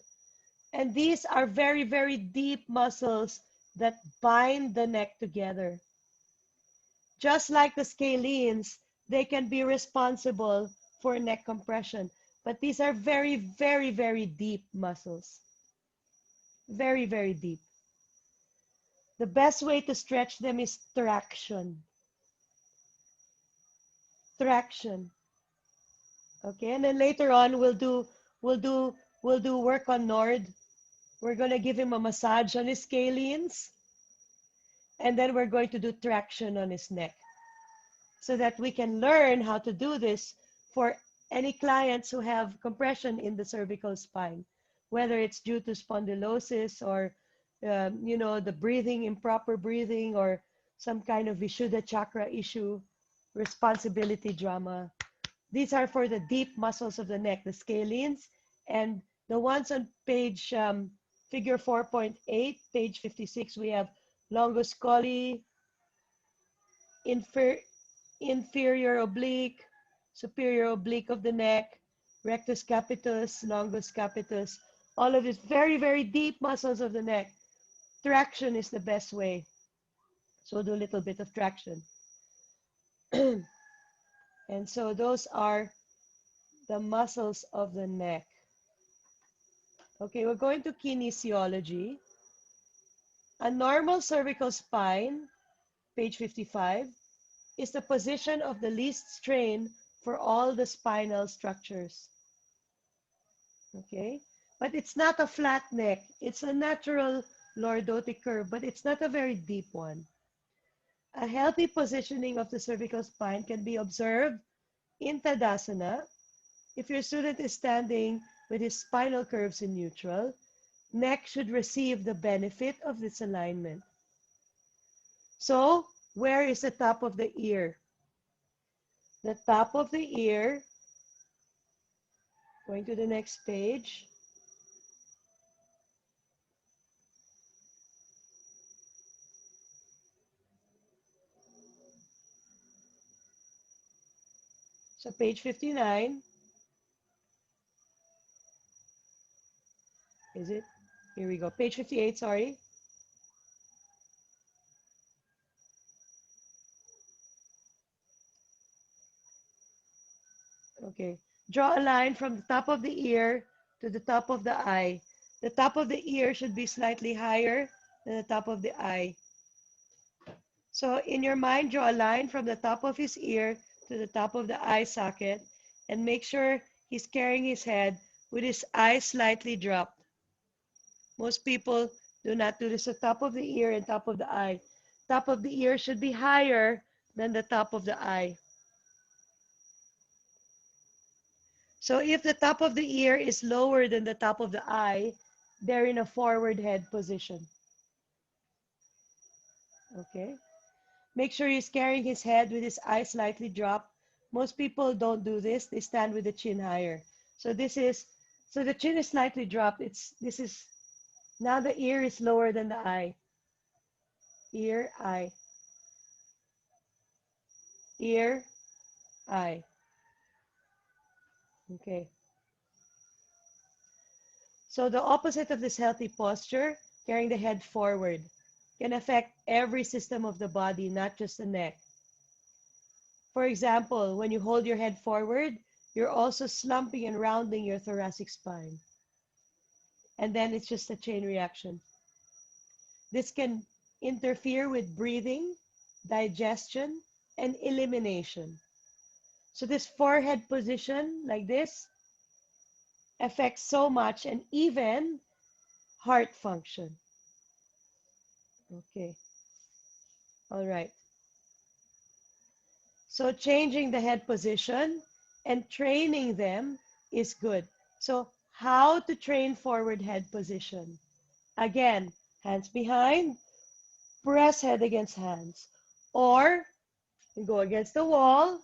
and these are very, very deep muscles that bind the neck together. Just like the scalenes, they can be responsible for neck compression, but these are very, very, very deep muscles. Very, very deep. The best way to stretch them is traction. Traction. Okay, and then later on we'll do work on Nord. We're gonna give him a massage on his scalenes, and then we're going to do traction on his neck, so that we can learn how to do this for any clients who have compression in the cervical spine, whether it's due to spondylosis or you know, the breathing, improper breathing, or some kind of Vishuddha chakra issue, responsibility drama. These are for the deep muscles of the neck, the scalenes, and the ones on page figure 4.8, page 56, we have longus colli, inferior oblique, superior oblique of the neck, rectus capitis, longus capitis, all of these very, very deep muscles of the neck. Traction is the best way. So do a little bit of traction. And so those are the muscles of the neck. Okay, we're going to kinesiology. A normal cervical spine, page 55, is the position of the least strain for all the spinal structures. Okay, but it's not a flat neck. It's a natural lordotic curve, but it's not a very deep one. A healthy positioning of the cervical spine can be observed in Tadasana. If your student is standing with his spinal curves in neutral, neck should receive the benefit of this alignment. So, where is the top of the ear? The top of the ear, going to the next page. So page 59. Is it? Here we go. Page 58, sorry. Okay. Draw a line from the top of the ear to the top of the eye. The top of the ear should be slightly higher than the top of the eye. So in your mind, draw a line from the top of his ear to the top of the eye socket and make sure he's carrying his head with his eyes slightly dropped. Most people do not do this. So top of the ear and top of the eye. Top of the ear should be higher than the top of the eye. So if the top of the ear is lower than the top of the eye, they're in a forward head position. Okay. Make sure he's carrying his head with his eyes slightly dropped. Most people don't do this. They stand with the chin higher. So the chin is slightly dropped. Now the ear is lower than the eye. Ear, eye. Ear, eye. Okay. So the opposite of this healthy posture, carrying the head forward, can affect every system of the body, not just the neck. For example, when you hold your head forward, you're also slumping and rounding your thoracic spine. And then it's just a chain reaction. This can interfere with breathing, digestion, and elimination. So this forehead position like this affects so much, and even heart function. Okay. All right. So changing the head position and training them is good. So how to train forward head position? Again, hands behind, press head against hands, or go against the wall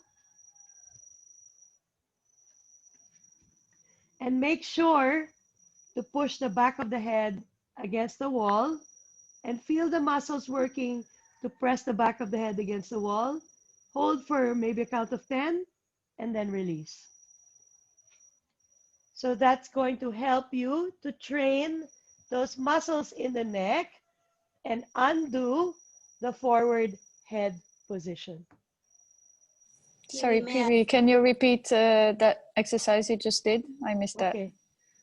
and make sure to push the back of the head against the wall and feel the muscles working to press the back of the head against the wall. Hold for maybe a count of 10 and then release. So that's going to help you to train those muscles in the neck and undo the forward head position. Sorry, May I- PV, can you repeat that exercise you just did? I missed that. Okay.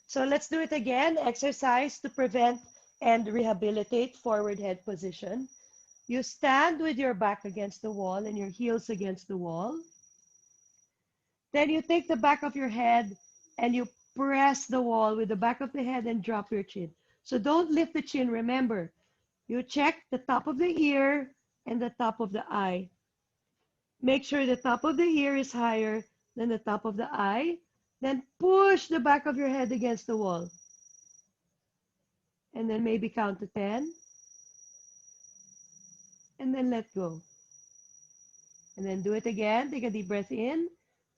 So let's do it again. Exercise to prevent and rehabilitate forward head position. You stand with your back against the wall and your heels against the wall. Then you take the back of your head and you press the wall with the back of the head and drop your chin. So don't lift the chin. Remember, you check the top of the ear and the top of the eye. Make sure the top of the ear is higher than the top of the eye. Then push the back of your head against the wall. And then maybe count to 10. And then let go. And then do it again. Take a deep breath in.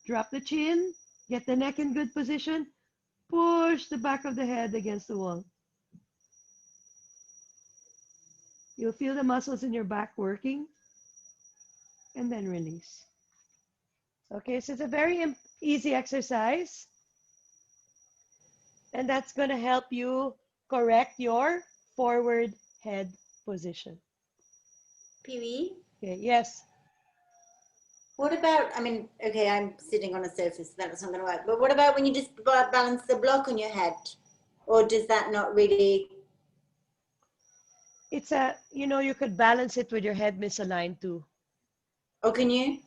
Drop the chin. Get the neck in good position. Push the back of the head against the wall. You'll feel the muscles in your back working. And then release. Okay, so it's a very easy exercise. And that's going to help you correct your forward head position. Pee-wee? Okay, yes. What about, I mean, okay, I'm sitting on a sofa, so that's not going to work. But what about when you just balance the block on your head? Or does that not really? It's you could balance it with your head misaligned too. Oh, can you?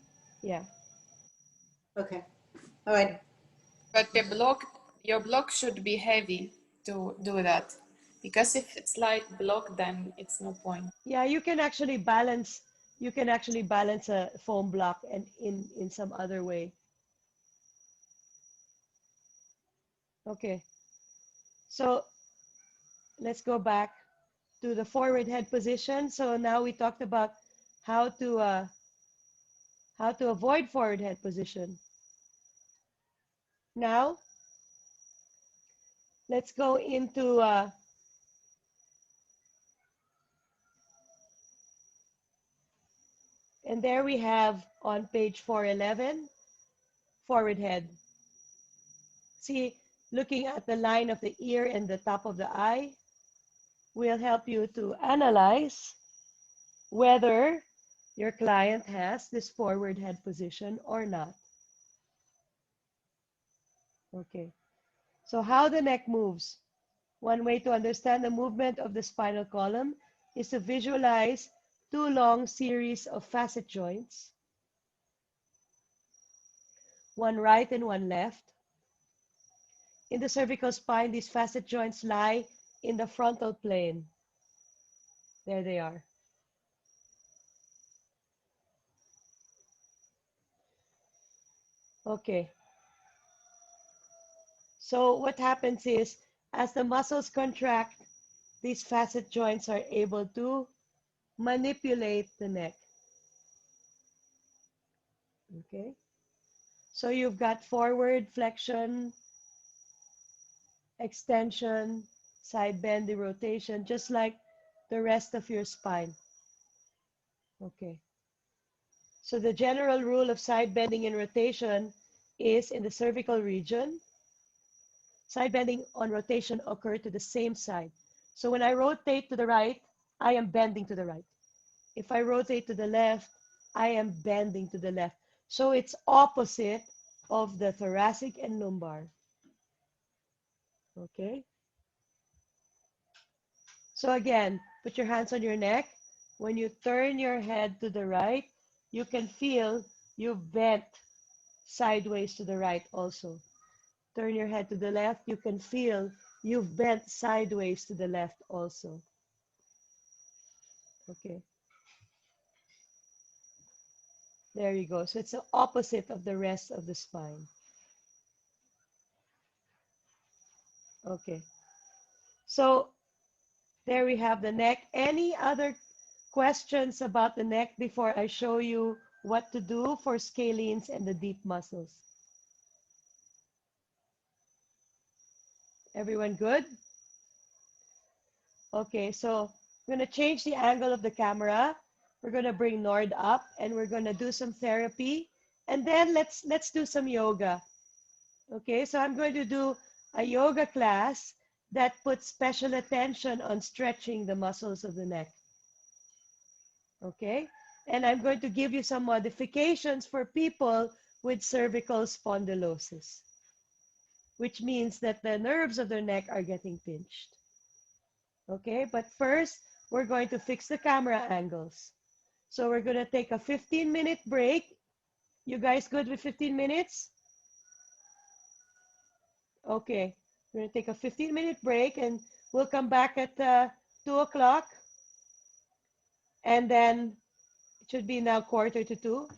Yeah. Okay. All right. But your block should be heavy to do that. Because if it's light block, then it's no point. Yeah, you can actually balance a foam block and in some other way. Okay. So let's go back to the forward head position. So now we talked about how to avoid forward head position. Now let's go into and there we have on page 411 forward head. See, looking at the line of the ear and the top of the eye will help you to analyze whether your client has this forward head position or not. Okay, so how the neck moves. One way to understand the movement of the spinal column is to visualize two long series of facet joints, one right and one left. In the cervical spine, these facet joints lie in the frontal plane. There they are. Okay. So what happens is, as the muscles contract, these facet joints are able to manipulate the neck. Okay. So you've got forward flexion, extension, side bending, rotation, just like the rest of your spine. Okay. So the general rule of side bending and rotation is in the cervical region. Side bending on rotation occur to the same side. So when I rotate to the right, I am bending to the right. If I rotate to the left, I am bending to the left. So it's opposite of the thoracic and lumbar. Okay. So again, put your hands on your neck. When you turn your head to the right, you can feel you've bent sideways to the right also. Turn your head to the left, you can feel you've bent sideways to the left also. Okay. There you go. So it's the opposite of the rest of the spine. Okay. So there we have the neck. Any other questions about the neck before I show you what to do for scalenes and the deep muscles? Everyone good? Okay, so I'm going to change the angle of the camera. We're going to bring Nord up and we're going to do some therapy. And then let's do some yoga. Okay, so I'm going to do a yoga class that puts special attention on stretching the muscles of the neck. Okay, and I'm going to give you some modifications for people with cervical spondylosis, which means that the nerves of their neck are getting pinched. Okay, but first we're going to fix the camera angles. So we're going to take a 15-minute break. You guys good with 15 minutes? Okay, we're going to take a 15-minute break and we'll come back at 2 o'clock. And then it should be now 1:45.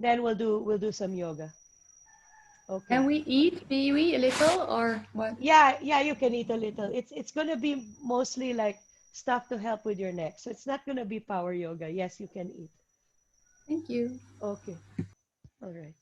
Then we'll do some yoga. Okay. Can we eat, Pee-wee, a little or what? Yeah, you can eat a little. It's going to be mostly like stuff to help with your neck. So it's not going to be power yoga. Yes, you can eat. Thank you. Okay. All right.